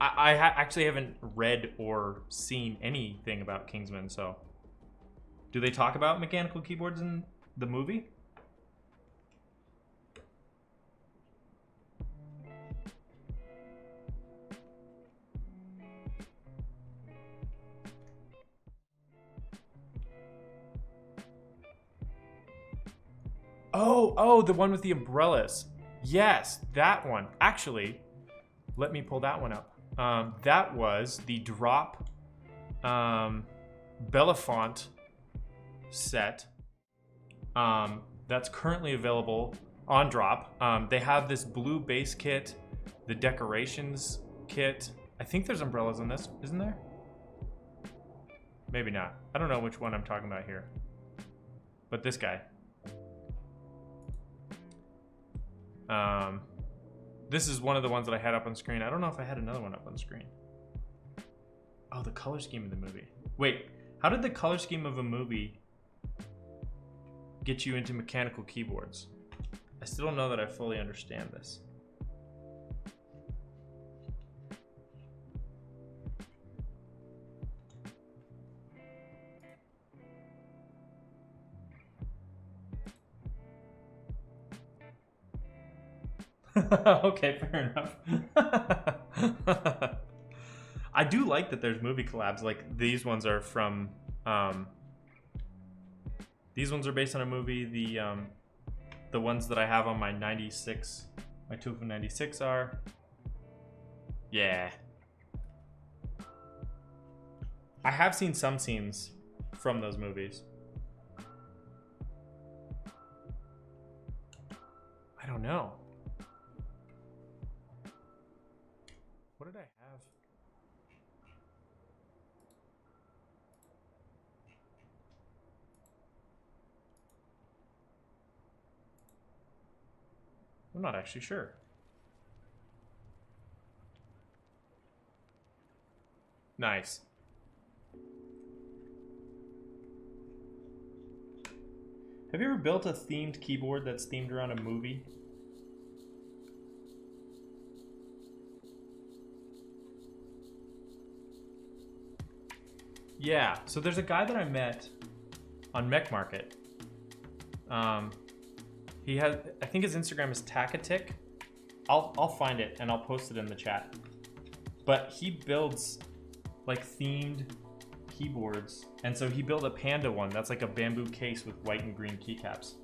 actually haven't read or seen anything about Kingsman, so. Do they talk about mechanical keyboards in the movie? Oh, the one with the umbrellas. Yes, that one. Actually, let me pull that one up. That was the Drop Belafonte set. That's currently available on Drop. They have this blue base kit, the decorations kit. I think there's umbrellas in this, isn't there? Maybe not. I don't know which one I'm talking about here. But this guy. This is one of the ones that I had up on screen. I don't know if I had another one up on screen. Oh, the color scheme of the movie. Wait, how did the color scheme of a movie get you into mechanical keyboards? I still don't know that I fully understand this. Okay, fair enough. I do like that there's movie collabs. Like these ones are from these ones are based on a movie. The ones that I have on my 96, my Tufa 96 are. Yeah. I have seen some scenes from those movies. I don't know. What did I have? I'm not actually sure. Nice. Have you ever built a themed keyboard that's themed around a movie? Yeah, so there's a guy that I met on Mech Market. He has, I think his Instagram is Takatic. I'll find it and I'll post it in the chat. But he builds like themed keyboards, and so he built a panda one that's like a bamboo case with white and green keycaps.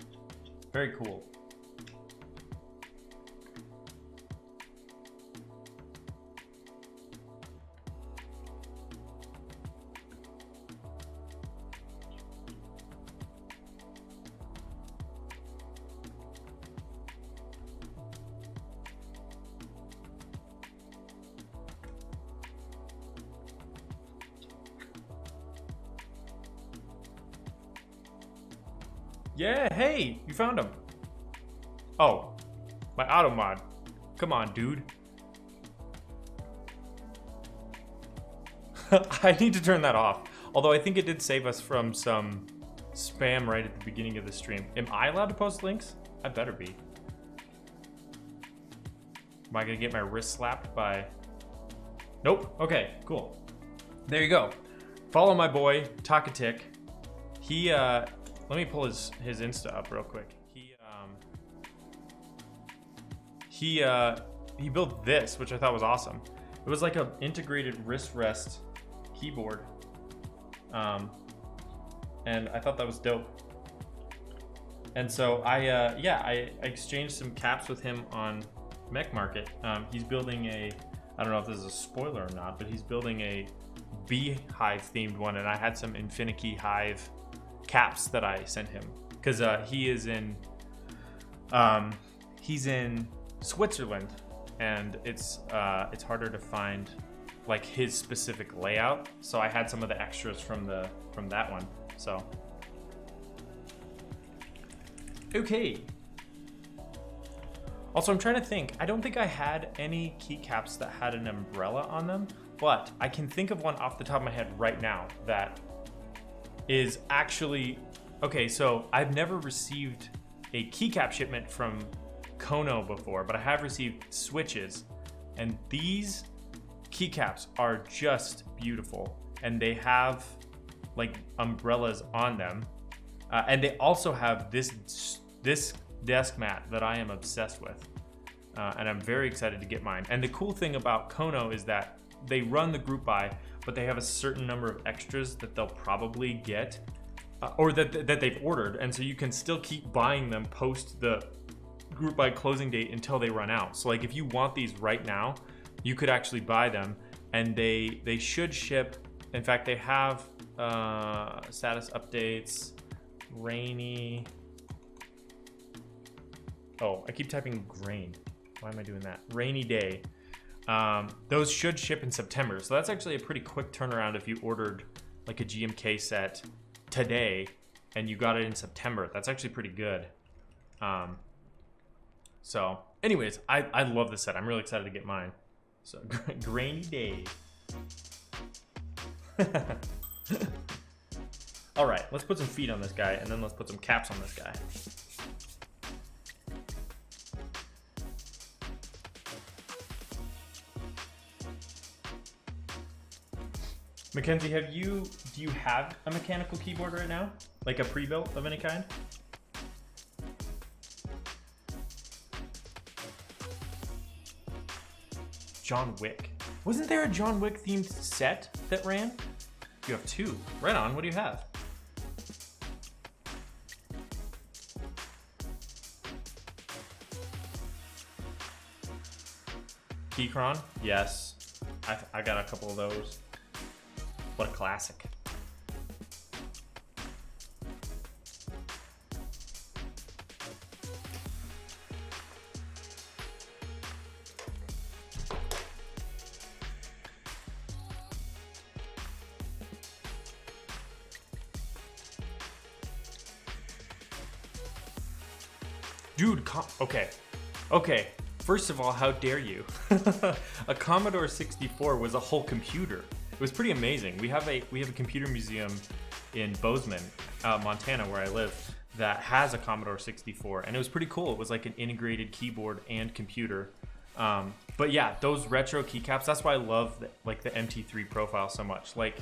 Very cool. Yeah, hey, you found him. Oh, my auto mod. Come on, dude. I need to turn that off. Although I think it did save us from some spam right at the beginning of the stream. Am I allowed to post links? I better be. Am I gonna get my wrist slapped by... Nope. Okay, cool. There you go. Follow my boy, Takatic. He, let me pull his Insta up real quick. He built this, which I thought was awesome. It was like an integrated wrist rest keyboard. And I thought that was dope. And so I exchanged some caps with him on Mech Market. He's building I don't know if this is a spoiler or not, but he's building a beehive themed one, and I had some Infinity Hive caps that I sent him because he's in Switzerland, and it's harder to find like his specific layout. So I had some of the extras from that one. So okay. Also, I'm trying to think. I don't think I had any keycaps that had an umbrella on them, but I can think of one off the top of my head right now that is actually... Okay, so I've never received a keycap shipment from Kono before, but I have received switches, and these keycaps are just beautiful, and they have like umbrellas on them, and they also have this desk mat that I am obsessed with, and I'm very excited to get mine. And the cool thing about Kono is that they run the group buy, but they have a certain number of extras that they'll probably get, or that they've ordered, and so you can still keep buying them post the group buy closing date until they run out. So like if you want these right now, you could actually buy them, and they should ship. In fact, they have status updates, rainy. Oh, I keep typing grain. Why am I doing that? Rainy day. Those should ship in September. So that's actually a pretty quick turnaround if you ordered like a GMK set today and you got it in September. That's actually pretty good. So anyways, I love this set. I'm really excited to get mine. So grainy day. All right, let's put some feet on this guy, and then let's put some caps on this guy. Mackenzie, do you have a mechanical keyboard right now? Like a pre-built of any kind? John Wick. Wasn't there a John Wick themed set that ran? You have two. Right on, what do you have? Keychron? Yes. I got a couple of those. What a classic. Dude, okay. First of all, how dare you? A Commodore 64 was a whole computer. It was pretty amazing. We have a computer museum in Bozeman, Montana, where I live, that has a Commodore 64, and it was pretty cool. It was like an integrated keyboard and computer. But yeah, those retro keycaps. That's why I love the MT3 profile so much. Like,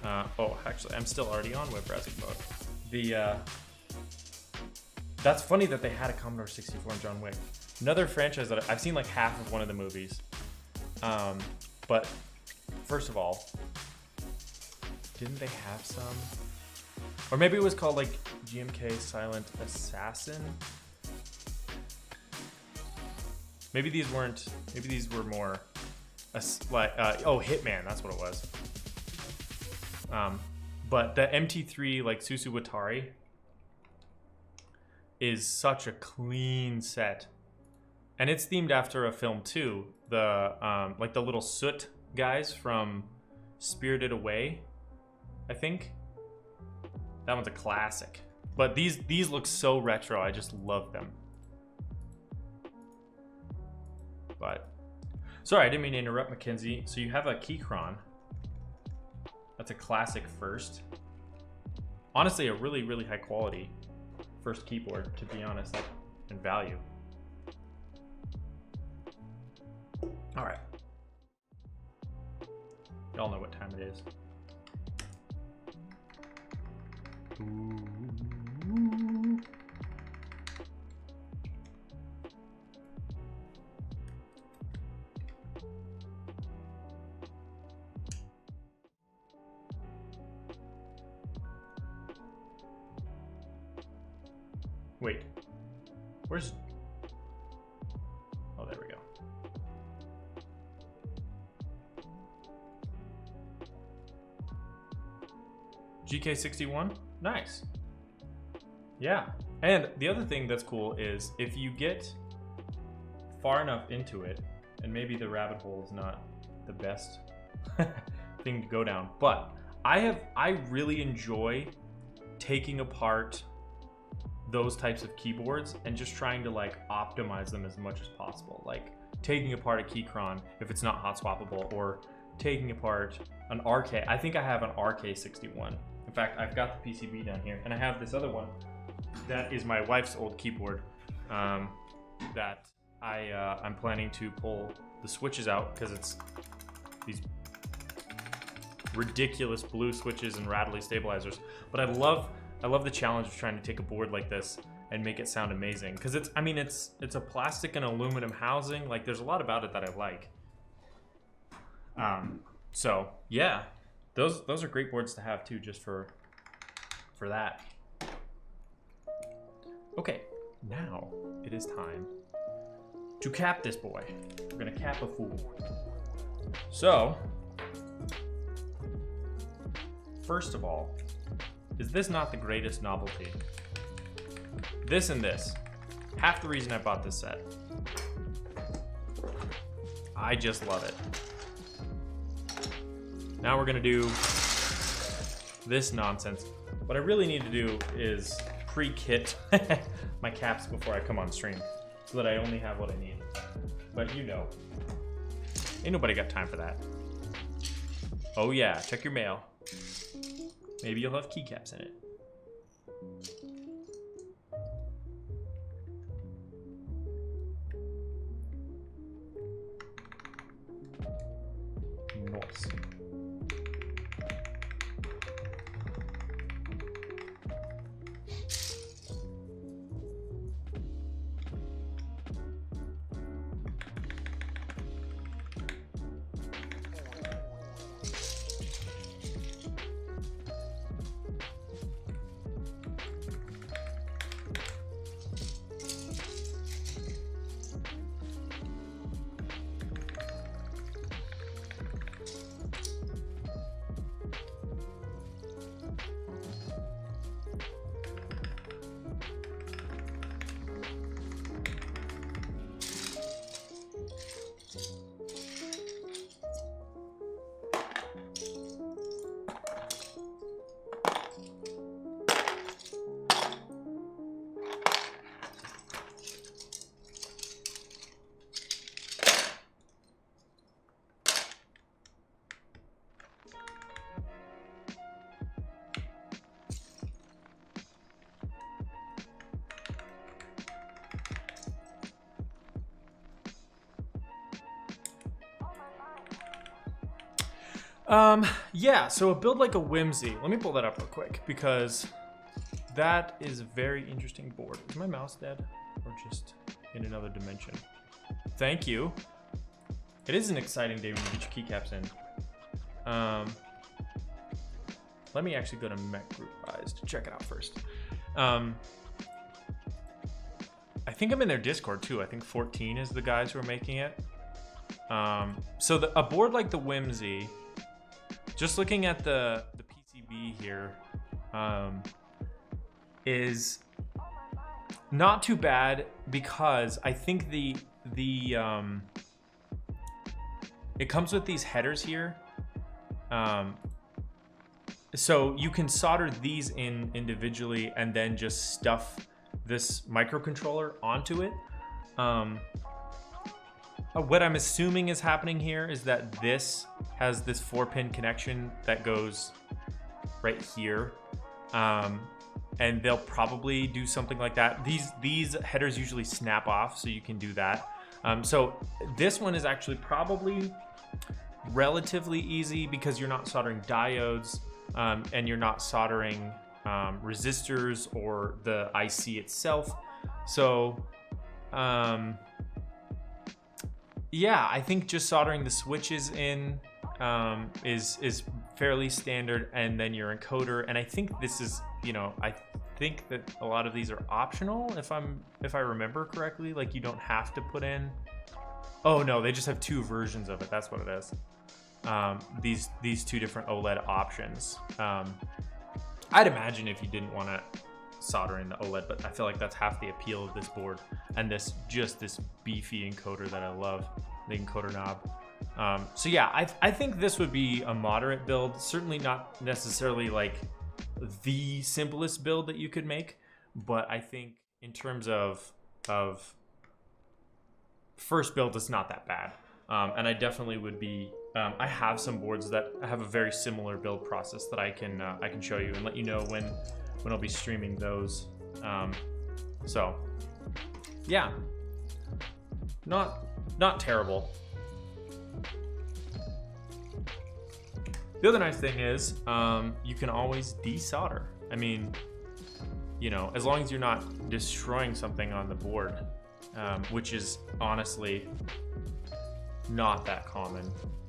oh, actually, I'm still already on web browsing mode. That's funny that they had a Commodore 64 in John Wick. Another franchise that I've seen like half of one of the movies. But first of all, didn't they have some? Or maybe it was called like GMK Silent Assassin. Maybe these weren't. Maybe these were more. Oh, Hitman. That's what it was. But the MT3 like Susuwatari is such a clean set, and it's themed after a film too. The like the little soot guys from Spirited Away, I think. That one's a classic. But these look so retro. I just love them. But sorry, I didn't mean to interrupt, Mackenzie. So you have a Keychron. That's a classic first. Honestly, a really, really high quality first keyboard, to be honest, like in value. All right. Y'all know what time it is. Ooh. Wait, where's... Oh, there we go. GK61? Nice. Yeah, and the other thing that's cool is if you get far enough into it, and maybe the rabbit hole is not the best thing to go down, but I really enjoy taking apart those types of keyboards and just trying to like optimize them as much as possible, like taking apart a Keychron if it's not hot swappable, or taking apart an RK. I think I have an RK61. In fact, I've got the PCB down here, and I have this other one that is my wife's old keyboard that I'm planning to pull the switches out because it's these ridiculous blue switches and rattly stabilizers. But I love the challenge of trying to take a board like this and make it sound amazing, because it's a plastic and aluminum housing. Like, there's a lot about it that I like. So yeah, those are great boards to have too, just for that. Okay, now it is time to cap this boy. We're gonna cap a fool. So, first of all, is this not the greatest novelty? This and this. Half the reason I bought this set. I just love it. Now we're gonna do this nonsense. What I really need to do is pre-kit my caps before I come on stream, so that I only have what I need. But you know, ain't nobody got time for that. Oh yeah, check your mail. Maybe you'll have keycaps in it. Nice. Yeah, so a build like a Whimsy. Let me pull that up real quick, because that is a very interesting board. Is my mouse dead or just in another dimension? Thank you. It is an exciting day when you get your keycaps in. Let me actually go to Mech Group Eyes to check it out first. I think I'm in their Discord too. I think 14 is the guys who are making it. So a board like the Whimsy, just looking at the PCB here, is not too bad, because I think it comes with these headers here. So you can solder these in individually and then just stuff this microcontroller onto it. What I'm assuming is happening here is that this has this 4-pin connection that goes right here. And they'll probably do something like that. These headers usually snap off, so you can do that. So this one is actually probably relatively easy, because you're not soldering diodes, and you're not soldering resistors or the IC itself. So yeah, I think just soldering the switches in is fairly standard, and then your encoder. And I think this is, I think that a lot of these are optional, if I remember correctly. Like, you don't have to put in. Oh no, they just have 2 versions of it. That's what it is. These 2 different OLED options. I'd imagine if you didn't want to solder in the OLED, but I feel like that's half the appeal of this board, and this beefy encoder that I love, the encoder knob. So yeah, I think this would be a moderate build. Certainly not necessarily like the simplest build that you could make, but I think in terms of first build, it's not that bad. And I definitely would be. I have some boards that have a very similar build process that I can show you and let you know when I'll be streaming those. So yeah, not terrible. The other nice thing is you can always desolder. I mean, you know, as long as you're not destroying something on the board, which is honestly not that common.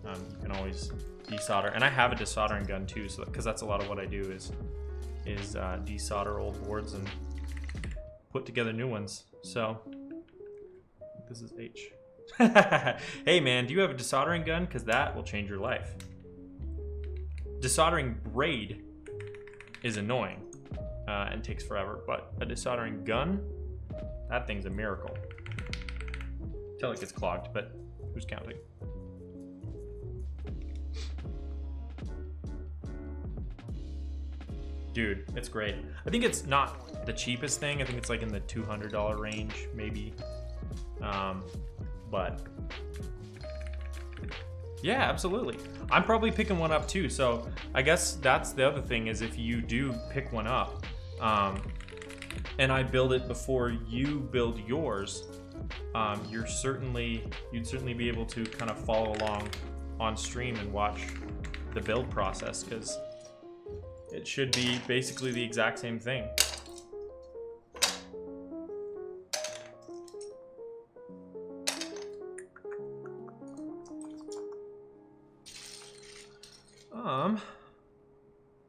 You can always desolder, and I have a desoldering gun too, so because that's a lot of what I do is desolder old boards and put together new ones. So this is H. Hey man, do you have a desoldering gun? Because that will change your life. Desoldering braid is annoying and takes forever, but a desoldering gun, that thing's a miracle. Till it gets clogged, but who's counting? Dude, it's great. I think it's not the cheapest thing. I think it's like in the $200 range, maybe. But yeah, absolutely. I'm probably picking one up too. So I guess that's the other thing is if you do pick one up, and I build it before you build yours, you'd certainly be able to kind of follow along on stream and watch the build process, because it should be basically the exact same thing.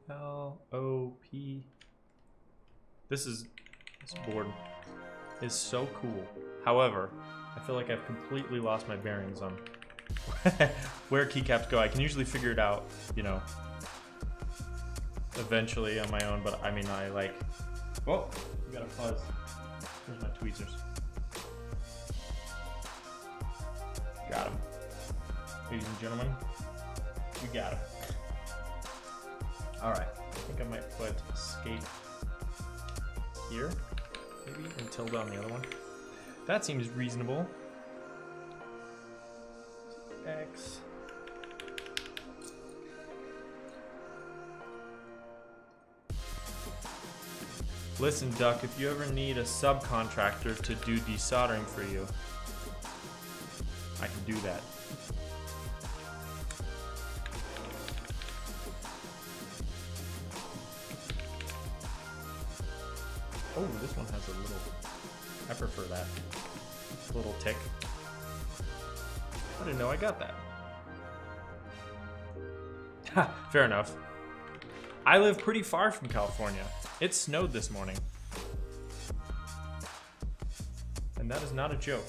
L-O-P. This board is so cool. However, I feel like I've completely lost my bearings on where keycaps go. I can usually figure it out, you know, eventually on my own, but I mean, I like, whoa, we got a fuzz. Where's my tweezers? Got him. Ladies and gentlemen, we got him. All right, I think I might put escape here, maybe, and tilde on the other one. That seems reasonable. X. Listen, Duck, if you ever need a subcontractor to do desoldering for you, I can do that. Oh, this one has a little, I prefer that. Little tick. I didn't know I got that. Ha, fair enough. I live pretty far from California. It snowed this morning. And that is not a joke.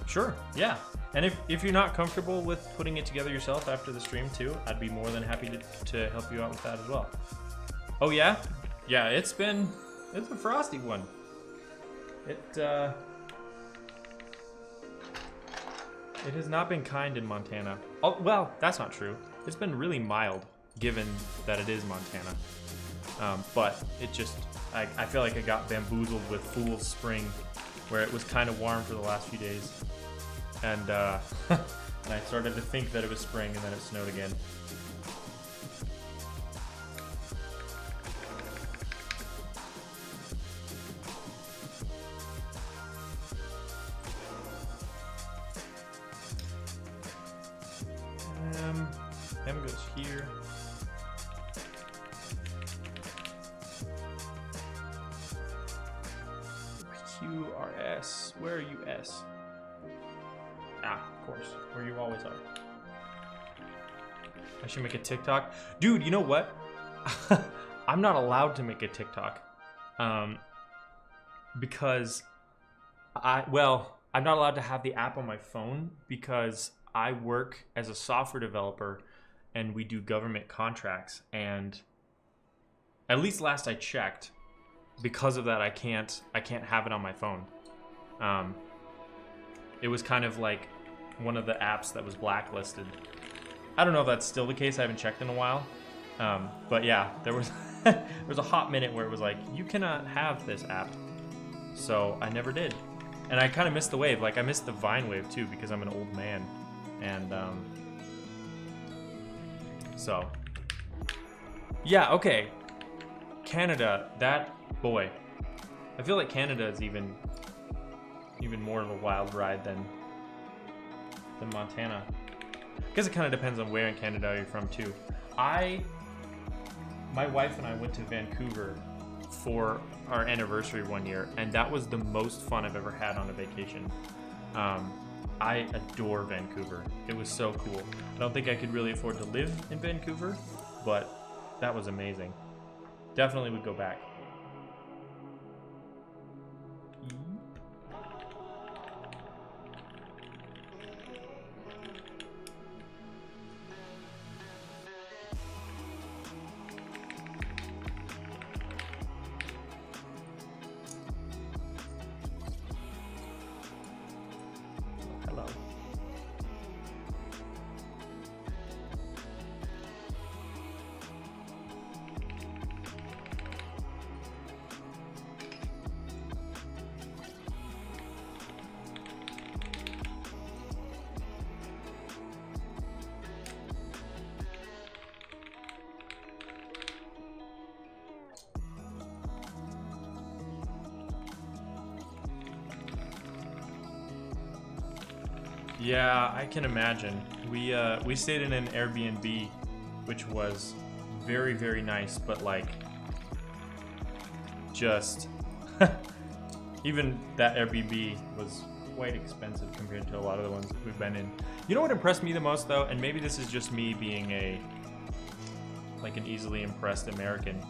Sure, yeah. And if you're not comfortable with putting it together yourself after the stream too, I'd be more than happy to help you out with that as well. Oh yeah? Yeah, it's a frosty one. It has not been kind in Montana. Oh, well, that's not true. It's been really mild, given that it is Montana. But it just, I feel like I got bamboozled with Fool's Spring, where it was kind of warm for the last few days. And, and I started to think that it was spring, and then it snowed again. M goes here. QRS. Where are you, S? Ah, of course. Where you always are. I should make a TikTok. Dude, you know what? I'm not allowed to make a TikTok. Because I'm not allowed to have the app on my phone because I work as a software developer and we do government contracts, and at least last I checked, because of that I can't have it on my phone. It was kind of like one of the apps that was blacklisted. I don't know if that's still the case. I haven't checked in a while. But yeah, there was a hot minute where it was like, you cannot have this app. So I never did. And I kind of missed the wave. Like, I missed the Vine wave too, because I'm an old man. And so yeah, okay. Canada, that boy. I feel like Canada is even more of a wild ride than Montana. I guess it kind of depends on where in Canada you're from too. My wife and I went to Vancouver for our anniversary one year, and that was the most fun I've ever had on a vacation. I adore Vancouver. It was so cool. I don't think I could really afford to live in Vancouver, but that was amazing. Definitely would go back. Yeah, I can imagine. We stayed in an Airbnb, which was very, very nice, but like just even that Airbnb was quite expensive compared to a lot of the ones that we've been in. You know what impressed me the most though, and maybe this is just me being an easily impressed American,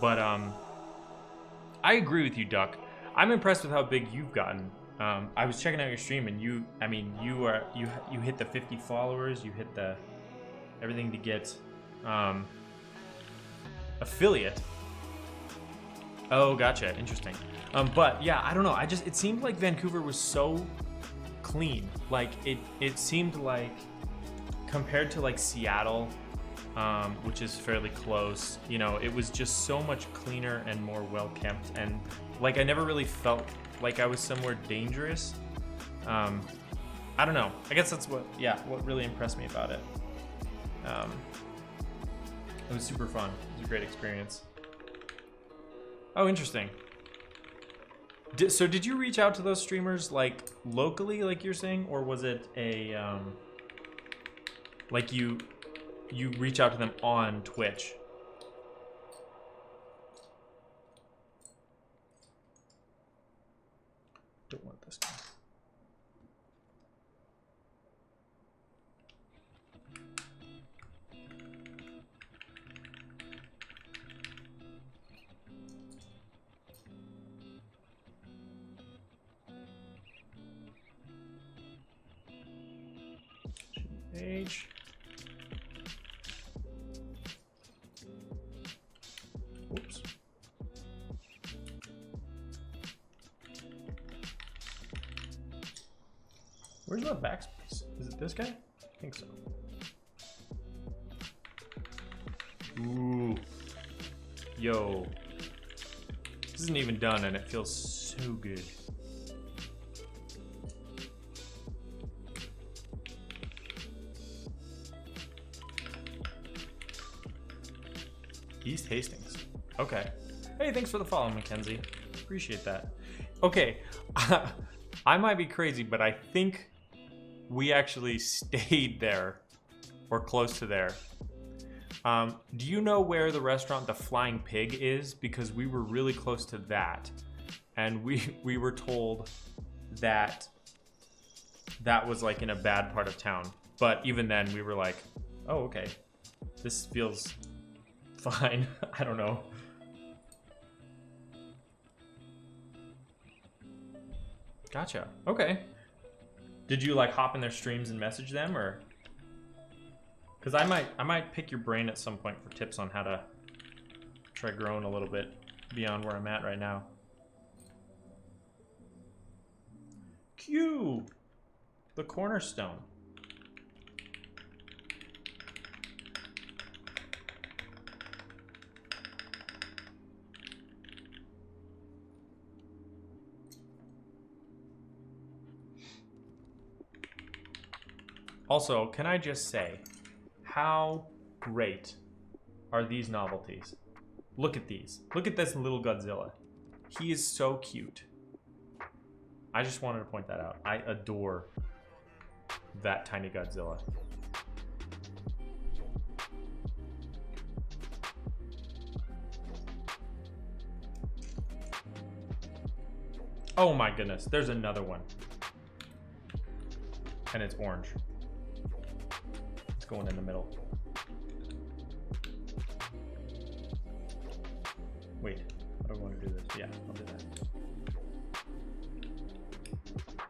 but I agree with you, Duck. I'm impressed with how big you've gotten. I was checking out your stream, and you hit the 50 followers. You hit the everything to get affiliate. Oh, gotcha. Interesting. But yeah, I don't know. It seemed like Vancouver was so clean. Like it seemed like compared to like Seattle, which is fairly close. You know, it was just so much cleaner and more well kept, and like I never really felt like I was somewhere dangerous. I don't know. I guess that's what really impressed me about it. It was super fun. It was a great experience. Oh, interesting. So did you reach out to those streamers like locally, like you're saying, or was it a like you reach out to them on Twitch? Don't want this guy. Page. Oops. Where's the backspace? Is it this guy? I think so. Ooh. Yo. This isn't even done and it feels so good. East Hastings. Okay. Hey, thanks for the follow, Mackenzie. Appreciate that. Okay. I might be crazy, but I think we actually stayed there or close to there. Do you know where the restaurant The Flying Pig is? Because we were really close to that. And we were told that that was like in a bad part of town. But even then we were like, oh, okay. This feels fine. I don't know. Gotcha. Okay. Did you like hop in their streams and message them, or? Because I might pick your brain at some point for tips on how to try growing a little bit beyond where I'm at right now. Q, the cornerstone. Also, can I just say, how great are these novelties? Look at these. Look at this little Godzilla. He is so cute. I just wanted to point that out. I adore that tiny Godzilla. Oh my goodness, there's another one. And it's orange. It's going in the middle. Wait, how do I want to do this? Yeah, I'll do that.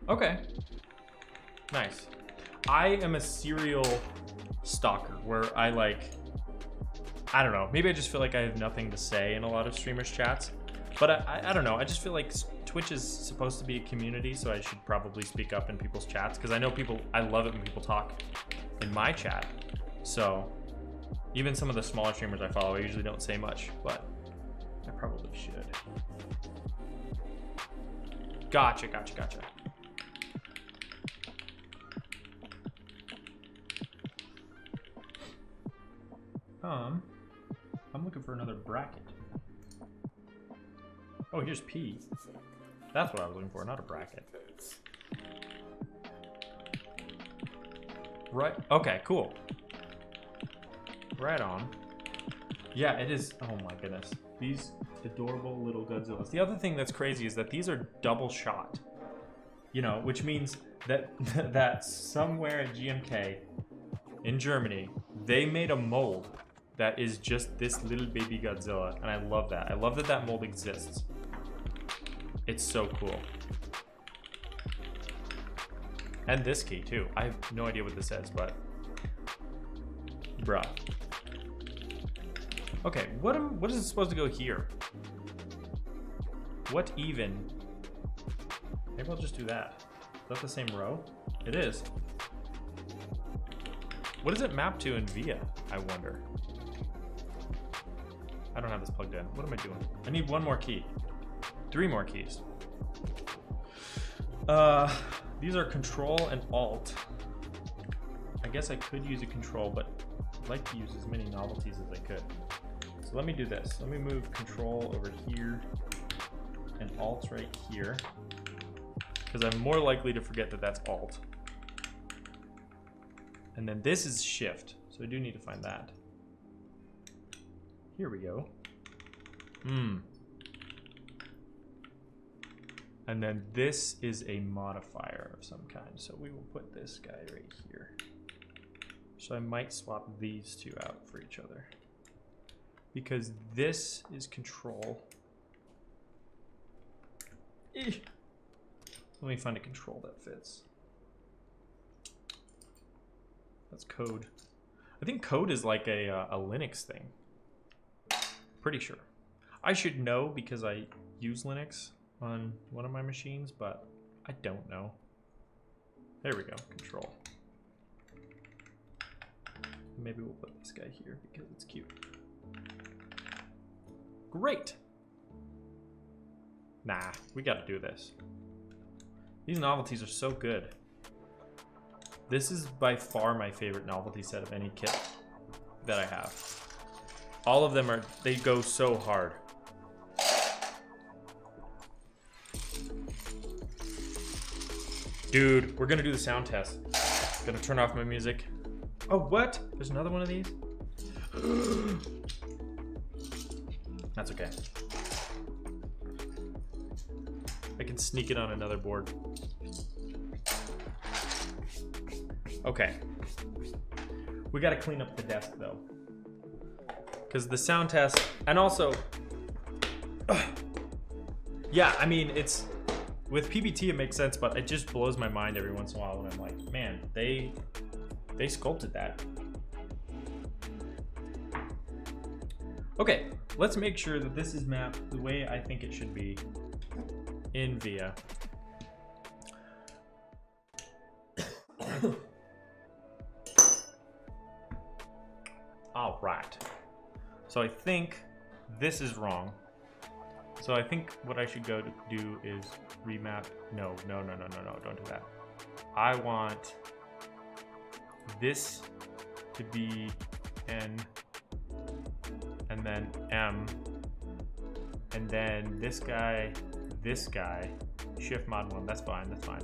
Okay. Nice. I am a serial stalker where I I don't know, maybe I just feel like I have nothing to say in a lot of streamers' chats. But I don't know, I just feel like Twitch is supposed to be a community, so I should probably speak up in people's chats, because I know I love it when people talk in my chat. So even some of the smaller streamers I follow, I usually don't say much, but I probably should. Gotcha. I'm looking for another bracket. Oh, here's P. That's what I was looking for, not a bracket. Right, okay, cool. Right on. Yeah, it is, oh my goodness. These adorable little Godzillas. The other thing that's crazy is that these are double shot. You know, which means that, that somewhere at GMK in Germany, they made a mold that is just this little baby Godzilla, and I love that. I love that that mold exists. It's so cool. And this key too. I have no idea what this says, but bruh. Okay, what is it supposed to go here? What even? Maybe I'll just do that. Is that the same row? It is. What does it map to in VIA, I wonder? I don't have this plugged in. What am I doing? I need one more key. 3 more keys. These are Control and Alt. I guess I could use a Control, but I'd like to use as many novelties as I could. So let me do this. Let me move Control over here and Alt right here, because I'm more likely to forget that that's Alt. And then this is Shift, so I do need to find that. Here we go. And then this is a modifier of some kind, so we will put this guy right here. So I might swap these two out for each other, because this is Control. Let me find a Control that fits. That's Code. I think Code is like a Linux thing. Pretty sure. I should know because I use Linux on one of my machines, but I don't know. There we go, Control. Maybe we'll put this guy here because it's cute. Great. Nah, we gotta do this. These novelties are so good. This is by far my favorite novelty set of any kit that I have. All of them they go so hard. Dude, we're gonna do the sound test. Gonna turn off my music. Oh, what? There's another one of these? That's okay. I can sneak it on another board. Okay. We gotta clean up the desk though, because the sound test, and also, yeah, I mean, it's, with PBT it makes sense, but it just blows my mind every once in a while when I'm like, man, they sculpted that. Okay, let's make sure that this is mapped the way I think it should be in VIA. All right. So I think this is wrong. So I think what I should go to do is remap. No, don't do that. I want this to be N, and then M, And then this guy, Shift Mod 1, that's fine, that's fine.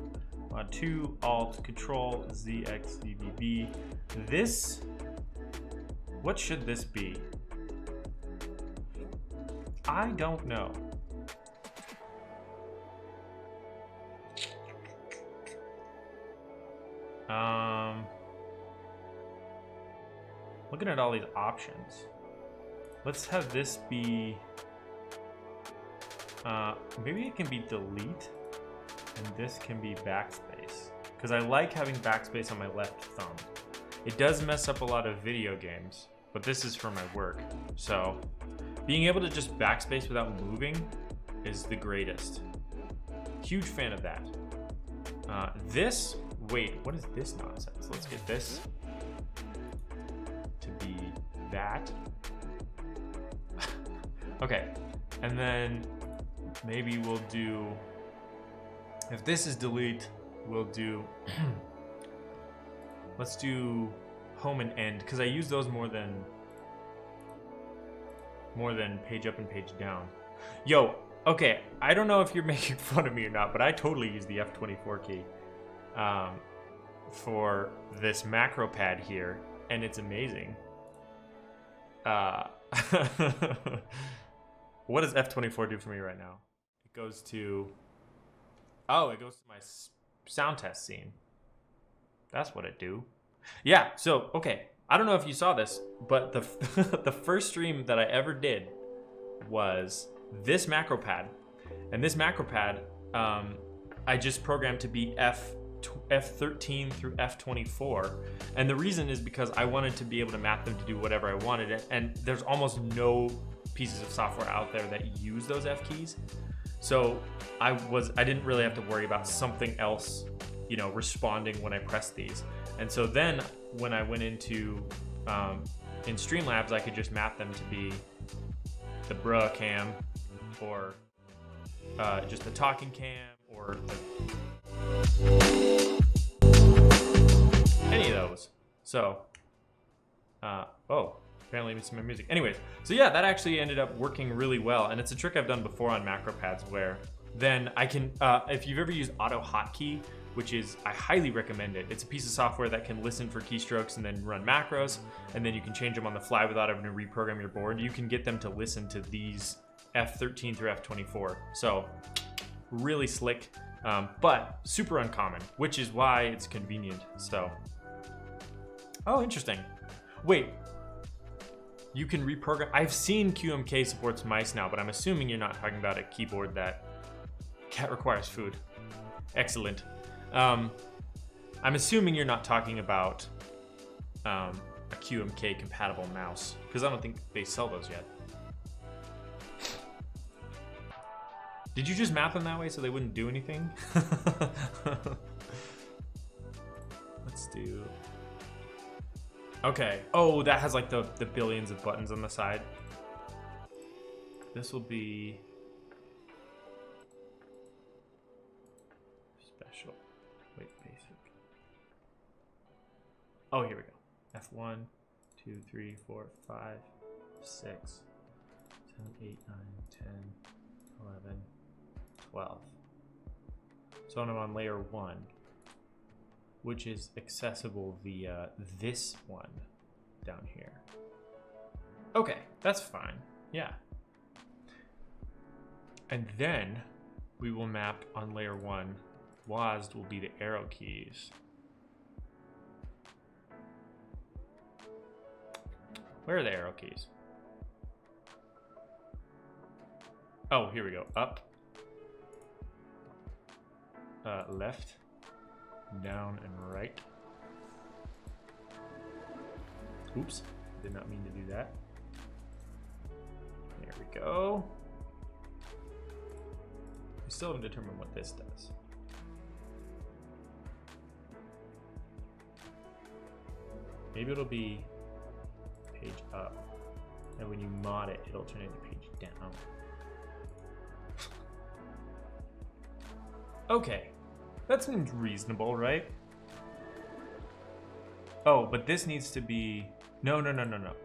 Mod 2, Alt, Control, ZX, VBB. This, what should this be? I don't know. Looking at all these options, let's have this be, maybe it can be delete, and this can be backspace, because I like having backspace on my left thumb. It does mess up a lot of video games, but this is for my work, so being able to just backspace without moving is the greatest. Huge fan of that. This, wait, what is this nonsense? Let's get this to be that. Okay, and then maybe we'll do, if this is delete, we'll do, let's do home and end, because I use those more than page up and page down. Yo, okay, I don't know if you're making fun of me or not, but I totally use the F24 key for this macro pad here, and it's amazing. What does F24 do for me right now? It goes to, oh, it goes to my sound test scene. That's what it do. Yeah, so, okay. I don't know if you saw this, but the the first stream that I ever did was this macro pad. And this macro pad, I just programmed to be F13 through F24. And the reason is because I wanted to be able to map them to do whatever I wanted. And there's almost no pieces of software out there that use those F keys. So I didn't really have to worry about something else, you know, responding when I pressed these. And so then when I went into, in Streamlabs, I could just map them to be the bruh cam, or just the talking cam, or any of those. So, oh, apparently missing my music. Anyways, so yeah, that actually ended up working really well. And it's a trick I've done before on macro pads, where then I can, if you've ever used Auto Hotkey, which is, I highly recommend it. It's a piece of software that can listen for keystrokes and then run macros, and then you can change them on the fly without having to reprogram your board. You can get them to listen to these F13 through F24. So really slick, but super uncommon, which is why it's convenient. So, oh, interesting. Wait, you can reprogram. I've seen QMK supports mice now, but I'm assuming you're not talking about a keyboard that requires food. Excellent. I'm assuming you're not talking about a QMK compatible mouse, because I don't think they sell those yet. Did you just map them that way so they wouldn't do anything? Let's do... Okay. Oh, that has like the billions of buttons on the side. This will be... special. Wait, basic. Oh, here we go. F1, 2, 3, 4, 5, 6, 7, 8, 9, 10, 11, 12. So I'm on layer 1, which is accessible via this one down here. Okay, that's fine. Yeah. And then we will map on layer 1. WASD will be the arrow keys. Where are the arrow keys? Oh, here we go. Up, left, down, and right. Oops, did not mean to do that. There we go. We still haven't determined what this does. Maybe it'll be page up, and when you mod it, it'll turn into page down. Okay, that seems reasonable, right? Oh, but this needs to be, no.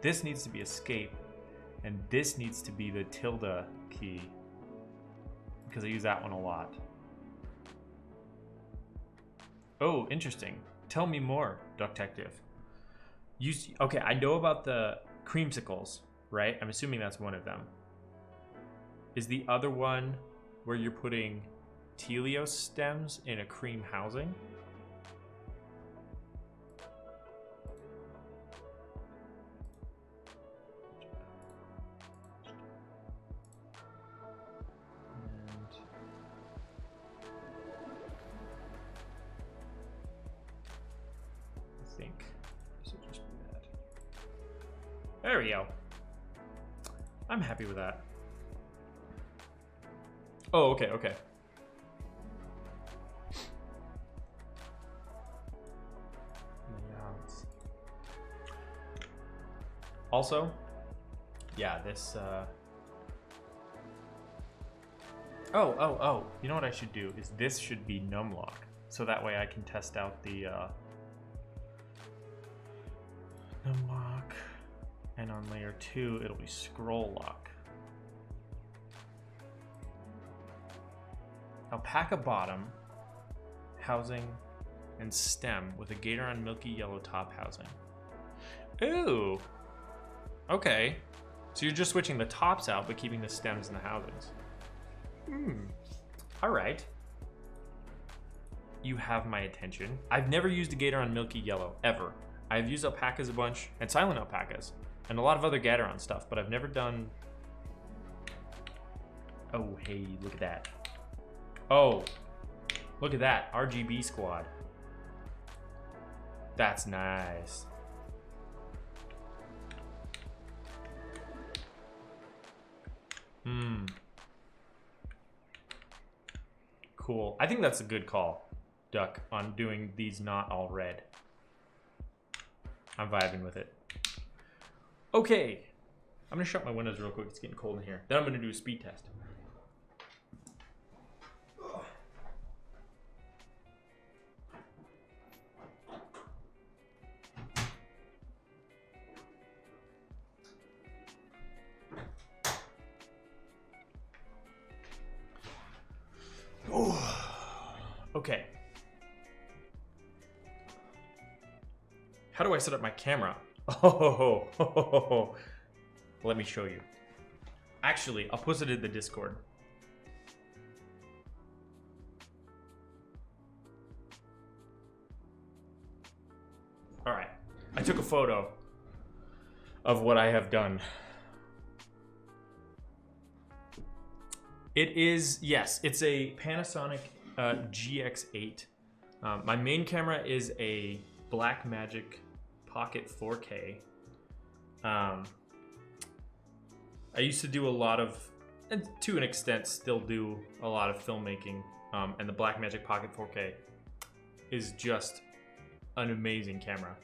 This needs to be escape, And this needs to be the tilde key because I use that one a lot. Oh, interesting. Tell me more, Ducktective. Okay, I know about the creamsicles, right? I'm assuming that's one of them. Is the other one where you're putting Telios stems in a cream housing? There we go. I'm happy with that. Oh, okay, okay. Also, yeah, this, Oh. You know what I should do is this should be numlock. So that way I can test out the, numlock. And on layer 2, it'll be scroll lock. Alpaca bottom, housing, and stem with a Gatoron milky yellow top housing. Ooh. Okay. So you're just switching the tops out, but keeping the stems and the housings. All right. You have my attention. I've never used a Gatoron milky yellow, ever. I've used alpacas a bunch, and silent alpacas, and a lot of other Gatoron stuff, but I've never done... Oh, hey, look at that. Oh, look at that, RGB squad. That's nice. Cool. I think that's a good call, Duck, on doing these not all red. I'm vibing with it. Okay. I'm gonna shut my windows real quick. It's getting cold in here. Then I'm gonna do a speed test. Okay. How do I set up my camera? Oh, let me show you. Actually, I'll post it in the Discord. All right. I took a photo of what I have done. It is, yes, it's a Panasonic GX8. My main camera is a Blackmagic Pocket 4K. I used to do a lot of, and to an extent still do a lot of filmmaking, and the Blackmagic Pocket 4K is just an amazing camera.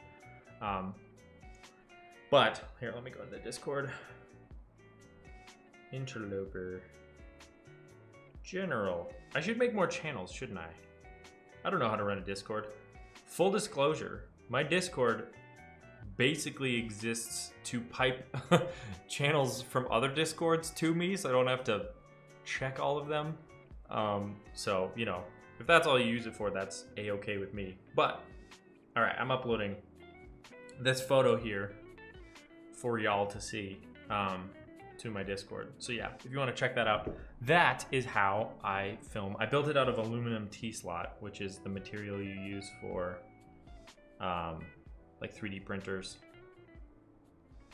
But, here, let me go to the Discord. Interloper. General. I should make more channels, shouldn't I? I don't know how to run a Discord. Full disclosure, my Discord basically exists to pipe channels from other Discords to me, so I don't have to check all of them. So, you know, if that's all you use it for, that's a-okay with me. But, all right, I'm uploading this photo here for y'all to see to my Discord. So yeah, if you want to check that out, that is how I film. I built it out of aluminum T-slot, which is the material you use for like 3D printers.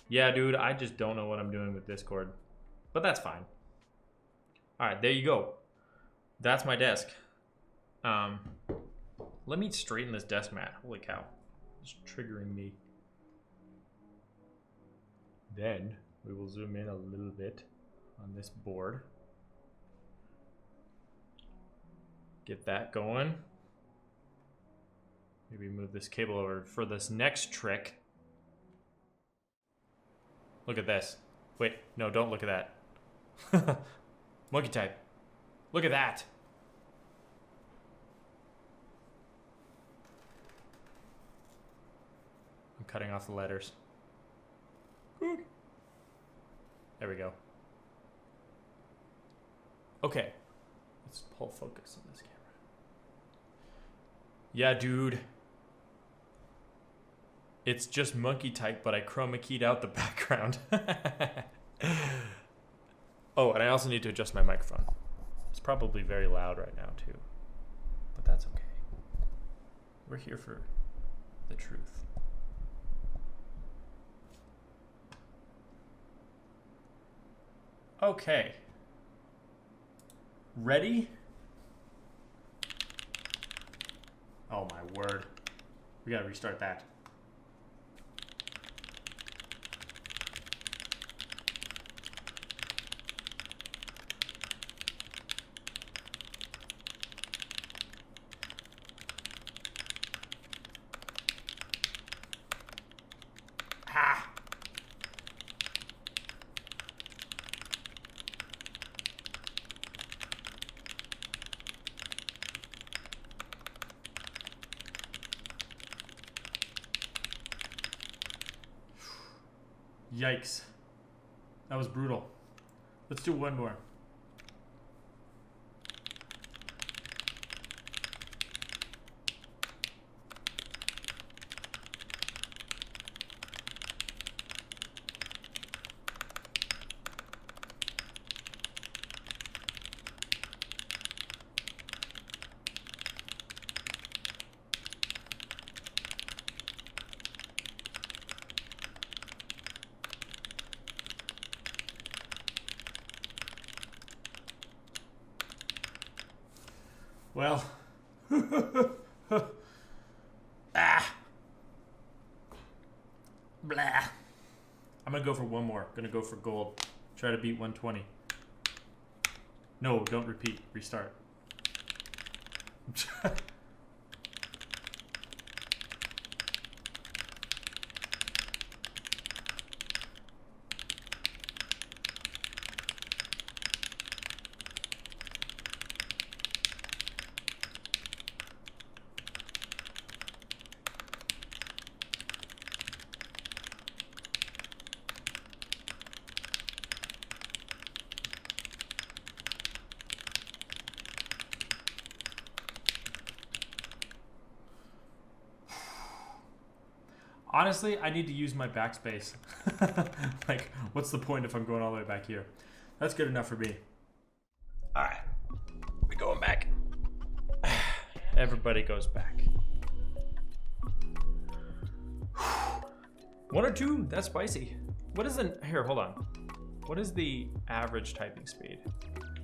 Yeah, dude, I just don't know what I'm doing with Discord, but that's fine. All right, there you go. That's my desk. Let me straighten this desk mat. Holy cow, it's triggering me. Then we will zoom in a little bit on this board. Get that going. Maybe move this cable over for this next trick. Look at this. Wait, no, don't look at that. Monkey type. Look at that. I'm cutting off the letters. There we go. Okay. Let's pull focus on this camera. Yeah, dude. It's just monkey type, but I chroma keyed out the background. Oh, and I also need to adjust my microphone. It's probably very loud right now, too. But that's okay. We're here for the truth. Okay. Ready? Oh my word. We gotta restart that. Ah. Yikes. That was brutal. Let's do one more. Well, ah, blah. I'm gonna go for one more. Gonna go for gold. Try to beat 120. No, don't repeat. Restart. Honestly, I need to use my backspace. Like, what's the point if I'm going all the way back here? That's good enough for me. All right, we going back. Everybody goes back. 1 or 2, that's spicy. What is the, here, hold on. What is the average typing speed?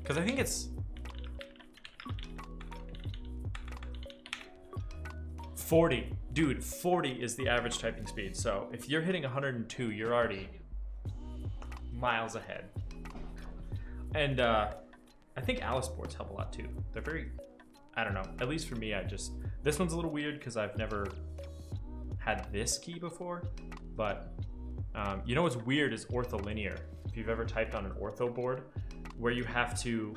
Because I think it's 40. Dude, 40 is the average typing speed. So if you're hitting 102, you're already miles ahead. And I think Alice boards help a lot too. They're very, I don't know, at least for me, this one's a little weird because I've never had this key before. But you know what's weird is ortholinear. If you've ever typed on an ortho board where you have to,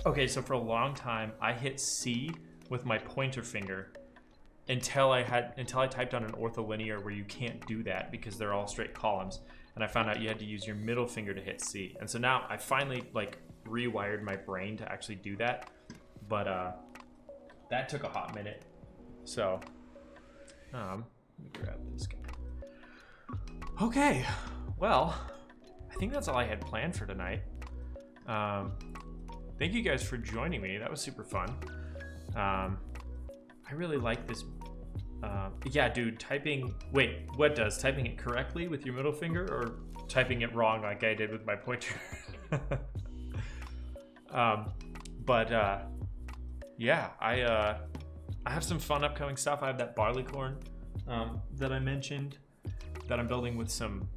okay, so for a long time, I hit C with my pointer finger until I typed on an ortholinear where you can't do that because they're all straight columns, and I found out you had to use your middle finger to hit C. And so now I finally like rewired my brain to actually do that, but that took a hot minute. So let me grab this guy. Okay, well, I think that's all I had planned for tonight. Thank you guys for joining me. That was super fun. I really like this. Yeah, dude, typing, wait, what does? Typing it correctly with your middle finger or typing it wrong like I did with my pointer? Yeah, I have some fun upcoming stuff. I have that barleycorn that I mentioned that I'm building with some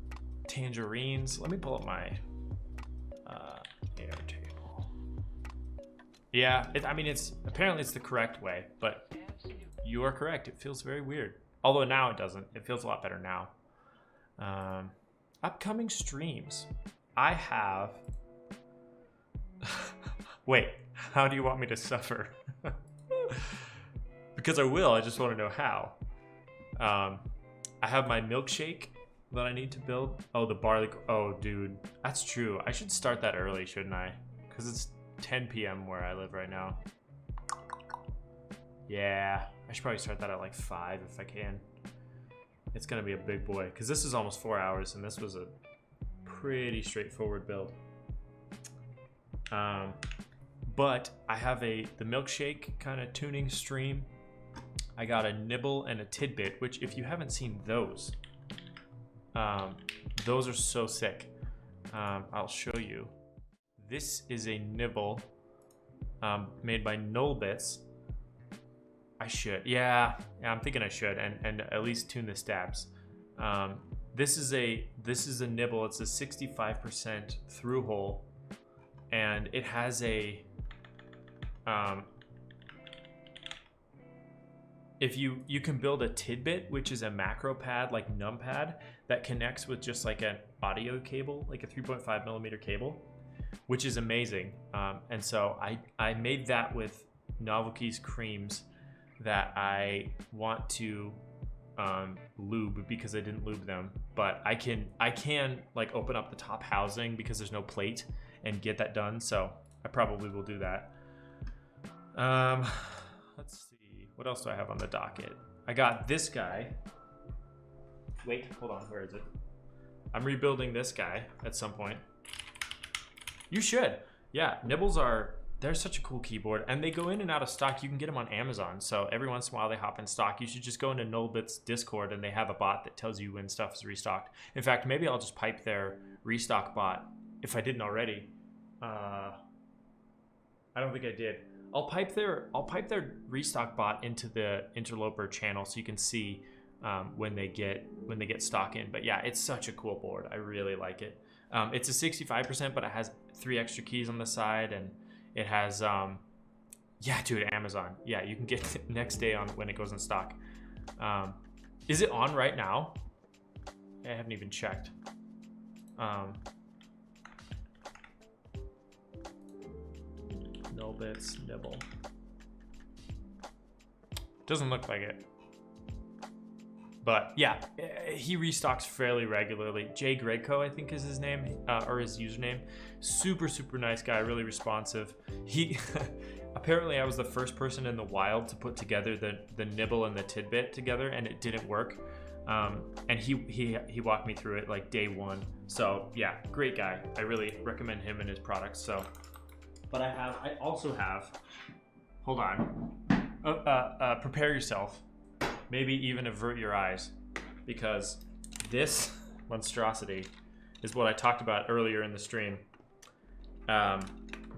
tangerines. Let me pull up my Airtable. Yeah, I mean, apparently it's the correct way, but you are correct. It feels very weird. Although now it doesn't. It feels a lot better now. Upcoming streams. I have... Wait, how do you want me to suffer? Because I will. I just want to know how. I have my milkshake that I need to build. Oh, the barley. Oh, dude, that's true. I should start that early, shouldn't I? Because it's 10 p.m. where I live right now. Yeah, I should probably start that at like 5 if I can. It's gonna be a big boy because this is almost 4 hours, and this was a pretty straightforward build. But I have the milkshake kind of tuning stream. I got a nibble and a tidbit, which if you haven't seen those are so sick. I'll show you. This is a nibble made by Null Bits. I should, yeah, I'm thinking I should, and at least tune the stabs. This is a nibble. It's a 65% through hole, and it has a if you can build a tidbit, which is a macro pad like numpad that connects with just like an audio cable, like a 3.5 millimeter cable, which is amazing. And so I made that with Novelty's creams that I want to lube because I didn't lube them, but I can like open up the top housing because there's no plate and get that done. So I probably will do that. Let's see, what else do I have on the docket? I got this guy. Wait, hold on, where is it? I'm rebuilding this guy at some point. You should. Yeah, nibbles they're such a cool keyboard, and they go in and out of stock. You can get them on Amazon, so every once in a while they hop in stock. You should just go into Nullbit's Discord, and they have a bot that tells you when stuff is restocked. In fact, maybe I'll just pipe their restock bot, if I didn't already. I don't think I did. I'll pipe their restock bot into the Interloper channel so you can see when they get stock in. But yeah, it's such a cool board. I really like it. It's a 65%, but it has 3 extra keys on the side, and it has yeah, dude, Amazon. Yeah, you can get it next day on when it goes in stock. Is it on right now? I haven't even checked. Nullbits nibble. Doesn't look like it. But yeah, he restocks fairly regularly. Jay Gregco, I think is his name, or his username. Super, super nice guy, really responsive. He apparently I was the first person in the wild to put together the nibble and the tidbit together, and it didn't work. And he walked me through it like day one. So yeah, great guy. I really recommend him and his products. So, but I also have, hold on, prepare yourself. Maybe even avert your eyes, because this monstrosity is what I talked about earlier in the stream.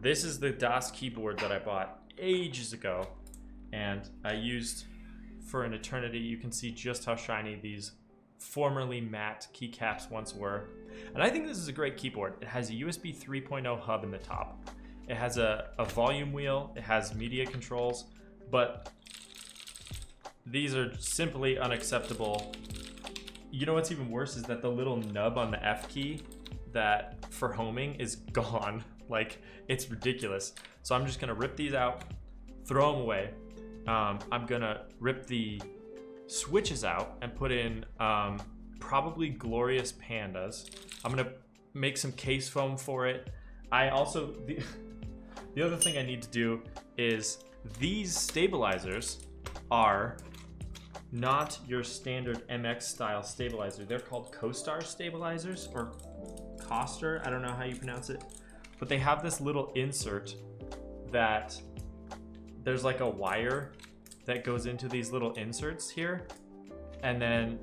This is the DOS keyboard that I bought ages ago, and I used for an eternity. You can see just how shiny these formerly matte keycaps once were. And I think this is a great keyboard. It has a USB 3.0 hub in the top. It has a volume wheel. It has media controls, but these are simply unacceptable. You know what's even worse is that the little nub on the F key that for homing is gone. Like, it's ridiculous. So I'm just gonna rip these out, throw them away. I'm gonna rip the switches out and put in probably Glorious Pandas. I'm gonna make some case foam for it. I also, the other thing I need to do is these stabilizers are not your standard MX style stabilizer. They're called CoStar stabilizers, or Coster, I don't know how you pronounce it. But they have this little insert that there's like a wire that goes into these little inserts here, and then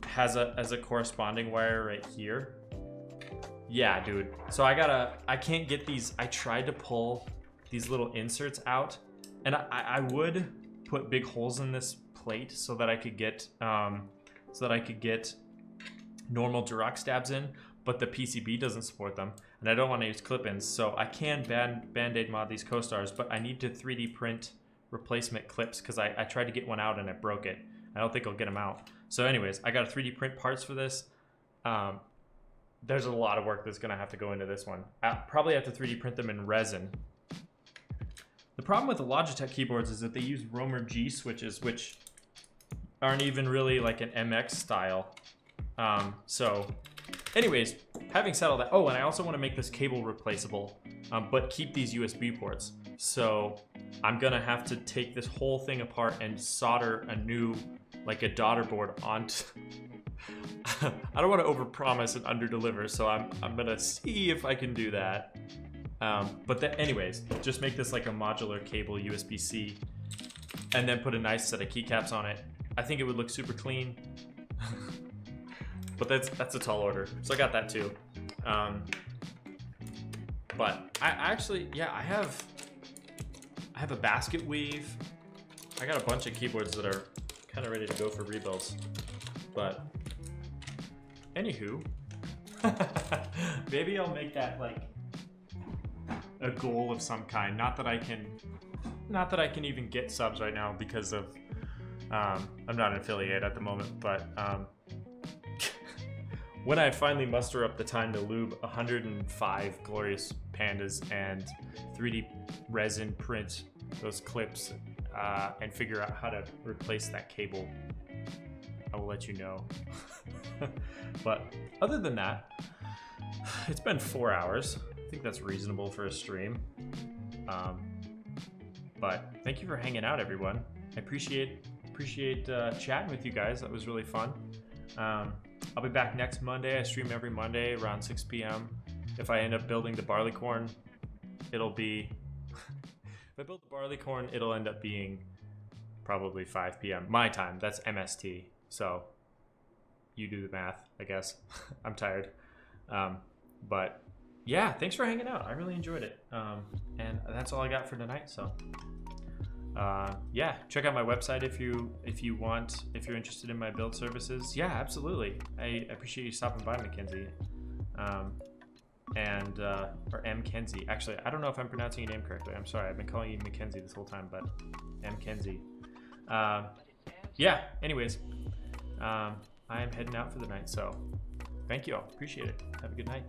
has a corresponding wire right here. Yeah, dude. So I can't get these. I tried to pull these little inserts out, and I would put big holes in this plate so that I could get normal Dirac stabs in, but the PCB doesn't support them, and I don't want to use clip-ins. So I can band-aid mod these CoStars, but I need to 3D print replacement clips because I tried to get one out and it broke it. I don't think I'll get them out. So anyways, I got to 3D print parts for this. There's a lot of work that's gonna have to go into this one. I'll probably have to 3D print them in resin. The problem with the Logitech keyboards is that they use Romer G switches, which aren't even really like an MX style So anyways, having said all that, oh, and I also want to make this cable replaceable, but keep these USB ports. So I'm gonna have to take this whole thing apart and solder a new, like a daughter board onto. I don't want to overpromise and underdeliver, so I'm gonna see if I can do that. But then, anyways, just make this like a modular cable USB-C, and then put a nice set of keycaps on it. I think it would look super clean. But that's a tall order, so I got that too. But I actually, yeah, I have a basket weave. I got a bunch of keyboards that are kind of ready to go for rebuilds. But anywho, maybe I'll make that like a goal of some kind. Not that I can even get subs right now because of I'm not an affiliate at the moment, but when I finally muster up the time to lube 105 glorious pandas and 3D resin print those clips and figure out how to replace that cable, I will let you know. But other than that, it's been 4 hours. I think that's reasonable for a stream. But thank you for hanging out, everyone. I appreciate chatting with you guys. That was really fun. I'll be back next Monday. I stream every Monday around 6 p.m. If I end up building the barleycorn, it'll be... If I build the barleycorn, it'll end up being probably 5 p.m. my time. That's MST. So you do the math, I guess. I'm tired. But yeah, thanks for hanging out. I really enjoyed it. And that's all I got for tonight. So yeah, check out my website if you're interested in my build services. Yeah, absolutely. I appreciate you stopping by, Mackenzie. Or M. Kenzie. Actually, I don't know if I'm pronouncing your name correctly. I'm sorry. I've been calling you Mackenzie this whole time, but M. Kenzie. Yeah, anyways, I am heading out for the night, so thank you all. Appreciate it. Have a good night.